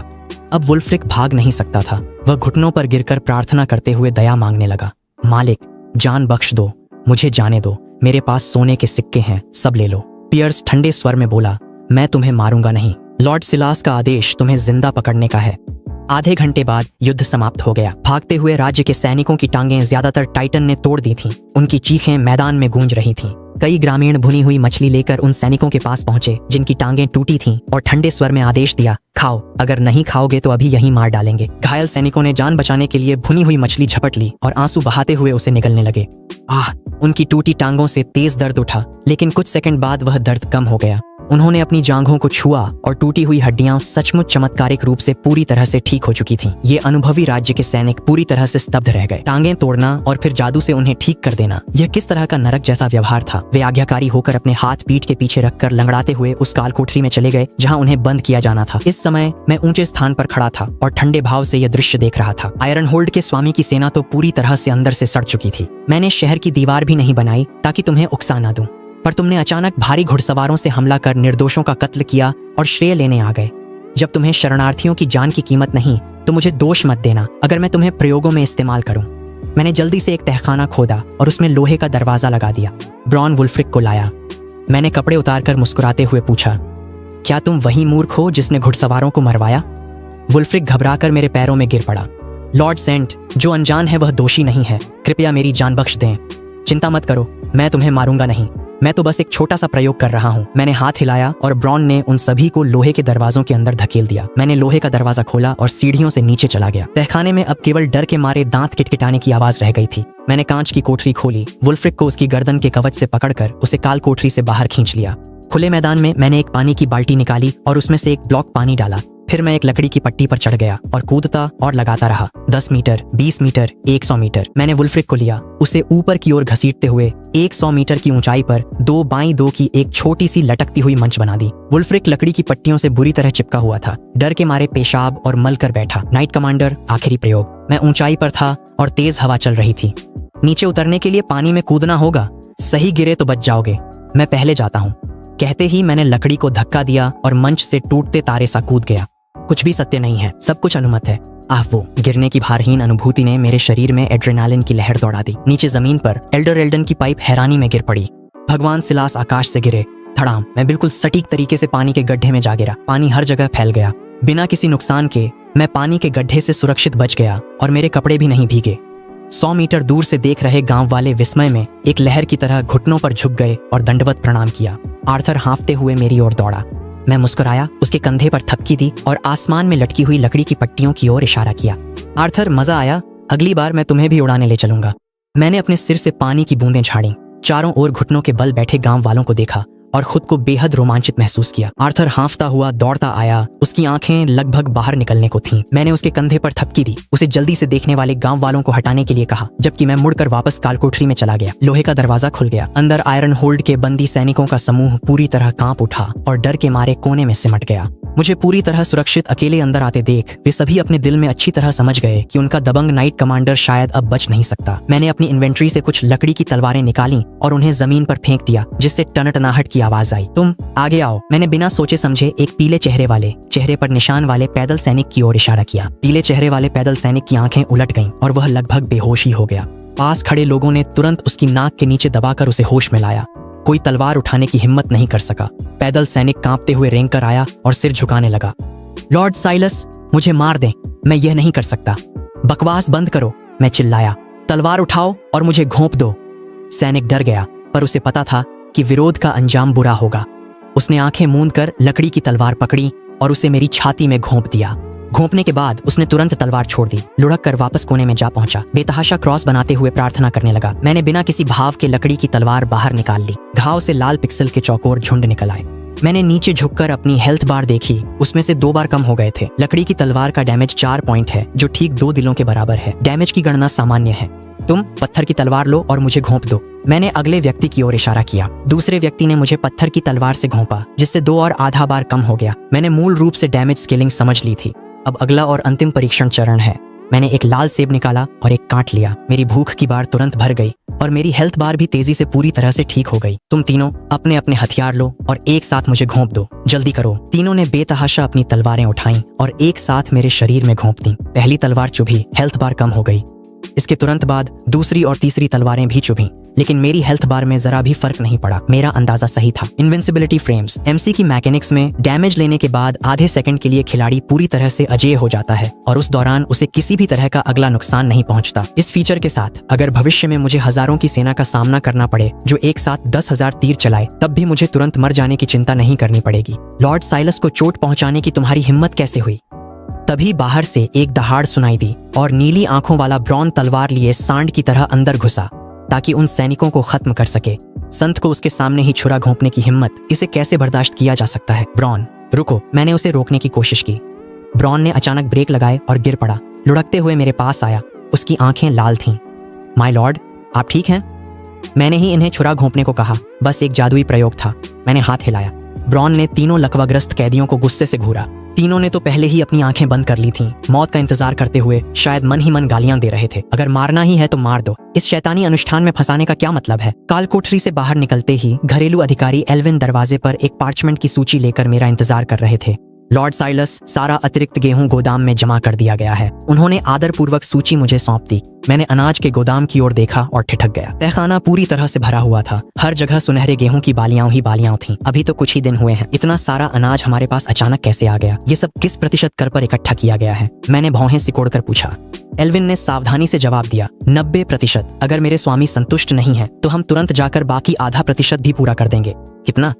अब वुल्फ्रिक भाग नहीं सकता था। वह घुटनों पर गिरकर प्रार्थना करते हुए दया मांगने लगा। मालिक, जान बख्श दो, मुझे जाने दो, मेरे पास सोने के सिक्के हैं, सब ले लो। पियर्स ठंडे स्वर में बोला, मैं तुम्हें मारूंगा नहीं। लॉर्ड सिलास का आदेश तुम्हें जिंदा पकड़ने का है। आधे घंटे बाद युद्ध समाप्त हो गया। भागते हुए राज्य के सैनिकों की टांगें ज्यादातर टाइटन ने तोड़ दी थीं। उनकी चीखें मैदान में गूंज रही थीं। कई ग्रामीण भुनी हुई मछली लेकर उन सैनिकों के पास पहुंचे जिनकी टांगें टूटी थीं और ठंडे स्वर में आदेश दिया, खाओ, अगर नहीं खाओगे तो अभी यहीं मार डालेंगे। घायल सैनिकों ने जान बचाने के लिए भुनी हुई मछली झपट ली और आंसू बहाते हुए उसे निगलने लगे। उनकी टूटी टांगों से तेज दर्द उठा, लेकिन कुछ सेकंड बाद वह दर्द कम हो गया। उन्होंने अपनी जांघों को छुआ और टूटी हुई हड्डियां सचमुच चमत्कारिक रूप से पूरी तरह से ठीक हो चुकी थीं। ये अनुभवी राज्य के सैनिक पूरी तरह से स्तब्ध रह गए। टांगें तोड़ना और फिर जादू से उन्हें ठीक कर देना, यह किस तरह का नरक जैसा व्यवहार था। वे आज्ञाकारी होकर अपने हाथ पीठ के पीछे रखकर लंगड़ाते हुए उस काल कोठरी में चले गए जहां उन्हें बंद किया जाना था। इस समय मैं ऊंचे स्थान पर खड़ा था और ठंडे भाव से यह दृश्य देख रहा था। आयरन होल्ड के स्वामी की सेना तो पूरी तरह से अंदर से सड़ चुकी थी। मैंने शहर की दीवार भी नहीं बनाई ताकि तुम्हें उकसा ना दूं, पर तुमने अचानक भारी घुड़सवारों से हमला कर निर्दोषों का कत्ल किया और श्रेय लेने आ गए। जब तुम्हें शरणार्थियों की जान की कीमत नहीं तो मुझे दोष मत देना अगर मैं तुम्हें प्रयोगों में इस्तेमाल करूं। मैंने जल्दी से एक तहखाना खोदा और उसमें लोहे का दरवाजा लगा दिया। ब्रॉन वुल्फ्रिक को लाया। मैंने कपड़े उतारकर मुस्कुराते हुए पूछा, क्या तुम वही मूर्ख हो जिसने घुड़सवारों को मरवाया? वुल्फ्रिक घबराकर मेरे पैरों में गिर पड़ा। लॉर्ड सेंट, जो अनजान है वह दोषी नहीं है, कृपया मेरी जान बख्श दें। चिंता मत करो, मैं तुम्हें मारूंगा नहीं, मैं तो बस एक छोटा सा प्रयोग कर रहा हूँ। मैंने हाथ हिलाया और ब्रॉन ने उन सभी को लोहे के दरवाजों के अंदर धकेल दिया। मैंने लोहे का दरवाजा खोला और सीढ़ियों से नीचे चला गया। तहखाने में अब केवल डर के मारे दांत किटकिटाने की आवाज रह गई थी। मैंने कांच की कोठरी खोली, वुल्फ्रिक को उसकी गर्दन के कवच से पकड़कर उसे काल कोठरी से बाहर खींच लिया। खुले मैदान में मैंने एक पानी की बाल्टी निकाली और उसमें से एक ब्लॉक पानी डाला। फिर मैं एक लकड़ी की पट्टी पर चढ़ गया और कूदता और लगाता रहा। 10 मीटर, 20 मीटर, 100 मीटर। मैंने वुल्फ्रिक को लिया, उसे ऊपर की ओर घसीटते हुए 100 मीटर की ऊंचाई पर 2 बाई 2 की एक छोटी सी लटकती हुई मंच बना दी। वुल्फ्रिक लकड़ी की पट्टियों से बुरी तरह चिपका हुआ था। डर के मारे पेशाब और मल कर बैठा। नाइट कमांडर, आखिरी प्रयोग। मैं ऊंचाई पर था और तेज हवा चल रही थी। नीचे उतरने के लिए पानी में कूदना होगा, सही गिरे तो बच जाओगे, मैं पहले जाता हूँ। कहते ही मैंने लकड़ी को धक्का दिया और मंच से टूटते तारे सा कूद गया। कुछ भी सत्य नहीं है, सब कुछ अनुमत है। वो गिरने की भारहीन अनुभूति ने मेरे शरीर में एड्रेनालिन की लहर दौड़ा दी। नीचे जमीन पर एल्डर एल्डन की पाइप हैरानी में गिर पड़ी। भगवान सिलास आकाश से गिरे। धड़ाम, मैं बिल्कुल सटीक तरीके से पानी के गड्ढे में जा गिरा। पानी हर जगह फैल गया। बिना किसी नुकसान के मैं पानी के गड्ढे से सुरक्षित बच गया और मेरे कपड़े भी नहीं भीगे। 100 मीटर दूर से देख रहे गांव वाले विस्मय में एक लहर की तरह घुटनों पर झुक गए और दंडवत प्रणाम किया। आर्थर हाँफते हुए मेरी ओर दौड़ा। मैं मुस्कुराया, उसके कंधे पर थपकी दी और आसमान में लटकी हुई लकड़ी की पट्टियों की ओर इशारा किया। आर्थर, मजा आया, अगली बार मैं तुम्हें भी उड़ाने ले चलूंगा। मैंने अपने सिर से पानी की बूंदें झाड़ी। चारों ओर घुटनों के बल बैठे गांव वालों को देखा और खुद को बेहद रोमांचित महसूस किया। आर्थर हाँफता हुआ दौड़ता आया। उसकी आंखें लगभग बाहर निकलने को थीं। मैंने उसके कंधे पर थपकी दी, उसे जल्दी से देखने वाले गांव वालों को हटाने के लिए कहा, जबकि मैं मुड़कर वापस कालकोठरी में चला गया। लोहे का दरवाजा खुल गया। अंदर आयरन होल्ड के बंदी सैनिकों का समूह पूरी तरह कांप उठा और डर के मारे कोने में सिमट गया। मुझे पूरी तरह सुरक्षित अकेले अंदर आते देख वे सभी अपने दिल में अच्छी तरह समझ गए कि उनका दबंग नाइट कमांडर शायद अब बच नहीं सकता। मैंने अपनी इन्वेंट्री से कुछ लकड़ी की तलवारें निकाली और उन्हें जमीन पर फेंक दिया, जिससे टनटनाहट की आवाज आई। तुम आगे आओ। मैंने बिना सोचे समझे एक पीले चेहरे पर निशान वाले पैदल सैनिक की ओर इशारा किया। पीले चेहरे वाले पैदल सैनिक की आंखें उलट गईं और वह लगभग बेहोश ही हो गया। पास खड़े लोगों ने तुरंत उसकी नाक के नीचे दबाकर उसे होश में लाया। कोई तलवार उठाने की हिम्मत नहीं कर सका। पैदल सैनिक कांपते हुए रेंग कर आया और सिर झुकाने लगा। लॉर्ड साइलस, मुझे मार दें, मैं यह नहीं कर सकता। बकवास बंद करो, मैं चिल्लाया। तलवार उठाओ और मुझे घोंप दो। सैनिक डर गया, पर उसे पता था कि विरोध का अंजाम बुरा होगा। उसने आंखें मूंद कर लकड़ी की तलवार पकड़ी और उसे मेरी छाती में घोंप दिया। घोंपने के बाद उसने तुरंत तलवार छोड़ दी। लुढ़क कर वापस कोने में जा पहुंचा। बेतहाशा क्रॉस बनाते हुए प्रार्थना करने लगा। मैंने बिना किसी भाव के लकड़ी की तलवार बाहर निकाल ली। घाव से लाल पिक्सल के चौकोर झुंड निकल आए। मैंने नीचे झुककर अपनी हेल्थ बार देखी, उसमें से 2 बार कम हो गए थे। लकड़ी की तलवार का डैमेज 4 पॉइंट है, जो ठीक 2 दिलों के बराबर है। डैमेज की गणना सामान्य है। तुम पत्थर की तलवार लो और मुझे घोंप दो। मैंने अगले व्यक्ति की ओर इशारा किया। दूसरे व्यक्ति ने मुझे पत्थर की तलवार से घोंपा, जिससे 2 और आधा बार कम हो गया। मैंने मूल रूप से डैमेज स्केलिंग समझ ली थी। अब अगला और अंतिम परीक्षण चरण है। मैंने एक लाल सेब निकाला और एक काट लिया। मेरी भूख की बार तुरंत भर गई और मेरी हेल्थ बार भी तेजी से पूरी तरह से ठीक हो गई। तुम तीनों अपने अपने हथियार लो और एक साथ मुझे घोंप दो, जल्दी करो। तीनों ने बेतहाशा अपनी तलवारें उठाईं और एक साथ मेरे शरीर में घोंप दी। पहली तलवार चुभी, हेल्थ बार कम हो गई। इसके तुरंत बाद दूसरी और तीसरी तलवारें भी चुभी, लेकिन मेरी हेल्थ बार में जरा भी फर्क नहीं पड़ा। मेरा अंदाजा सही था। Invincibility frames. एमसी की मैकेनिक्स में डैमेज लेने के बाद आधे सेकंड के लिए खिलाड़ी पूरी तरह से अजेय हो जाता है और उस दौरान उसे किसी भी तरह का अगला नुकसान नहीं पहुंचता। इस फीचर के साथ अगर भविष्य में मुझे हजारों की सेना का सामना करना पड़े जो एक साथ 10,000 तीर चलाए, तब भी मुझे तुरंत मर जाने की चिंता नहीं करनी पड़ेगी। लॉर्ड साइलस को चोट पहुंचाने की तुम्हारी हिम्मत कैसे हुई? तभी बाहर से एक दहाड़ सुनाई दी और नीली आंखों वाला ब्रॉन तलवार लिए सांड की तरह अंदर घुसा ताकि उन सैनिकों को खत्म कर सके। संत को उसके सामने ही छुरा घोंपने की हिम्मत, इसे कैसे बर्दाश्त किया जा सकता है? ब्रॉन, रुको। मैंने उसे रोकने की कोशिश की। ब्रॉन ने अचानक ब्रेक लगाए और गिर पड़ा। लुढ़कते हुए मेरे पास आया। उसकी आंखें लाल थीं। माय लॉर्ड, आप ठीक हैं? मैंने ही इन्हें छुरा घोंपने को कहा, बस एक जादुई प्रयोग था। मैंने हाथ हिलाया। ब्रॉन ने तीनों लकवाग्रस्त कैदियों को गुस्से से घूरा। तीनों ने तो पहले ही अपनी आंखें बंद कर ली थीं, मौत का इंतजार करते हुए शायद मन ही मन गालियां दे रहे थे। अगर मारना ही है तो मार दो, इस शैतानी अनुष्ठान में फंसाने का क्या मतलब है? कालकोठरी से बाहर निकलते ही घरेलू अधिकारी एल्विन दरवाजे पर एक पार्चमेंट की सूची लेकर मेरा इंतजार कर रहे थे। लॉर्ड साइलस, सारा अतिरिक्त गेहूं गोदाम में जमा कर दिया गया है। उन्होंने आदरपूर्वक सूची मुझे सौंप दी। मैंने अनाज के गोदाम की ओर देखा और ठिठक गया। तहखाना पूरी तरह से भरा हुआ था। हर जगह सुनहरे गेहूं की बालियां ही बालियां थीं। अभी तो कुछ ही दिन हुए हैं। इतना सारा अनाज हमारे पास अचानक कैसे आ गया? ये सब किस प्रतिशत कर पर इकट्ठा किया गया है? मैंने भौहें सिकोड़कर पूछा। एल्विन ने सावधानी से जवाब दिया, 90%। अगर मेरे स्वामी संतुष्ट नहीं है तो हम तुरंत जाकर बाकी आधा प्रतिशत भी पूरा कर देंगे। कितना?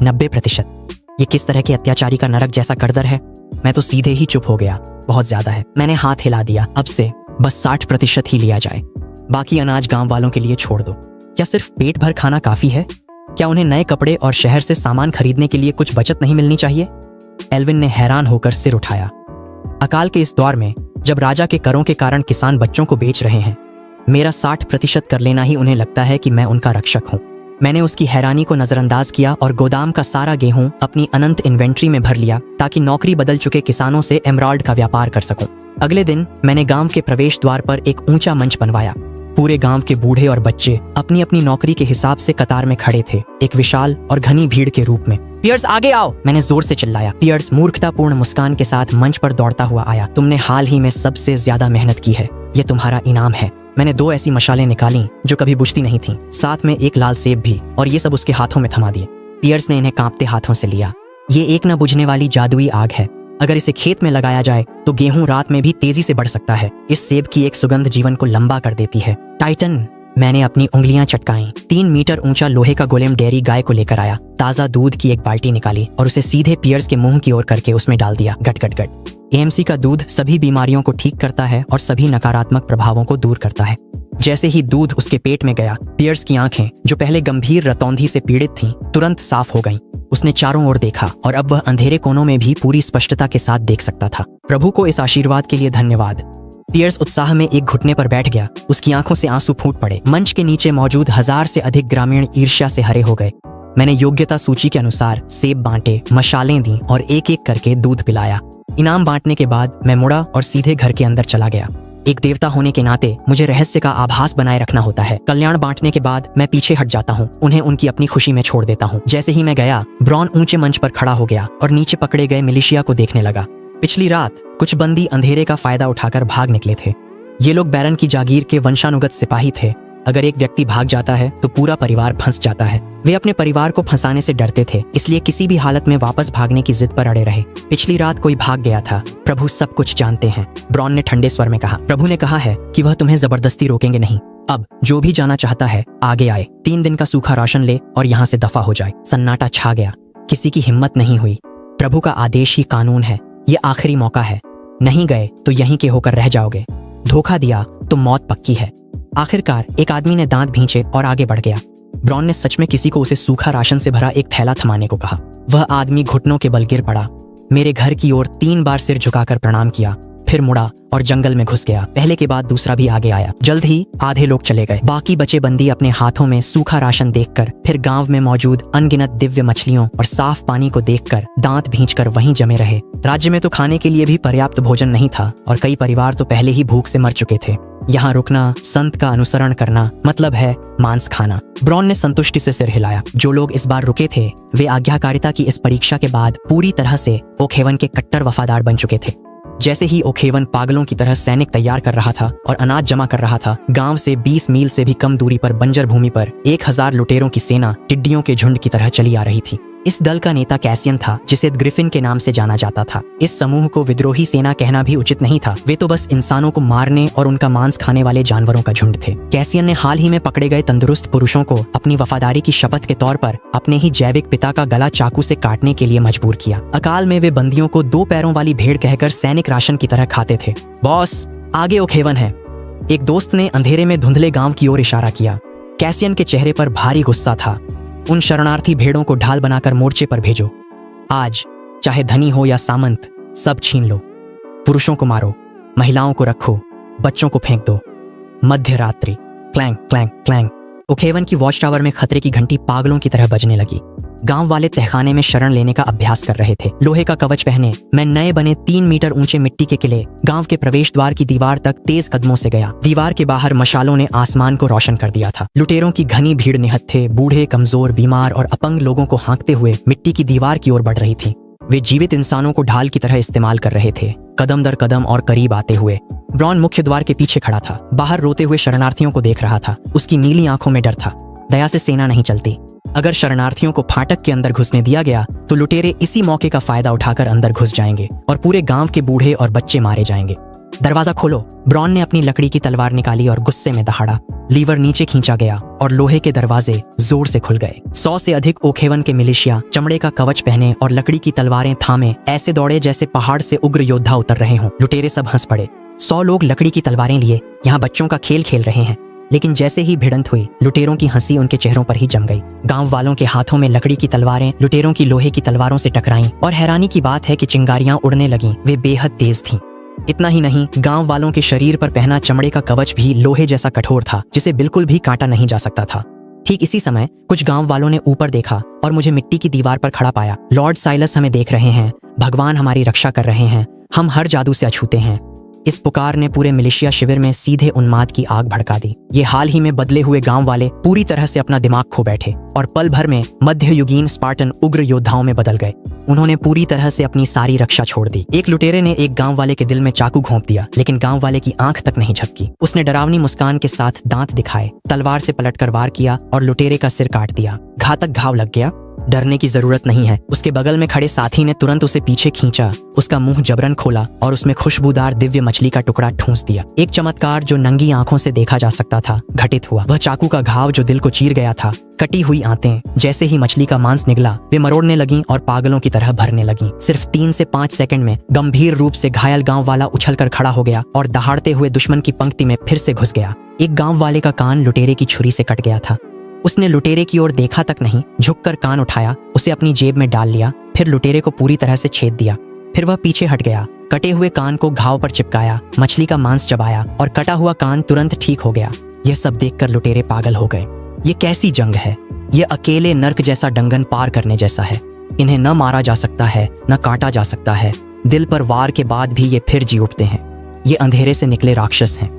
90%। ये किस तरह के अत्याचारी का नरक जैसा करदर है? मैं तो सीधे ही चुप हो गया। बहुत ज्यादा है। मैंने हाथ हिला दिया। अब से बस 60% ही लिया जाए। बाकी अनाज गांव वालों के लिए छोड़ दो। क्या सिर्फ पेट भर खाना काफी है? क्या उन्हें नए कपड़े और शहर से सामान खरीदने के लिए कुछ बचत नहीं मिलनी चाहिए? एल्विन ने हैरान होकर सिर उठाया। अकाल के इस दौर में, जब राजा के करों के कारण किसान बच्चों को बेच रहे हैं, मेरा 60% कर लेना ही उन्हें लगता है कि मैं उनका रक्षक हूँ। मैंने उसकी हैरानी को नजरअंदाज किया और गोदाम का सारा गेहूं अपनी अनंत इन्वेंट्री में भर लिया ताकि नौकरी बदल चुके किसानों से एमराल्ड का व्यापार कर सकूं। अगले दिन मैंने गांव के प्रवेश द्वार पर एक ऊंचा मंच बनवाया। पूरे गांव के बूढ़े और बच्चे अपनी अपनी नौकरी के हिसाब से कतार में खड़े थे, एक विशाल और घनी भीड़ के रूप में। पियर्स आगे आओ, मैंने जोर से चिल्लाया। पियर्स मूर्खतापूर्ण मुस्कान के साथ मंच पर दौड़ता हुआ आया। तुमने हाल ही में सबसे ज्यादा मेहनत की है, ये तुम्हारा इनाम है। मैंने 2 ऐसी मशालें निकाली जो कभी बुझती नहीं थीं, साथ में एक लाल सेब भी, और ये सब उसके हाथों में थमा दिए। पियर्स ने इन्हें कांपते हाथों से लिया। ये एक न बुझने वाली जादुई आग है। अगर इसे खेत में लगाया जाए तो गेहूं रात में भी तेजी से बढ़ सकता है। इस सेब की एक सुगंध जीवन को लंबा कर देती है। टाइटन, मैंने अपनी उंगलियां चटकाईं। 3 मीटर ऊंचा लोहे का गोलेम डेयरी गाय को लेकर आया। ताजा दूध की एक बाल्टी निकाली और उसे सीधे पियर्स के मुंह की ओर करके उसमें डाल दिया। गट गट गट। एएमसी का दूध सभी बीमारियों को ठीक करता है और सभी नकारात्मक प्रभावों को दूर करता है। जैसे ही दूध उसके पेट में गया, पियर्स की आंखें, जो पहले गंभीर रतौंधी से पीड़ित थीं, तुरंत साफ हो गईं। उसने चारों ओर देखा और अब वह अंधेरे कोनों में भी पूरी स्पष्टता के साथ देख सकता था। प्रभु को इस आशीर्वाद के लिए धन्यवाद। पियर्स उत्साह में एक घुटने पर बैठ गया। उसकी आंखों से आंसू फूट पड़े। मंच के नीचे मौजूद 1000 से अधिक ग्रामीण ईर्ष्या से हरे हो गए। मैंने योग्यता सूची के अनुसार सेब बांटे, मशालें दी और एक एक करके दूध पिलाया। इनाम बांटने के बाद मैं मुड़ा और सीधे घर के अंदर चला गया। एक देवता होने के नाते मुझे रहस्य का आभास बनाए रखना होता है। कल्याण बांटने के बाद मैं पीछे हट जाता हूँ, उन्हें उनकी अपनी खुशी में छोड़ देता हूँ। जैसे ही मैं गया, ब्रॉन ऊंचे मंच पर खड़ा हो गया और नीचे पकड़े गए मिलिशिया को देखने लगा। पिछली रात कुछ बंदी अंधेरे का फायदा उठाकर भाग निकले थे। ये लोग बैरन की जागीर के वंशानुगत सिपाही थे। अगर एक व्यक्ति भाग जाता है तो पूरा परिवार फंस जाता है। वे अपने परिवार को फंसाने से डरते थे, इसलिए किसी भी हालत में वापस भागने की जिद पर अड़े रहे। पिछली रात कोई भाग गया था। प्रभु सब कुछ जानते हैं, ब्रॉन ने ठंडे स्वर में कहा। प्रभु ने कहा है कि वह तुम्हें जबरदस्ती रोकेंगे नहीं। अब जो भी जाना चाहता है आगे आए। 3 दिन का सूखा राशन ले और यहाँ से दफा हो जाए। सन्नाटा छा गया। किसी की हिम्मत नहीं हुई। प्रभु का आदेश ही कानून है। ये आखिरी मौका है। नहीं गए तो यहीं के होकर रह जाओगे। धोखा दिया तो मौत पक्की है। आखिरकार एक आदमी ने दांत भींचे और आगे बढ़ गया। ब्रॉन ने सच में किसी को उसे सूखा राशन से भरा एक थैला थमाने को कहा। वह आदमी घुटनों के बल गिर पड़ा, मेरे घर की ओर 3 बार सिर झुकाकर प्रणाम किया, फिर मुड़ा और जंगल में घुस गया। पहले के बाद दूसरा भी आगे आया। जल्द ही आधे लोग चले गए। बाकी बचे बंदी अपने हाथों में सूखा राशन देखकर, फिर गांव में मौजूद अनगिनत दिव्य मछलियों और साफ पानी को देखकर दांत भींचकर वहीं जमे रहे। राज्य में तो खाने के लिए भी पर्याप्त भोजन नहीं था और कई परिवार तो पहले ही भूख से मर चुके थे। यहाँ रुकना, संत का अनुसरण करना, मतलब है मांस खाना। ब्रॉन ने संतुष्टि से सिर हिलाया। जो लोग इस बार रुके थे वे आज्ञाकारिता की इस परीक्षा के बाद पूरी तरह से ओखेवन के कट्टर वफादार बन चुके थे। जैसे ही ओखेवन पागलों की तरह सैनिक तैयार कर रहा था और अनाज जमा कर रहा था, गांव से 20 मील से भी कम दूरी पर बंजर भूमि पर 1000 लुटेरों की सेना टिड्डियों के झुंड की तरह चली आ रही थी। इस दल का नेता कैसियन था, जिसे ग्रिफिन के नाम से जाना जाता था। इस समूह को विद्रोही सेना कहना भी उचित नहीं था। वे तो बस इंसानों को मारने और उनका मांस खाने वाले जानवरों का झुंड थे। कैसियन ने हाल ही में पकड़े गए तंदुरुस्त पुरुषों को अपनी वफादारी की शपथ के तौर पर अपने ही जैविक पिता का गला चाकू से काटने के लिए मजबूर किया। अकाल में वे बंदियों को 2 पैरों वाली भेड़ कहकर सैनिक राशन की तरह खाते थे। बॉस, आगे ओखेवन है। एक दोस्त ने अंधेरे में धुंधले गांव की ओर इशारा किया। कैसियन के चेहरे पर भारी गुस्सा था। उन शरणार्थी भेड़ों को ढाल बनाकर मोर्चे पर भेजो। आज चाहे धनी हो या सामंत, सब छीन लो। पुरुषों को मारो, महिलाओं को रखो, बच्चों को फेंक दो। मध्य रात्रि। Clang clang clang. ओखेवन की वॉच टावर में खतरे की घंटी पागलों की तरह बजने लगी। गांव वाले तहखाने में शरण लेने का अभ्यास कर रहे थे। लोहे का कवच पहने मैं नए बने 3 मीटर ऊंचे मिट्टी के किले गांव के प्रवेश द्वार की दीवार तक तेज कदमों से गया। दीवार के बाहर मशालों ने आसमान को रोशन कर दिया था। लुटेरों की घनी भीड़ निहत्थे, बूढ़े, कमजोर, बीमार और अपंग लोगों को हाँकते हुए मिट्टी की दीवार की ओर बढ़ रही थी। वे जीवित इंसानों को ढाल की तरह इस्तेमाल कर रहे थे, कदम दर कदम और करीब आते हुए। ब्रॉन मुख्य द्वार के पीछे खड़ा था, बाहर रोते हुए शरणार्थियों को देख रहा था। उसकी नीली आंखों में डर था। दया से सेना नहीं चलती। अगर शरणार्थियों को फाटक के अंदर घुसने दिया गया तो लुटेरे इसी मौके का फायदा उठाकर अंदर घुस जाएंगे और पूरे गांव के बूढ़े और बच्चे मारे जाएंगे। दरवाजा खोलो। ब्रॉन ने अपनी लकड़ी की तलवार निकाली और गुस्से में दहाड़ा। लीवर नीचे खींचा गया और लोहे के दरवाजे जोर से खुल गए। 100 से अधिक ओखेवन के मिलिशिया चमड़े का कवच पहने और लकड़ी की तलवारें थामे ऐसे दौड़े जैसे पहाड़ से उग्र योद्धा उतर रहे हों। लुटेरे सब हंस पड़े। 100 लोग लकड़ी की तलवारें लिए यहाँ बच्चों का खेल खेल रहे हैं। लेकिन जैसे ही भिड़ंत हुई, लुटेरों की हंसी उनके चेहरों पर ही जम गई। गांव वालों के हाथों में लकड़ी की तलवारें लुटेरों की लोहे की तलवारों से टकराईं और हैरानी की बात है कि चिंगारियां उड़ने लगीं। वे बेहद तेज थीं। इतना ही नहीं, गांव वालों के शरीर पर पहना चमड़े का कवच भी लोहे जैसा कठोर था, जिसे बिल्कुल भी काटा नहीं जा सकता था। ठीक इसी समय कुछ गांव वालों ने ऊपर देखा और मुझे मिट्टी की दीवार पर खड़ा पाया। लॉर्ड साइलस हमें देख रहे हैं, भगवान हमारी रक्षा कर रहे हैं, हम हर जादू से अछूते हैं। इस पुकार ने पूरे मिलिशिया शिविर में सीधे उन्माद की आग भड़का दी। ये हाल ही में बदले हुए गांव वाले पूरी तरह से अपना दिमाग खो बैठे और पल भर में मध्ययुगीन स्पार्टन उग्र योद्धाओं में बदल गए। उन्होंने पूरी तरह से अपनी सारी रक्षा छोड़ दी। एक लुटेरे ने एक गांव वाले के दिल में चाकू घोंप दिया, लेकिन गांव वाले की आंख तक नहीं झपकी। उसने डरावनी मुस्कान के साथ दांत दिखाए, तलवार से पलटकर वार किया और लुटेरे का सिर काट दिया। घातक घाव लग गया। डरने की जरूरत नहीं है। उसके बगल में खड़े साथी ने तुरंत उसे पीछे खींचा, उसका मुंह जबरन खोला और उसमें खुशबूदार दिव्य मछली का टुकड़ा ठूंस दिया। एक चमत्कार जो नंगी आंखों से देखा जा सकता था घटित हुआ। वह चाकू का घाव जो दिल को चीर गया था, कटी हुई आंतें जैसे ही मछली का मांस निकला वे मरोड़ने लगीं और पागलों की तरह भरने लगीं। सिर्फ 3 से 5 सेकंड में गंभीर रूप से घायल गांव वाला उछलकर खड़ा हो गया और दहाड़ते हुए दुश्मन की पंक्ति में फिर से घुस गया। एक गांव वाले का कान लुटेरे की छुरी से कट गया था। उसने लुटेरे की ओर देखा तक नहीं, झुककर कान उठाया, उसे अपनी जेब में डाल लिया, फिर लुटेरे को पूरी तरह से छेद दिया। फिर वह पीछे हट गया, कटे हुए कान को घाव पर चिपकाया, मछली का मांस चबाया और कटा हुआ कान तुरंत ठीक हो गया। यह सब देखकर लुटेरे पागल हो गए। ये कैसी जंग है? ये अकेले नर्क जैसा डंगन पार करने जैसा है। इन्हें न मारा जा सकता है, न काटा जा सकता है। दिल पर वार के बाद भी ये फिर जी उठते हैं। ये अंधेरे से निकले राक्षस हैं।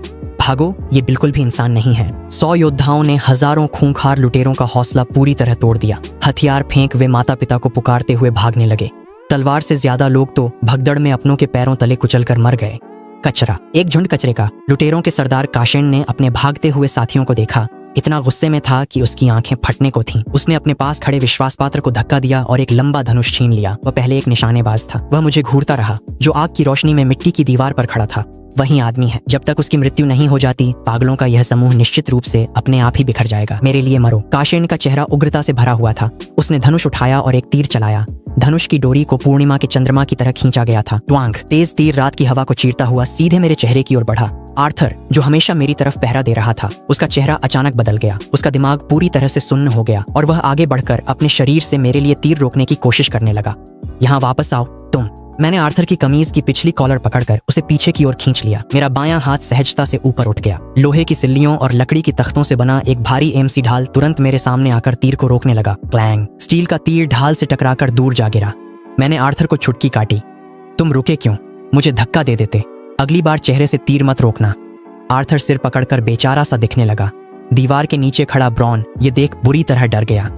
भागो, ये बिल्कुल भी इंसान नहीं है। 100 योद्धाओं ने हजारों खूंखार लुटेरों का हौसला पूरी तरह तोड़ दिया। हथियार फेंक वे माता पिता को पुकारते हुए भागने लगे। तलवार से ज्यादा लोग तो भगदड़ में अपनों के पैरों तले कुचलकर मर गए। कचरा, एक झुंड कचरे का। लुटेरों के सरदार काशेन ने अपने भागते हुए साथियों को देखा। इतना गुस्से में था कि उसकी आंखें फटने को थीं। उसने अपने पास खड़े विश्वास पात्र को धक्का दिया और एक लंबा धनुष छीन लिया। वह पहले एक निशानेबाज था। वह मुझे घूरता रहा। जो आग की रोशनी में मिट्टी की दीवार पर खड़ा था वही आदमी है। जब तक उसकी मृत्यु नहीं हो जाती, पागलों का यह समूह निश्चित रूप से अपने आप ही बिखर जाएगा। मेरे लिए मरो। काशेन का चेहरा उग्रता से भरा हुआ था। उसने धनुष उठाया और एक तीर चलाया। धनुष की डोरी को पूर्णिमा के चंद्रमा की तरह खींचा गया था। ट्वांग, तेज तीर रात की हवा को चीरता हुआ सीधे मेरे चेहरे की ओर बढ़ा। आर्थर, जो हमेशा मेरी तरफ पहरा दे रहा था, उसका चेहरा अचानक बदल गया। उसका दिमाग पूरी तरह से सुन्न हो गया और वह आगे बढ़कर अपने शरीर से मेरे लिए तीर रोकने की कोशिश करने लगा। यहाँ वापस आओ तुम। मैंने आर्थर की कमीज की पिछली कॉलर पकड़कर उसे पीछे की ओर खींच लिया। मेरा बायां हाथ सहजता से ऊपर उठ गया। लोहे की सिल्लियों और लकड़ी की तख्तों से बना एक भारी एमसी ढाल तुरंत मेरे सामने आकर तीर को रोकने लगा। क्लैंग, स्टील का तीर ढाल से टकराकर दूर जा गिरा। मैंने आर्थर को छुटकी काटी। तुम रुके क्यों? मुझे धक्का दे देते। अगली बार चेहरे से तीर मत रोकना। आर्थर सिर पकड़कर बेचारा सा दिखने लगा। दीवार के नीचे खड़ा ब्रॉन ये देख बुरी तरह डर गया।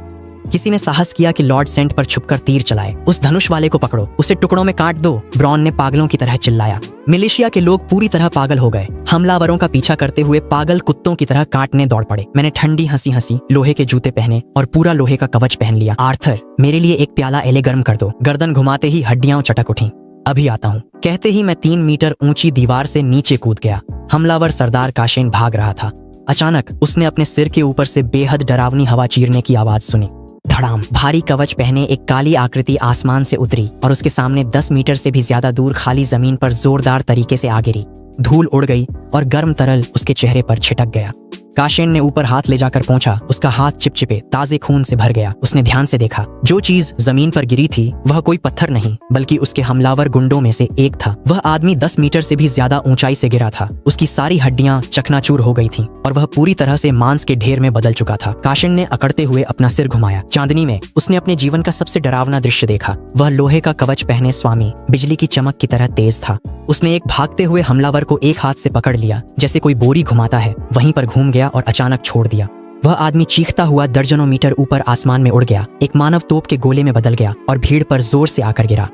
किसी ने साहस किया कि लॉर्ड सेंट पर छुपकर तीर चलाए। उस धनुष वाले को पकड़ो, उसे टुकड़ों में काट दो, ब्रॉन ने पागलों की तरह चिल्लाया। मिलिशिया के लोग पूरी तरह पागल हो गए। हमलावरों का पीछा करते हुए पागल कुत्तों की तरह काटने दौड़ पड़े। मैंने ठंडी हंसी हंसी लोहे के जूते पहने और पूरा लोहे का कवच पहन लिया। आर्थर, मेरे लिए एक प्याला एले गर्म कर दो। गर्दन घुमाते ही हड्डियां चटक उठी। अभी आता हूँ, कहते ही मैं 3 मीटर ऊंची दीवार से नीचे कूद गया। हमलावर सरदार काशेन भाग रहा था। अचानक उसने अपने सिर के ऊपर से बेहद डरावनी हवा चीरने की आवाज सुनी। धड़ाम, भारी कवच पहने एक काली आकृति आसमान से उतरी और उसके सामने 10 मीटर से भी ज्यादा दूर खाली जमीन पर जोरदार तरीके से आ गिरी। धूल उड़ गई और गर्म तरल उसके चेहरे पर छिटक गया। काशेन ने ऊपर हाथ ले जाकर पहुंचा। उसका हाथ चिपचिपे ताजे खून से भर गया। उसने ध्यान से देखा। जो चीज जमीन पर गिरी थी वह कोई पत्थर नहीं बल्कि उसके हमलावर गुंडों में से एक था। वह आदमी 10 मीटर से भी ज्यादा ऊंचाई से गिरा था। उसकी सारी हड्डियां चकनाचूर हो गई थीं और वह पूरी तरह से मांस के ढेर में बदल चुका था। काशेन ने अकड़ते हुए अपना सिर घुमाया। चांदनी में उसने अपने जीवन का सबसे डरावना दृश्य देखा। वह लोहे का कवच पहने स्वामी बिजली की चमक की तरह तेज था। उसने एक भागते हुए हमलावर को एक हाथ से पकड़ लिया जैसे कोई बोरी घुमाता है, वहीं पर घूम गया और अचानक छोड़ दिया। वह आदमी चीखता हुआ दर्जनों मीटर ऊपर आसमान में उड़ गया, एक मानव तोप के गोले में बदल गया और भीड़ पर जोर से आकर गिरा।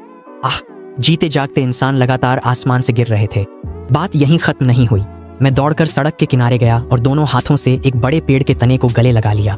आह! जीते जागते इंसान लगातार आसमान से गिर रहे थे। बात यहीं खत्म नहीं हुई। मैं दौड़कर सड़क के किनारे गया और दोनों हाथों से एक बड़े पेड़ के तने को गले लगा लिया।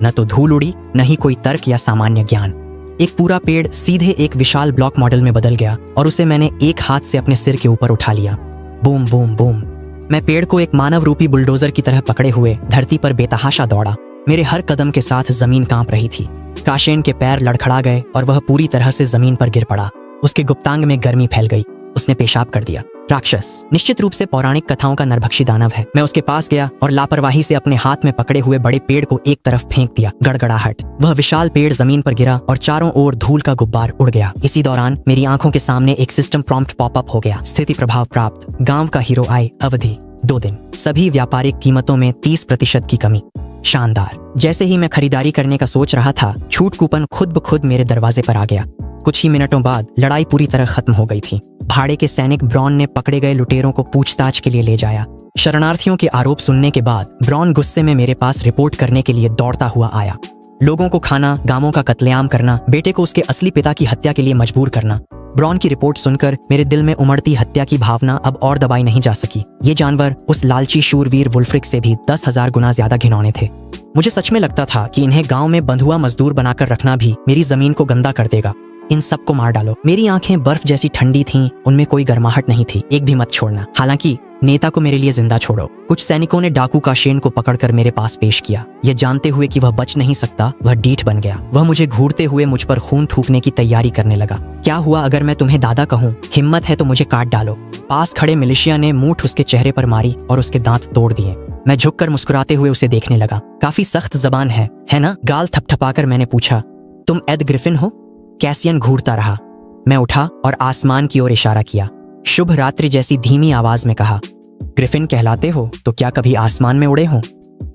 न तो धूल उड़ी, न ही कोई तर्क या सामान्य ज्ञान। एक पूरा पेड़ सीधे एक विशाल ब्लॉक मॉडल में बदल गया और उसे मैंने एक हाथ से अपने सिर के ऊपर उठा लिया। Boom boom boom. मैं पेड़ को एक मानव रूपी बुलडोजर की तरह पकड़े हुए धरती पर बेतहाशा दौड़ा। मेरे हर कदम के साथ जमीन कांप रही थी। काशेन के पैर लड़खड़ा गए और वह पूरी तरह से जमीन पर गिर पड़ा। उसके गुप्तांग में गर्मी फैल गई। उसने पेशाब कर दिया। राक्षस निश्चित रूप से पौराणिक कथाओं का नरभक्षी दानव है। मैं उसके पास गया और लापरवाही से अपने हाथ में पकड़े हुए बड़े पेड़ को एक तरफ फेंक दिया। गड़गड़ाहट, वह विशाल पेड़ जमीन पर गिरा और चारों ओर धूल का गुब्बार उड़ गया। इसी दौरान मेरी आंखों के सामने एक सिस्टम प्रॉम्प्ट पॉपअप हो गया। स्थिति प्रभाव प्राप्त, गांव का हीरो आय, अवधि 2 दिन, सभी व्यापारिक कीमतों में 30% की कमी। शानदार। जैसे ही मैं खरीदारी करने का सोच रहा था, छूट कूपन खुद ब खुद मेरे दरवाजे पर आ गया। कुछ ही मिनटों बाद लड़ाई पूरी तरह खत्म हो गई थी। भाड़े के सैनिक ब्रॉन ने पकड़े गए लुटेरों को पूछताछ के लिए ले जाया। शरणार्थियों के आरोप सुनने के बाद ब्रॉन गुस्से में मेरे पास रिपोर्ट करने के लिए दौड़ता हुआ आया। लोगों को खाना, गांवों का कत्लेआम करना, बेटे को उसके असली पिता की हत्या के लिए मजबूर करना। ब्रॉन की रिपोर्ट सुनकर मेरे दिल में उमड़ती हत्या की भावना अब और दबाई नहीं जा सकी। ये जानवर उस लालची शूरवीर वुल्फ्रिक से भी 10,000 गुना ज्यादा घिनौने थे। मुझे सच में लगता था कि इन्हें गांव में बंधुआ मजदूर बनाकर रखना भी मेरी जमीन को गंदा कर देगा। इन सबको मार डालो। मेरी आंखें बर्फ जैसी ठंडी थीं, उनमें कोई गर्माहट नहीं थी। एक भी मत छोड़ना। हालांकि नेता को मेरे लिए जिंदा छोड़ो। कुछ सैनिकों ने डाकू काशेन को पकड़कर मेरे पास पेश किया। यह जानते हुए कि वह बच नहीं सकता, वह डीठ बन गया। वह मुझे घूरते हुए मुझ पर खून थूकने की तैयारी करने लगा। क्या हुआ अगर मैं तुम्हें दादा कहूँ? हिम्मत है तो मुझे काट डालो। पास खड़े मिलिशिया ने मूठ उसके चेहरे पर मारी और उसके दांत तोड़ दिए। मैं झुककर मुस्कुराते हुए उसे देखने लगा। काफी सख्त जबान है ना? गाल थपथपाकर मैंने पूछा, तुम एड ग्रिफिन हो? कैसियन घूरता रहा। मैं उठा और आसमान की ओर इशारा किया। शुभ रात्रि जैसी धीमी आवाज में कहा, ग्रिफिन कहलाते हो तो क्या कभी आसमान में उड़े हो?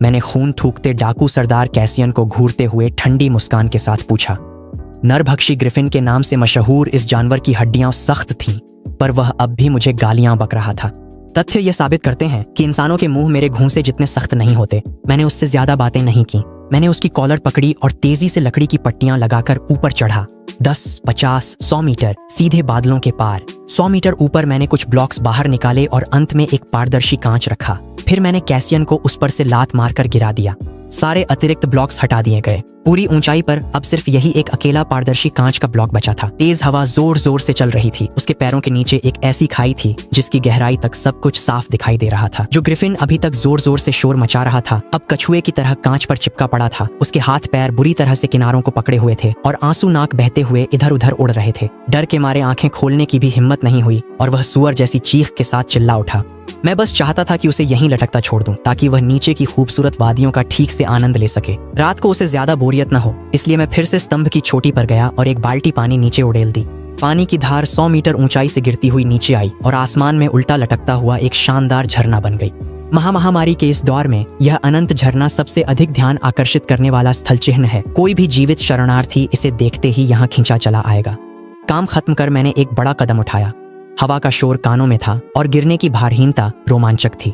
मैंने खून थूकते डाकू सरदार कैसियन को घूरते हुए ठंडी मुस्कान के साथ पूछा। नरभक्षी ग्रिफिन के नाम से मशहूर इस जानवर की हड्डियां सख्त थीं, पर वह अब भी मुझे गालियां बक रहा था। तथ्य यह साबित करते हैं कि इंसानों के मुंह मेरे घूंसे जितने सख्त नहीं होते। मैंने उससे ज्यादा बातें नहीं की। मैंने उसकी कॉलर पकड़ी और तेजी से लकड़ी की पट्टियां लगाकर ऊपर चढ़ा। 10, 50, 100 मीटर सीधे बादलों के पार। 100 मीटर ऊपर मैंने कुछ ब्लॉक्स बाहर निकाले और अंत में एक पारदर्शी कांच रखा। फिर मैंने कैसियन को उस पर से लात मारकर गिरा दिया। सारे अतिरिक्त ब्लॉक्स हटा दिए गए। पूरी ऊंचाई पर अब सिर्फ यही एक अकेला पारदर्शी कांच का ब्लॉक बचा था। तेज हवा जोर जोर से चल रही थी। उसके पैरों के नीचे एक ऐसी खाई थी जिसकी गहराई तक सब कुछ साफ दिखाई दे रहा था। जो ग्रिफिन अभी तक जोर जोर से शोर मचा रहा था, अब कछुए की तरह कांच पर चिपका पड़ा था। उसके हाथ पैर बुरी तरह से किनारों को पकड़े हुए थे और आंसू नाक बहते हुए इधर उधर उड़ रहे थे। डर के मारे आंखें खोलने की भी हिम्मत नहीं हुई और वह सुअर जैसी चीख के साथ चिल्ला उठा। मैं बस चाहता था कि उसे यहीं लटकता छोड़ दूं, ताकि वह नीचे की खूबसूरत वादियों का ठीक से आनंद ले सके। रात को उसे ज्यादा बोरियत न हो, इसलिए मैं फिर से स्तंभ की चोटी पर गया और एक बाल्टी पानी नीचे उड़ेल दी। पानी की धार 100 मीटर ऊंचाई से गिरती हुई नीचे आई और आसमान में उल्टा लटकता हुआ एक शानदार झरना बन गई। महामारी के इस दौर में यह अनंत झरना सबसे अधिक ध्यान आकर्षित करने वाला स्थल चिन्ह है। कोई भी जीवित शरणार्थी इसे देखते ही यहाँ खींचा चला आएगा। काम खत्म कर मैंने एक बड़ा कदम उठाया। हवा का शोर कानों में था और गिरने की भारहीनता रोमांचक थी।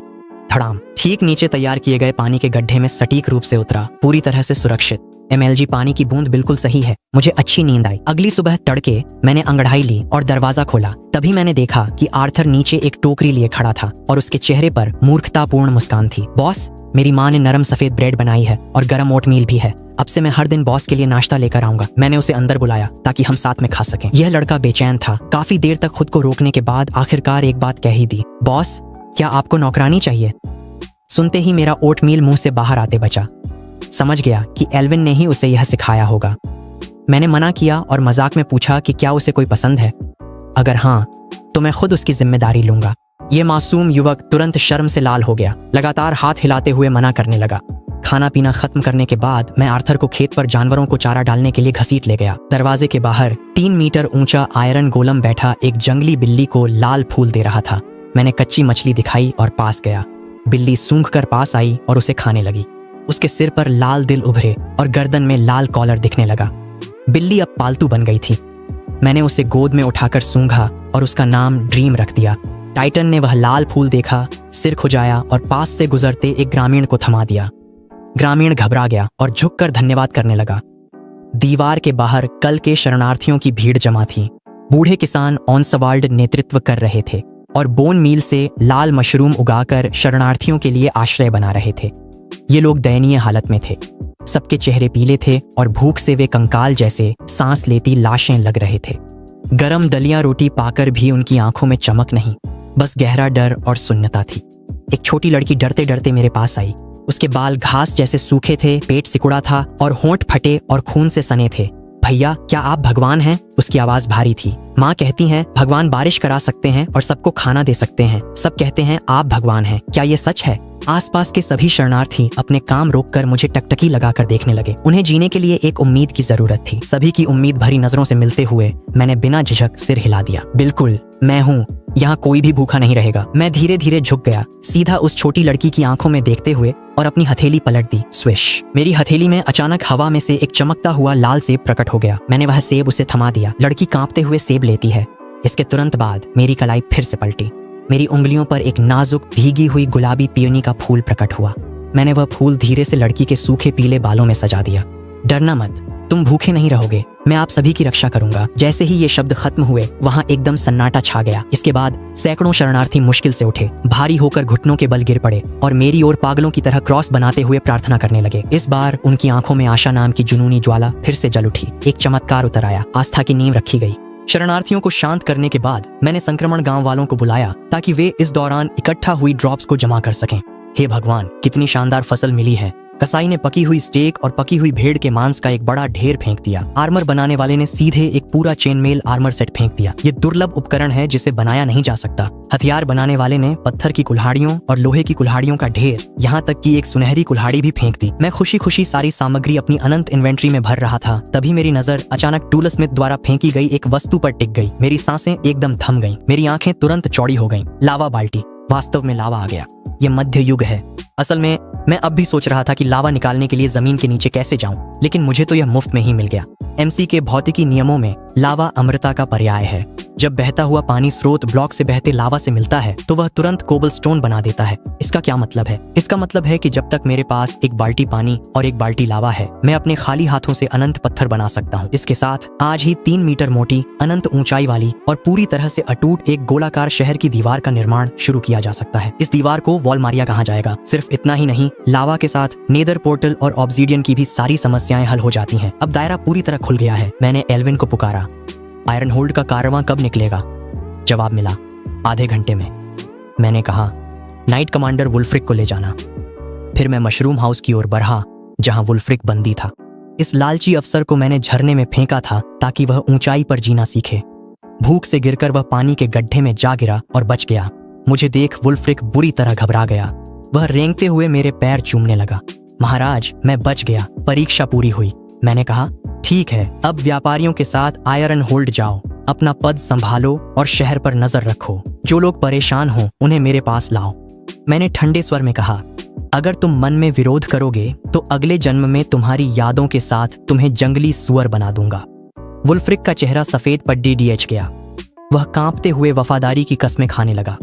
धड़ाम, ठीक नीचे तैयार किए गए पानी के गड्ढे में सटीक रूप से उतरा, पूरी तरह से सुरक्षित। mlg पानी की बूंद बिल्कुल सही है। मुझे अच्छी नींद आई। अगली सुबह तड़के मैंने अंगड़ाई ली और दरवाजा खोला। तभी मैंने देखा कि आर्थर नीचे एक टोकरी लिए खड़ा था और उसके चेहरे पर मूर्खतापूर्ण मुस्कान थी। बॉस, मेरी माँ ने नरम सफेद ब्रेड बनाई है और गर्म ओटमील भी है। अब से मैं हर दिन बॉस के लिए नाश्ता लेकर आऊंगा। मैंने उसे अंदर बुलाया ताकि हम साथ में खा सकें। यह लड़का बेचैन था। काफी देर तक खुद को रोकने के बाद आखिरकार एक बात कह ही दी, बॉस, क्या आपको नौकरानी चाहिए? सुनते ही मेरा ओटमील मुंह से बाहर आते बचा। समझ गया कि एल्विन ने ही उसे यह सिखाया होगा। मैंने मना किया और मजाक में पूछा कि क्या उसे कोई पसंद है। अगर हाँ, तो मैं खुद उसकी जिम्मेदारी लूंगा। ये मासूम युवक तुरंत शर्म से लाल हो गया। लगातार हाथ हिलाते हुए मना करने लगा। खाना पीना खत्म करने के बाद मैं आर्थर को खेत पर जानवरों को चारा डालने के लिए घसीट ले गया। दरवाजे के बाहर 3 मीटर ऊंचा आयरन गोलम बैठा एक जंगली बिल्ली को लाल फूल दे रहा था। मैंने कच्ची मछली दिखाई और पास गया। बिल्ली सूंघ कर पास आई और उसे खाने लगी। उसके सिर पर लाल दिल उभरे और गर्दन में लाल कॉलर दिखने लगा। बिल्ली अब पालतू बन गई थी। मैंने उसे गोद में उठाकर सूंघा और उसका नाम ड्रीम रख दिया। टाइटन ने वह लाल फूल देखा, सिर खुजाया और पास से गुजरते एक ग्रामीण को थमा दिया। ग्रामीण घबरा गया और झुककर धन्यवाद करने लगा। दीवार के बाहर कल के शरणार्थियों की भीड़ जमा थी। बूढ़े किसान ऑनसवाल्ड नेतृत्व कर रहे थे और बोन मील से लाल मशरूम उगाकर शरणार्थियों के लिए आश्रय बना रहे थे। ये लोग दयनीय हालत में थे। सबके चेहरे पीले थे और भूख से वे कंकाल जैसे सांस लेती लाशें लग रहे थे। गरम दलिया रोटी पाकर भी उनकी आंखों में चमक नहीं, बस गहरा डर और सुन्नता थी। एक छोटी लड़की डरते डरते मेरे पास आई। उसके बाल घास जैसे सूखे थे, पेट सिकुड़ा था और होंठ फटे और खून से सने थे। भैया, क्या आप भगवान हैं? उसकी आवाज भारी थी। माँ कहती हैं भगवान बारिश करा सकते हैं और सबको खाना दे सकते हैं। सब कहते हैं आप भगवान हैं, क्या ये सच है? आसपास के सभी शरणार्थी अपने काम रोककर मुझे टकटकी लगाकर देखने लगे। उन्हें जीने के लिए एक उम्मीद की जरूरत थी। सभी की उम्मीद भरी नजरों से मिलते हुए मैंने बिना झिझक सिर हिला दिया। बिल्कुल, मैं हूँ, यहाँ कोई भी भूखा नहीं रहेगा। मैं धीरे धीरे झुक गया, सीधा उस छोटी लड़की की आंखों में देखते हुए और अपनी हथेली पलट दी। स्विश! मेरी हथेली में अचानक हवा में से एक चमकता हुआ लाल सेब प्रकट हो गया। मैंने वह सेब उसे थमा दिया। लड़की कांपते हुए सेब लेती है। इसके तुरंत बाद मेरी कलाई फिर से पलटी। मेरी उंगलियों पर एक नाजुक भीगी हुई गुलाबी पियोनी का फूल प्रकट हुआ। मैंने वह फूल धीरे से लड़की के सूखे पीले बालों में सजा दिया। डरना मत, तुम भूखे नहीं रहोगे, मैं आप सभी की रक्षा करूंगा। जैसे ही ये शब्द खत्म हुए वहां एकदम सन्नाटा छा गया। इसके बाद सैकड़ों शरणार्थी मुश्किल से उठे, भारी होकर घुटनों के बल गिर पड़े और मेरी ओर पागलों की तरह क्रॉस बनाते हुए प्रार्थना करने लगे। इस बार उनकी आंखों में आशा नाम की जुनूनी ज्वाला फिर से जल उठी। एक चमत्कार उतर आया, आस्था की नींव रखी गई। शरणार्थियों को शांत करने के बाद मैंने संक्रमण गांव वालों को बुलाया ताकि वे इस दौरान इकट्ठा हुई ड्रॉप्स को जमा कर सकें। हे भगवान, कितनी शानदार फसल मिली है। कसाई ने पकी हुई स्टेक और पकी हुई भेड़ के मांस का एक बड़ा ढेर फेंक दिया। आर्मर बनाने वाले ने सीधे एक पूरा चेनमेल आर्मर सेट फेंक दिया। ये दुर्लभ उपकरण है जिसे बनाया नहीं जा सकता। हथियार बनाने वाले ने पत्थर की कुल्हाड़ियों और लोहे की कुल्हाड़ियों का ढेर, यहाँ तक कि एक सुनहरी कुल्हाड़ी भी फेंक दी। मैं खुशी खुशी सारी सामग्री अपनी अनंत इन्वेंट्री में भर रहा था। तभी मेरी नजर अचानक टूल स्मिथ द्वारा फेंकी गई एक वस्तु पर टिक गई। मेरी सांसें एकदम थम गईं। मेरी आंखें तुरंत चौड़ी हो गईं। लावा बाल्टी, वास्तव में लावा आ गया। ये मध्य युग है। असल में मैं अब भी सोच रहा था कि लावा निकालने के लिए जमीन के नीचे कैसे जाऊं, लेकिन मुझे तो यह मुफ्त में ही मिल गया। एमसी के भौतिकी नियमों में लावा अमृता का पर्याय है। जब बहता हुआ पानी स्रोत ब्लॉक से बहते लावा से मिलता है तो वह तुरंत कोबलस्टोन बना देता है। इसका क्या मतलब है? इसका मतलब है कि जब तक मेरे पास एक बाल्टी पानी और एक बाल्टी लावा है, मैं अपने खाली हाथों से अनंत पत्थर बना सकता हूँ। इसके साथ आज ही 3 मीटर मोटी, अनंत ऊंचाई वाली और पूरी तरह से अटूट एक गोलाकार शहर की दीवार का निर्माण शुरू किया जा सकता है। इस दीवार को वॉलमारिया कहा जाएगा। सिर्फ इतना ही नहीं, लावा के साथ नेदर पोर्टल और ऑब्सीडियन की भी सारी समस्याएं हल हो जाती हैं। अब दायरा पूरी तरह खुल गया है। मैंने एल्विन को पुकारा। आयरन होल्ड का कारवां कब निकलेगा? जवाब मिला, आधे घंटे में। मैंने कहा, नाइट कमांडर वुल्फ्रिक को ले जाना। फिर मैं मशरूम हाउस की ओर बढ़ा जहां वुल्फ्रिक बंदी था। इस लालची अफसर को मैंने झरने में फेंका था ताकि वह ऊंचाई पर जीना सीखे। भूख से गिरकर वह पानी के गड्ढे में जा गिरा और बच गया। मुझे देख वुल्फ्रिक बुरी तरह घबरा गया। वह रेंगते हुए मेरे पैर चूमने लगा। महाराज, मैं बच गया, परीक्षा पूरी हुई। मैंने कहा, ठीक है, अब व्यापारियों के साथ आयरन होल्ड जाओ, अपना पद संभालो और शहर पर नजर रखो। जो लोग परेशान हो उन्हें मेरे पास लाओ। मैंने ठंडे स्वर में कहा, अगर तुम मन में विरोध करोगे तो अगले जन्म में तुम्हारी यादों के साथ तुम्हें जंगली सुअर बना दूंगा। वुल्फ्रिक का चेहरा सफेद पड्डी डीएच गया। वह कांपते हुए वफादारी की कस्में खाने लगा।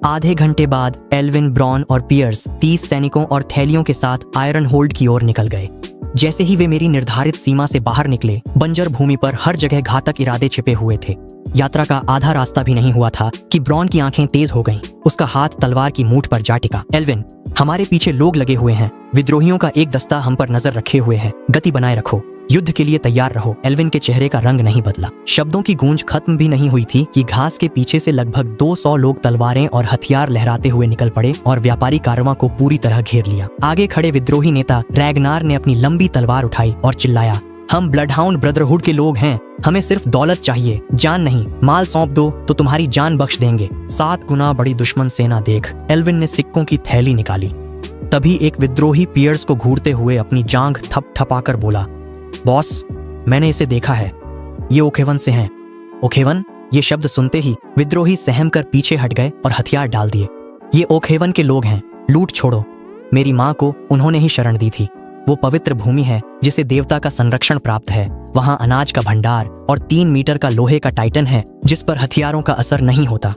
आधे घंटे बाद एल्विन, ब्रॉन और पियर्स 30 सैनिकों और थैलियों के साथ आयरन होल्ड की ओर निकल गए। जैसे ही वे मेरी निर्धारित सीमा से बाहर निकले, बंजर भूमि पर हर जगह घातक इरादे छिपे हुए थे। यात्रा का आधा रास्ता भी नहीं हुआ था कि ब्रॉन की आंखें तेज हो गईं। उसका हाथ तलवार की मूठ पर जा टिका। एल्विन, हमारे पीछे लोग लगे हुए हैं। विद्रोहियों का एक दस्ता हम पर नजर रखे हुए है। गति बनाए रखो, युद्ध के लिए तैयार रहो। एल्विन के चेहरे का रंग नहीं बदला। शब्दों की गूंज खत्म भी नहीं हुई थी कि घास के पीछे से लगभग 200 लोग तलवारें और हथियार लहराते हुए निकल पड़े और व्यापारी कारवां को पूरी तरह घेर लिया। आगे खड़े विद्रोही नेता रैगनार ने अपनी लंबी तलवार उठाई और चिल्लाया, हम ब्लडहाउंड ब्रदरहुड के लोग हैं। हमें सिर्फ दौलत चाहिए, जान नहीं। माल सौंप दो तो तुम्हारी जान बख्श देंगे। 7 गुना बड़ी दुश्मन सेना देख। एल्विन ने सिक्कों की थैली निकाली। तभी एक विद्रोही पियर्स को घूरते हुए अपनी जांघ थपथपाकर बोला, बॉस, मैंने इसे देखा है। ये ओखेवन से हैं। ओखेवन? ये शब्द सुनते ही विद्रोही सहम कर पीछे हट गए और हथियार डाल दिए। ये ओखेवन के लोग हैं, लूट छोड़ो। मेरी माँ को उन्होंने ही शरण दी थी। वो पवित्र भूमि है जिसे देवता का संरक्षण प्राप्त है। वहाँ अनाज का भंडार और 3 मीटर का लोहे का टाइटन है जिस पर हथियारों का असर नहीं होता।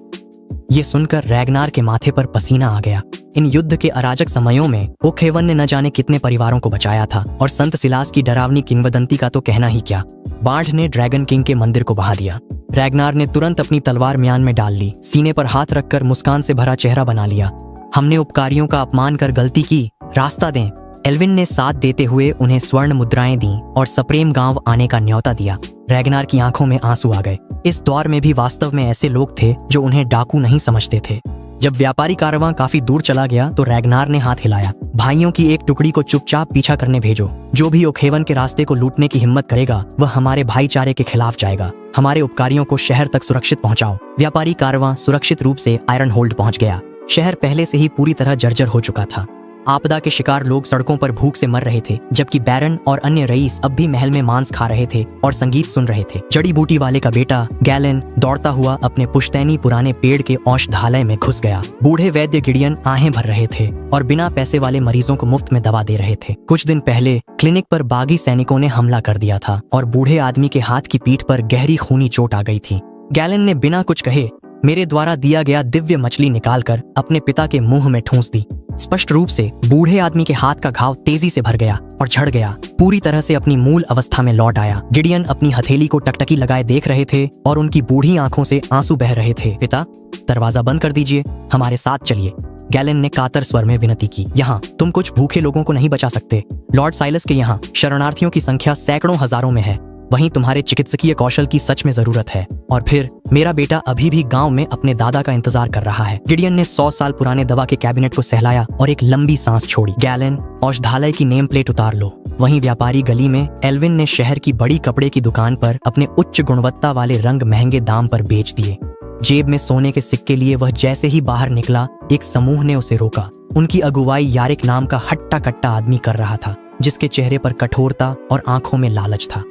ये सुनकर रैगनार के माथे पर पसीना आ गया। इन युद्ध के अराजक समयों में ओखेवन ने न जाने कितने परिवारों को बचाया था और संत सिलास की डरावनी किंवदंती का तो कहना ही क्या। बाढ़ ने ड्रैगन किंग के मंदिर को बहा दिया। रैगनार ने तुरंत अपनी तलवार म्यान में डाल ली, सीने पर हाथ रखकर मुस्कान से भरा चेहरा बना लिया। हमने उपकारियों का अपमान कर गलती की, रास्ता दें। एल्विन ने साथ देते हुए उन्हें स्वर्ण मुद्राएं दी और सप्रेम गांव आने का न्योता दिया। रैगनार की आंखों में आंसू आ गए। इस दौर में भी वास्तव में ऐसे लोग थे जो उन्हें डाकू नहीं समझते थे। जब व्यापारी कारवां काफी दूर चला गया तो रैगनार ने हाथ हिलाया, भाइयों की एक टुकड़ी को चुपचाप पीछा करने भेजो। जो भी ओखेवन के रास्ते को लूटने की हिम्मत करेगा वह हमारे भाईचारे के खिलाफ जाएगा। हमारे उपकारियों को शहर तक सुरक्षित पहुंचाओ। व्यापारी कारवां सुरक्षित रूप से आयरन होल्ड पहुंच गया। शहर पहले से ही पूरी तरह जर्जर हो चुका था। आपदा के शिकार लोग सड़कों पर भूख से मर रहे थे, जबकि बैरन और अन्य रईस अब भी महल में मांस खा रहे थे और संगीत सुन रहे थे। जड़ी बूटी वाले का बेटा गैलन दौड़ता हुआ अपने पुश्तैनी पुराने पेड़ के औषधालय में घुस गया। बूढ़े वैद्य गिडियन आहें भर रहे थे और बिना पैसे वाले मरीजों को मुफ्त में दवा दे रहे थे। कुछ दिन पहले क्लिनिक पर बागी सैनिकों ने हमला कर दिया था और बूढ़े आदमी के हाथ की पीठ पर गहरी खूनी चोट आ गई थी। गैलन ने बिना कुछ कहे मेरे द्वारा दिया गया दिव्य मछली निकालकर अपने पिता के मुंह में ठूंस दी। स्पष्ट रूप से बूढ़े आदमी के हाथ का घाव तेजी से भर गया और झड़ गया, पूरी तरह से अपनी मूल अवस्था में लौट आया। गिडियन अपनी हथेली को टकटकी लगाए देख रहे थे और उनकी बूढ़ी आंखों से आंसू बह रहे थे। पिता, दरवाजा बंद कर दीजिए, हमारे साथ चलिए, गैलन ने कातर स्वर में विनती की। यहाँ तुम कुछ भूखे लोगों को नहीं बचा सकते। लॉर्ड साइलस के यहाँ शरणार्थियों की संख्या सैकड़ों हजारों में है। वहीं तुम्हारे चिकित्सकीय कौशल की सच में जरूरत है। और फिर मेरा बेटा अभी भी गांव में अपने दादा का इंतजार कर रहा है। गिडियन ने 100 साल पुराने दवा के कैबिनेट को सहलाया और एक लंबी सांस छोड़ी। गैलन, औषधालय की नेम प्लेट उतार लो। वहीं व्यापारी गली में एल्विन ने शहर की बड़ी कपड़े की दुकान पर अपने उच्च गुणवत्ता वाले रंग महंगे दाम पर बेच दिए। जेब में सोने के सिक्के लिए वह जैसे ही बाहर निकला, एक समूह ने उसे रोका। उनकी अगुवाई यारिक नाम का हट्टा कट्टा आदमी कर रहा था, जिसके चेहरे पर कठोरता और आंखों में लालच था।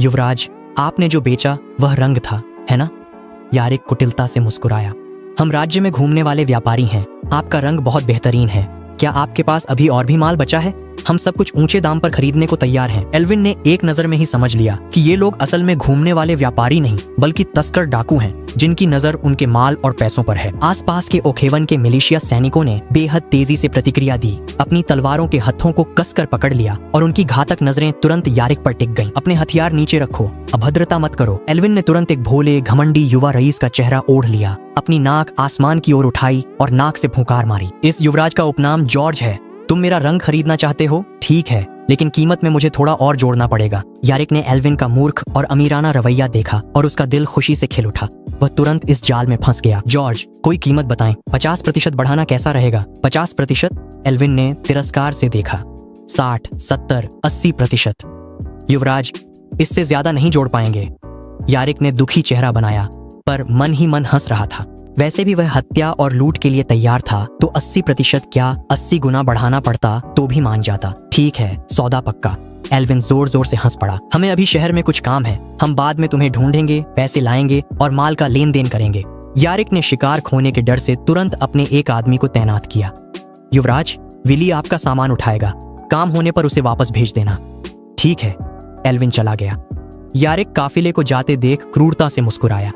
युवराज, आपने जो बेचा वह रंग था, है ना? यारिक कुटिलता से मुस्कुराया। हम राज्य में घूमने वाले व्यापारी हैं। आपका रंग बहुत बेहतरीन है। क्या आपके पास अभी और भी माल बचा है? हम सब कुछ ऊंचे दाम पर खरीदने को तैयार हैं। एल्विन ने एक नजर में ही समझ लिया कि ये लोग असल में घूमने वाले व्यापारी नहीं, बल्कि तस्कर डाकू हैं, जिनकी नजर उनके माल और पैसों पर है। आसपास के ओखेवन के मिलिशिया सैनिकों ने बेहद तेजी से प्रतिक्रिया दी, अपनी तलवारों के हत्थों को कसकर पकड़ लिया और उनकी घातक नजरें तुरंत यारिक पर टिक गईं। अपने हथियार नीचे रखो, अभद्रता मत करो। एल्विन ने तुरंत एक भोले घमंडी युवा रईस का चेहरा ओढ़ लिया, अपनी नाक आसमान की ओर उठाई और नाक से फुंकार मारी। इस युवराज का उपनाम जॉर्ज है। तुम मेरा रंग खरीदना चाहते हो? ठीक है, लेकिन कीमत में मुझे थोड़ा और जोड़ना पड़ेगा। यारिक ने एल्विन का मूर्ख और अमीराना रवैया देखा और उसका दिल खुशी से खिल उठा। वह तुरंत इस जाल में फंस गया। जॉर्ज, कोई कीमत बताएं। 50% बढ़ाना कैसा रहेगा? 50%? एल्विन ने तिरस्कार से देखा। 60, 70, 80%। युवराज, इससे ज्यादा नहीं जोड़ पाएंगे। यारिक ने दुखी चेहरा बनाया, पर मन ही मन हंस रहा था। वैसे भी वह हत्या और लूट के लिए तैयार था, तो 80% क्या 80 गुना बढ़ाना पड़ता तो भी मान जाता। ठीक है, सौदा पक्का। एल्विन जोर जोर से हंस पड़ा। हमें अभी शहर में कुछ काम है, हम बाद में तुम्हें ढूंढेंगे, पैसे लाएंगे और माल का लेन देन करेंगे। यारिक ने शिकार खोने के डर से तुरंत अपने एक आदमी को तैनात किया। युवराज, विली आपका सामान उठाएगा, काम होने पर उसे वापस भेज देना। ठीक है। एल्विन चला गया। यारिक काफिले को जाते देख क्रूरता से मुस्कुराया।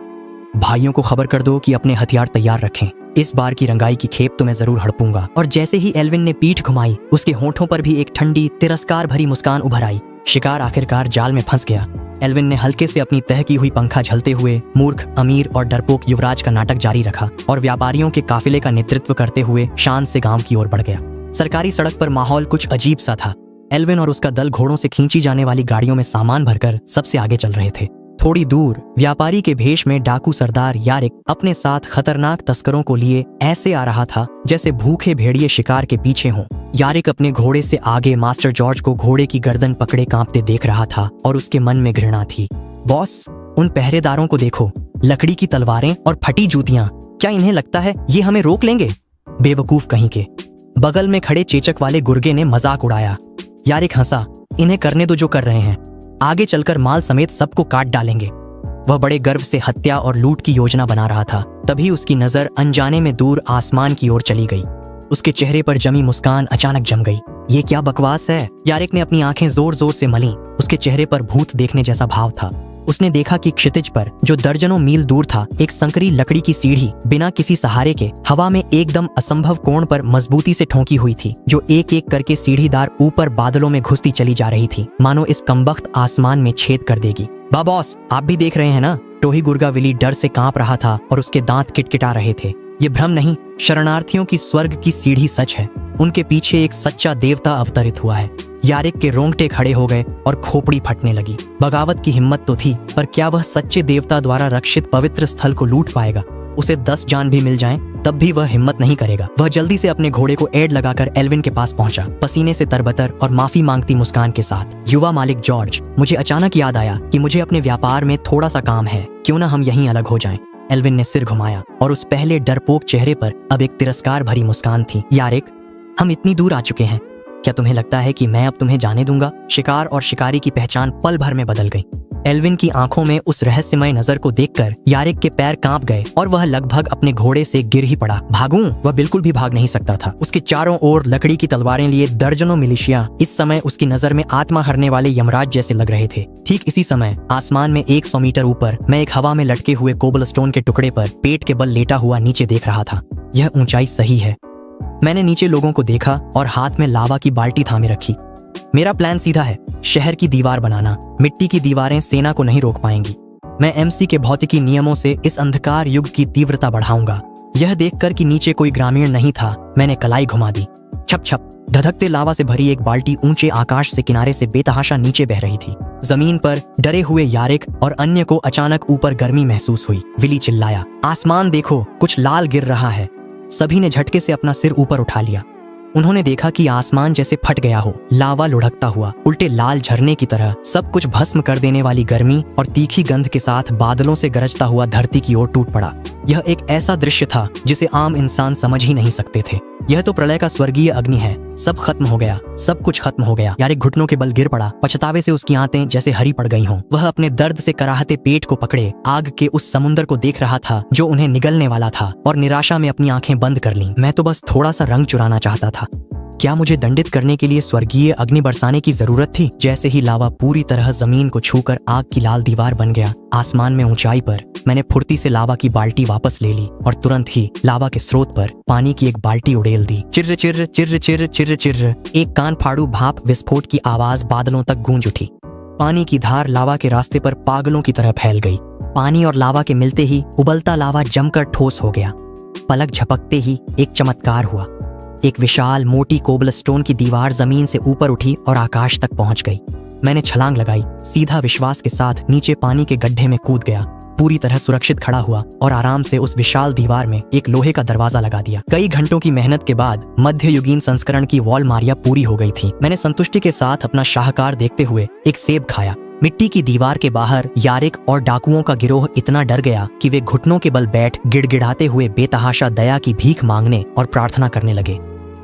भाइयों को खबर कर दो कि अपने हथियार तैयार रखें। इस बार की रंगाई की खेप तो मैं जरूर हड़पूंगा। और जैसे ही एल्विन ने पीठ घुमाई, उसके होठों पर भी एक ठंडी तिरस्कार भरी मुस्कान उभर आई। शिकार आखिरकार जाल में फंस गया। एल्विन ने हल्के से अपनी तह की हुई पंखा झलते हुए मूर्ख, अमीर और डरपोक युवराज का नाटक जारी रखा और व्यापारियों के काफिले का नेतृत्व करते हुए शान से गांव की ओर बढ़ गया। सरकारी सड़क पर माहौल कुछ अजीब सा था। एल्विन और उसका दल घोड़ों से खींची जाने वाली गाड़ियों में सामान भरकर सबसे आगे चल रहे थे। थोड़ी दूर व्यापारी के भेष में डाकू सरदार यारिक अपने साथ खतरनाक तस्करों को लिए ऐसे आ रहा था जैसे भूखे भेड़िए शिकार के पीछे हों। यारिक अपने घोड़े से आगे मास्टर जॉर्ज को घोड़े की गर्दन पकड़े कांपते देख रहा था और उसके मन में घृणा थी। बॉस, उन पहरेदारों को देखो, लकड़ी की तलवारें और फटी जूतियां। क्या इन्हें लगता है ये हमें रोक लेंगे? बेवकूफ कहीं के। बगल में खड़े चेचक वाले गुर्गे ने मजाक उड़ाया। यारिक हंसा। इन्हें करने दो जो कर रहे हैं, आगे चलकर माल समेत सबको काट डालेंगे। वह बड़े गर्व से हत्या और लूट की योजना बना रहा था। तभी उसकी नजर अनजाने में दूर आसमान की ओर चली गई। उसके चेहरे पर जमी मुस्कान अचानक जम गई। ये क्या बकवास है? यारिक ने अपनी आंखें जोर जोर से मलीं। उसके चेहरे पर भूत देखने जैसा भाव था। उसने देखा कि क्षितिज पर, जो दर्जनों मील दूर था, एक संकरी लकड़ी की सीढ़ी बिना किसी सहारे के हवा में एकदम असंभव कोण पर मजबूती से ठोंकी हुई थी, जो एक एक करके सीढ़ीदार ऊपर बादलों में घुसती चली जा रही थी, मानो इस कमबख्त आसमान में छेद कर देगी। बॉस, आप भी देख रहे हैं ना? टोही गुर्गा विली डर से कांप रहा था और उसके दांत किटकिटा रहे थे। ये भ्रम नहीं, शरणार्थियों की स्वर्ग की सीढ़ी सच है। उनके पीछे एक सच्चा देवता अवतरित हुआ है। यारिक के रोंगटे खड़े हो गए और खोपड़ी फटने लगी। बगावत की हिम्मत तो थी, पर क्या वह सच्चे देवता द्वारा रक्षित पवित्र स्थल को लूट पाएगा? उसे 10 जान भी मिल जाएं, तब भी वह हिम्मत नहीं करेगा। वह जल्दी से अपने घोड़े को एड लगाकर एल्विन के पास पहुंचा, पसीने से तरबतर और माफी मांगती मुस्कान के साथ। युवा मालिक जॉर्ज, मुझे अचानक याद आया कि मुझे अपने व्यापार में थोड़ा सा काम है, क्यों ना हम यहीं अलग हो जाएं। एल्विन ने सिर घुमाया और उस पहले डरपोक चेहरे पर अब एक तिरस्कार भरी मुस्कान थी। यारिक, हम इतनी दूर आ चुके हैं, क्या तुम्हें लगता है कि मैं अब तुम्हें जाने दूंगा? शिकार और शिकारी की पहचान पल भर में बदल गई। एल्विन की आंखों में उस रहस्यमय नजर को देखकर यारिक के पैर कांप गए और वह लगभग अपने घोड़े से गिर ही पड़ा। भागूं? वह बिल्कुल भी भाग नहीं सकता था। उसके चारों ओर लकड़ी की तलवारें लिए दर्जनों मिलिशिया इस समय उसकी नजर में आत्मा हरने वाले यमराज जैसे लग रहे थे। ठीक इसी समय आसमान में 100 मीटर ऊपर मैं एक हवा में लटके हुए कोबलस्टोन के टुकड़े पर पेट के बल लेटा हुआ नीचे देख रहा था। यह ऊंचाई सही है। मैंने नीचे लोगों को देखा और हाथ में लावा की बाल्टी थामे रखी। मेरा प्लान सीधा है, शहर की दीवार बनाना। मिट्टी की दीवारें सेना को नहीं रोक पाएंगी। मैं एमसी के भौतिकी नियमों से इस अंधकार युग की तीव्रता बढ़ाऊंगा। यह देखकर कि नीचे कोई ग्रामीण नहीं था, मैंने कलाई घुमा दी। छप छप धधकते लावा से भरी एक बाल्टी ऊंचे आकाश से किनारे से बेतहाशा नीचे बह रही थी। जमीन पर डरे हुए यारिक और अन्य को अचानक ऊपर गर्मी महसूस हुई। विली चिल्लाया, आसमान देखो, कुछ लाल गिर रहा है। सभी ने झटके से अपना सिर ऊपर उठा लिया। उन्होंने देखा कि आसमान जैसे फट गया हो, लावा लुढ़कता हुआ उल्टे लाल झरने की तरह सब कुछ भस्म कर देने वाली गर्मी और तीखी गंध के साथ बादलों से गरजता हुआ धरती की ओर टूट पड़ा। यह एक ऐसा दृश्य था जिसे आम इंसान समझ ही नहीं सकते थे। यह तो प्रलय का स्वर्गीय अग्नि है। सब खत्म हो गया, सब कुछ खत्म हो गया। यारिक घुटनों के बल गिर पड़ा। पछतावे से उसकी आंतें जैसे हरी पड़ गई हों। वह अपने दर्द से कराहते पेट को पकड़े आग के उस समुद्र को देख रहा था जो उन्हें निगलने वाला था, और निराशा में अपनी आंखें बंद कर लीं। मैं तो बस थोड़ा सा रंग चुराना चाहता था। क्या मुझे दंडित करने के लिए स्वर्गीय अग्नि बरसाने की जरूरत थी? जैसे ही लावा पूरी तरह जमीन को छूकर आग की लाल दीवार बन गया, आसमान में ऊंचाई पर मैंने फुर्ती से लावा की बाल्टी वापस ले ली और तुरंत ही लावा के स्रोत पर पानी की एक बाल्टी उड़ेल दी। चिर्र चिर्र चिर्र चिर्र चिर्र चिर्र एक कान फाड़ू भाप विस्फोट की आवाज बादलों तक गूंज उठी। पानी की धार लावा के रास्ते पर पागलों की तरह फैल गई। पानी और लावा के मिलते ही उबलता लावा जमकर ठोस हो गया। पलक झपकते ही एक चमत्कार हुआ। एक विशाल मोटी कोबलस्टोन की दीवार जमीन से ऊपर उठी और आकाश तक पहुंच गई। मैंने छलांग लगाई, सीधा विश्वास के साथ नीचे पानी के गड्ढे में कूद गया। पूरी तरह सुरक्षित खड़ा हुआ और आराम से उस विशाल दीवार में एक लोहे का दरवाजा लगा दिया। कई घंटों की मेहनत के बाद मध्ययुगीन संस्करण की वॉल मारिया पूरी हो गई थी। मैंने संतुष्टि के साथ अपना शाहकार देखते हुए एक सेब खाया। मिट्टी की दीवार के बाहर यारिक और डाकुओं का गिरोह इतना डर गया कि वे घुटनों के बल बैठ गिड़गिड़ाते हुए बेतहाशा दया की भीख मांगने और प्रार्थना करने लगे।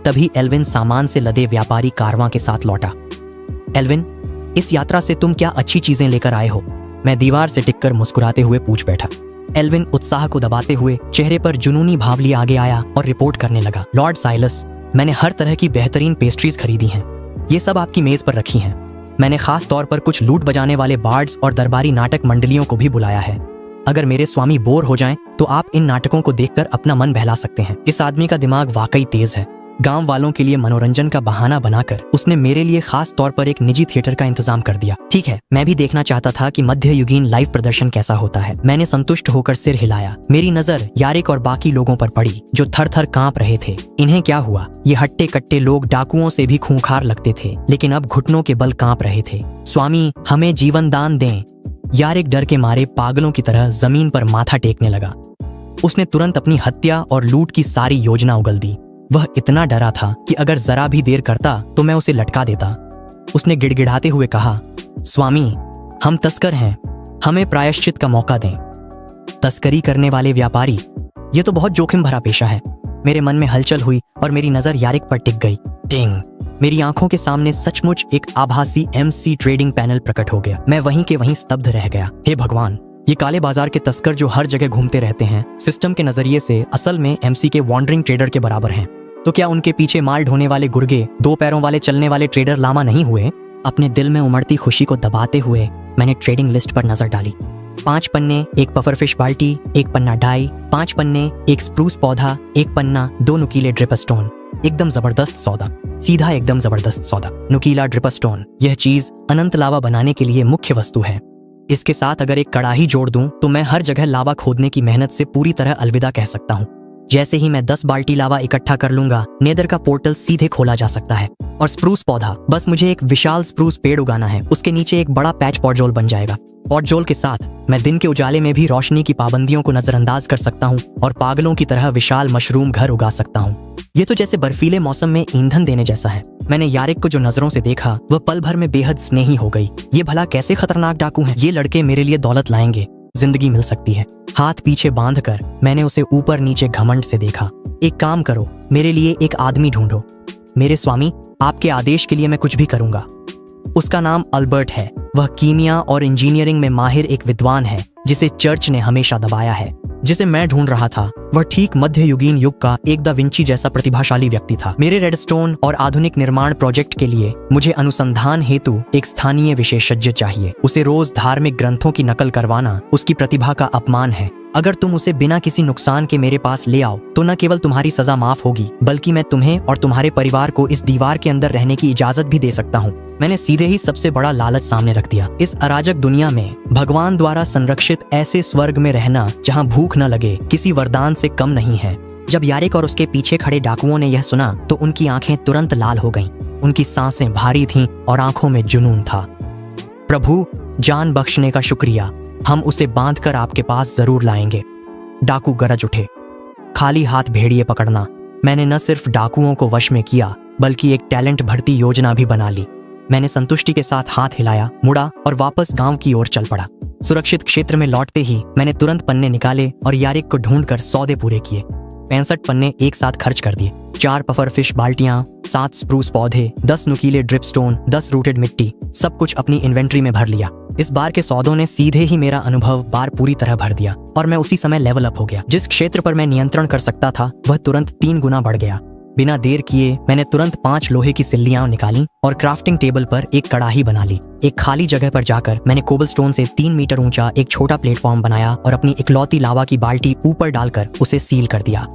तभी एल्विन सामान से लदे व्यापारी कारवां के साथ लौटा। एल्विन, इस यात्रा से तुम क्या अच्छी चीजें लेकर आए हो? मैं दीवार से टिककर मुस्कुराते हुए पूछ बैठा। एल्विन उत्साह को दबाते हुए चेहरे पर जुनूनी भाव लिए आगे आया और रिपोर्ट करने लगा। लॉर्ड साइलस, मैंने हर तरह की बेहतरीन पेस्ट्रीज खरीदी हैं। ये सब आपकी मेज पर रखी हैं। मैंने खास तौर पर कुछ लूट बजाने वाले बार्ड्स और दरबारी नाटक मंडलियों को भी बुलाया है। अगर मेरे स्वामी बोर हो जाएं, तो आप इन नाटकों को देखकर अपना मन बहला सकते हैं। इस आदमी का दिमाग वाकई तेज है। गांव वालों के लिए मनोरंजन का बहाना बनाकर उसने मेरे लिए खास तौर पर एक निजी थिएटर का इंतजाम कर दिया। ठीक है, मैं भी देखना चाहता था कि मध्ययुगीन लाइव प्रदर्शन कैसा होता है। मैंने संतुष्ट होकर सिर हिलाया। मेरी नजर यारिक और बाकी लोगों पर पड़ी जो थर थर कांप रहे थे। इन्हें क्या हुआ? ये हट्टे कट्टे लोग डाकुओं से भी खूंखार लगते थे, लेकिन अब घुटनों के बल कांप रहे थे। स्वामी, हमें जीवन दान दें। यारिक डर के मारे पागलों की तरह जमीन पर माथा टेकने लगा। उसने तुरंत अपनी हत्या और लूट की सारी योजना उगल दी। वह इतना डरा था कि अगर जरा भी देर करता तो मैं उसे लटका देता। उसने गिड़गिड़ाते हुए कहा, स्वामी, हम तस्कर हैं, हमें प्रायश्चित का मौका दें। तस्करी करने वाले व्यापारी, ये तो बहुत जोखिम भरा पेशा है। मेरे मन में हलचल हुई और मेरी नजर यारिक पर टिक गई। टिंग! मेरी आंखों के सामने सचमुच एक आभासी एमसी ट्रेडिंग पैनल प्रकट हो गया। मैं वहीं के वहीं स्तब्ध रह गया। हे भगवान, ये काले बाजार के तस्कर जो हर जगह घूमते रहते हैं, सिस्टम के नजरिए से असल में एमसी के वॉन्डरिंग ट्रेडर के बराबर हैं। तो क्या उनके पीछे माल ढोने वाले गुर्गे 2 पैरों वाले चलने वाले ट्रेडर लामा नहीं हुए? अपने दिल में उमड़ती खुशी को दबाते हुए मैंने ट्रेडिंग लिस्ट पर नजर डाली। 5 पन्ने, 1 पफरफिश बाल्टी, 1 पन्ना डाई, 5 पन्ने, 1 स्प्रूस पौधा, 1 पन्ना, 2 नुकीले ड्रिपस्टोन। एकदम जबरदस्त सौदा, सीधा एकदम जबरदस्त सौदा। नुकीला ड्रिपस्टोन, यह चीज अनंत लावा बनाने के लिए मुख्य वस्तु है। इसके साथ अगर एक कड़ाही जोड़ दूं तो मैं हर जगह लावा खोदने की मेहनत से पूरी तरह अलविदा कह सकता हूँ। जैसे ही मैं 10 बाल्टी लावा इकट्ठा कर लूंगा, नेदर का पोर्टल सीधे खोला जा सकता है। और स्प्रूस पौधा, बस मुझे एक विशाल स्प्रूस पेड़ उगाना है, उसके नीचे एक बड़ा पैच पॉटजोल बन जाएगा। पॉटजोल के साथ मैं दिन के उजाले में भी रोशनी की पाबंदियों को नजरअंदाज कर सकता हूँ और पागलों की तरह विशाल मशरूम घर उगा सकता हूँ। ये तो जैसे बर्फीले मौसम में ईंधन देने जैसा है। मैंने यारिक को जो नजरों से देखा, वह पल भर में बेहद स्नेही हो गई। ये भला कैसे खतरनाक डाकू हैं? ये लड़के मेरे लिए दौलत लाएंगे, जिंदगी मिल सकती है। हाथ पीछे बांधकर मैंने उसे ऊपर नीचे घमंड से देखा। एक काम करो, मेरे लिए एक आदमी ढूंढो। मेरे स्वामी, आपके आदेश के लिए मैं कुछ भी करूंगा। उसका नाम अल्बर्ट है। वह कीमिया और इंजीनियरिंग में माहिर एक विद्वान है जिसे चर्च ने हमेशा दबाया है। जिसे मैं ढूंढ रहा था वह ठीक मध्ययुगीन युग का एक दा विंची जैसा प्रतिभाशाली व्यक्ति था। मेरे रेडस्टोन और आधुनिक निर्माण प्रोजेक्ट के लिए मुझे अनुसंधान हेतु एक स्थानीय विशेषज्ञ चाहिए। उसे रोज धार्मिक ग्रंथों की नकल करवाना उसकी प्रतिभा का अपमान है। अगर तुम उसे बिना किसी नुकसान के मेरे पास ले आओ तो न केवल तुम्हारी सजा माफ होगी, बल्कि मैं तुम्हें और तुम्हारे परिवार को इस दीवार के अंदर रहने की इजाजत भी दे सकता हूँ। मैंने सीधे ही सबसे बड़ा लालच सामने रख दिया। इस अराजक दुनिया में भगवान द्वारा संरक्षित ऐसे स्वर्ग में रहना जहाँ भूख न लगे, किसी वरदान से कम नहीं है। जब यारिक और उसके पीछे खड़े डाकुओं ने यह सुना तो उनकी आंखें तुरंत लाल हो गईं। उनकी सांसें भारी थीं और आंखों में जुनून था। प्रभु, जान बख्शने का शुक्रिया, हम उसे बांधकर आपके पास जरूर लाएंगे। डाकू गरज उठे। खाली हाथ भेड़िए पकड़ना। मैंने न सिर्फ डाकुओं को वश में किया बल्कि एक टैलेंट भर्ती योजना भी बना ली। मैंने संतुष्टि के साथ हाथ हिलाया, मुड़ा और वापस गांव की ओर चल पड़ा। सुरक्षित क्षेत्र में लौटते ही मैंने तुरंत पन्ने निकाले और यारिक को ढूंढकर सौदे पूरे किए। 65 पन्ने एक साथ खर्च कर दिए। 4 पफर फिश बाल्टियां, 7 स्प्रूस पौधे, 10 नुकीले ड्रिप स्टोन, 10 रूटेड मिट्टी, सब कुछ अपनी इन्वेंट्री में भर लिया। इस बार के सौदों ने सीधे ही मेरा अनुभव बार पूरी तरह भर दिया और मैं उसी समय लेवल अप हो गया। जिस क्षेत्र पर मैं नियंत्रण कर सकता था वह तुरंत 3 गुना बढ़ गया। बिना देर किए मैंने तुरंत 5 लोहे की सिल्लियां निकाली और क्राफ्टिंग टेबल पर एक कड़ाही बना ली। एक खाली जगह पर जाकर मैंने कोबलस्टोन से 3 मीटर ऊंचा एक छोटा प्लेटफॉर्म बनाया और अपनी इकलौती लावा की बाल्टी ऊपर डालकर उसे सील कर दिया।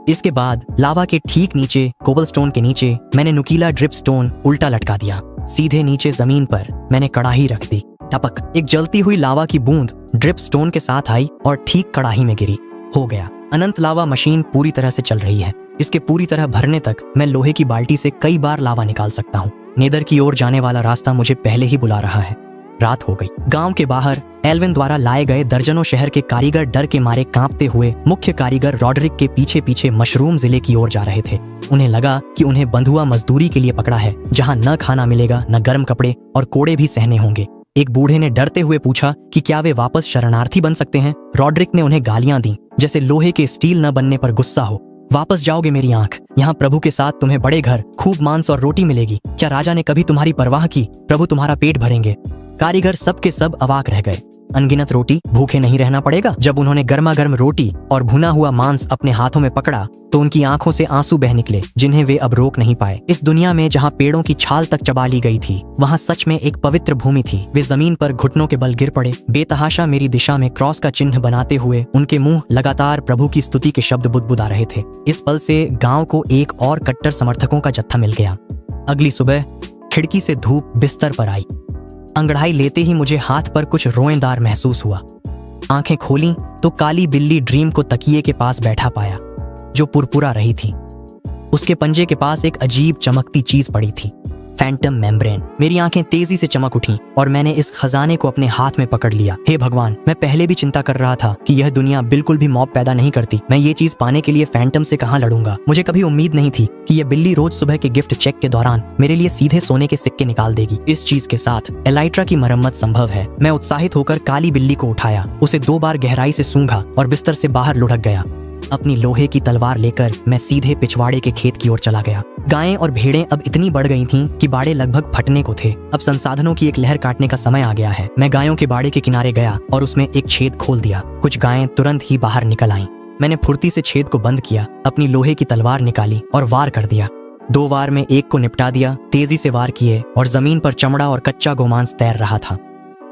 इसके बाद लावा के ठीक नीचे, कोबलस्टोन के नीचे, मैंने नुकीला ड्रिप स्टोन उल्टा लटका दिया। सीधे नीचे जमीन पर मैंने कड़ाही रख दी। टपक, एक जलती हुई लावा की बूंद ड्रिप स्टोन के साथ आई और ठीक कड़ाही में गिरी। हो गया। अनंत लावा मशीन पूरी तरह से चल रही है। इसके पूरी तरह भरने तक मैं लोहे की बाल्टी से कई बार लावा निकाल सकता हूँ। नेदर की ओर जाने वाला रास्ता मुझे पहले ही बुला रहा है। रात हो गई। गांव के बाहर एल्विन द्वारा लाए गए दर्जनों शहर के कारीगर डर के मारे कांपते हुए मुख्य कारीगर रॉडरिक के पीछे पीछे मशरूम जिले की ओर जा रहे थे। उन्हें लगा कि उन्हें बंधुआ मजदूरी के लिए पकड़ा है, जहां न खाना मिलेगा, न गर्म कपड़े और कोड़े भी सहने होंगे। एक बूढ़े ने डरते हुए पूछा कि क्या वे वापस शरणार्थी बन सकते हैं। रॉडरिक ने उन्हें गालियां दी, जैसे लोहे के स्टील न बनने पर गुस्सा हो। वापस जाओगे मेरी आंख, यहाँ प्रभु के साथ तुम्हें बड़े घर, खूब मांस और रोटी मिलेगी। क्या राजा ने कभी तुम्हारी परवाह की? प्रभु तुम्हारा पेट भरेंगे। कारीगर सब के सब अवाक रह गए। अनगिनत रोटी, भूखे नहीं रहना पड़ेगा। जब उन्होंने गर्मा गर्म रोटी और भुना हुआ मांस अपने हाथों में पकड़ा तो उनकी आंखों से आंसू बह निकले, जिन्हें वे अब रोक नहीं पाए। इस दुनिया में जहाँ पेड़ों की छाल तक चबा ली गई थी, वहाँ सच में एक पवित्र भूमि थी। वे जमीन पर घुटनों के बल गिर पड़े, बेतहाशा मेरी दिशा में क्रॉस का चिन्ह बनाते हुए। उनके मुंह लगातार प्रभु की स्तुति के शब्द बुदबुदा रहे थे। इस पल से गांव को एक और कट्टर समर्थकों का जत्था मिल गया। अगली सुबह खिड़की से धूप बिस्तर पर आई। अंगड़ाई लेते ही मुझे हाथ पर कुछ रोएंदार महसूस हुआ। आंखें खोली तो काली बिल्ली ड्रीम को तकिए के पास बैठा पाया, जो पुरपुरा रही थी। उसके पंजे के पास एक अजीब चमकती चीज पड़ी थी, फैंटम मेम्ब्रेन। मेरी आंखें तेजी से चमक उठीं और मैंने इस खजाने को अपने हाथ में पकड़ लिया। हे भगवान, मैं पहले भी चिंता कर रहा था कि यह दुनिया बिल्कुल भी मौत पैदा नहीं करती। मैं ये चीज पाने के लिए फैंटम से कहां लड़ूंगा। मुझे कभी उम्मीद नहीं थी कि यह बिल्ली रोज सुबह के गिफ्ट चेक के दौरान मेरे लिए सीधे सोने के सिक्के निकाल देगी। इस चीज के साथ एलाइट्रा की मरम्मत संभव है। मैं उत्साहित होकर काली बिल्ली को उठाया, उसे 2 बार गहराई से सूंघा और बिस्तर से बाहर लुढ़क गया। अपनी लोहे की तलवार लेकर मैं सीधे पिछवाड़े के खेत की ओर चला गया। गायें और भेड़ें अब इतनी बढ़ गई थीं कि बाड़े लगभग फटने को थे। अब संसाधनों की एक लहर काटने का समय आ गया है। मैं गायों के बाड़े के किनारे गया और उसमें एक छेद खोल दिया। कुछ गायें तुरंत ही बाहर निकल आईं। मैंने फुर्ती से छेद को बंद किया, अपनी लोहे की तलवार निकाली और वार कर दिया। 2 वार में एक को निपटा दिया। तेजी से वार किए और जमीन पर चमड़ा और कच्चा गोमांस तैर रहा था।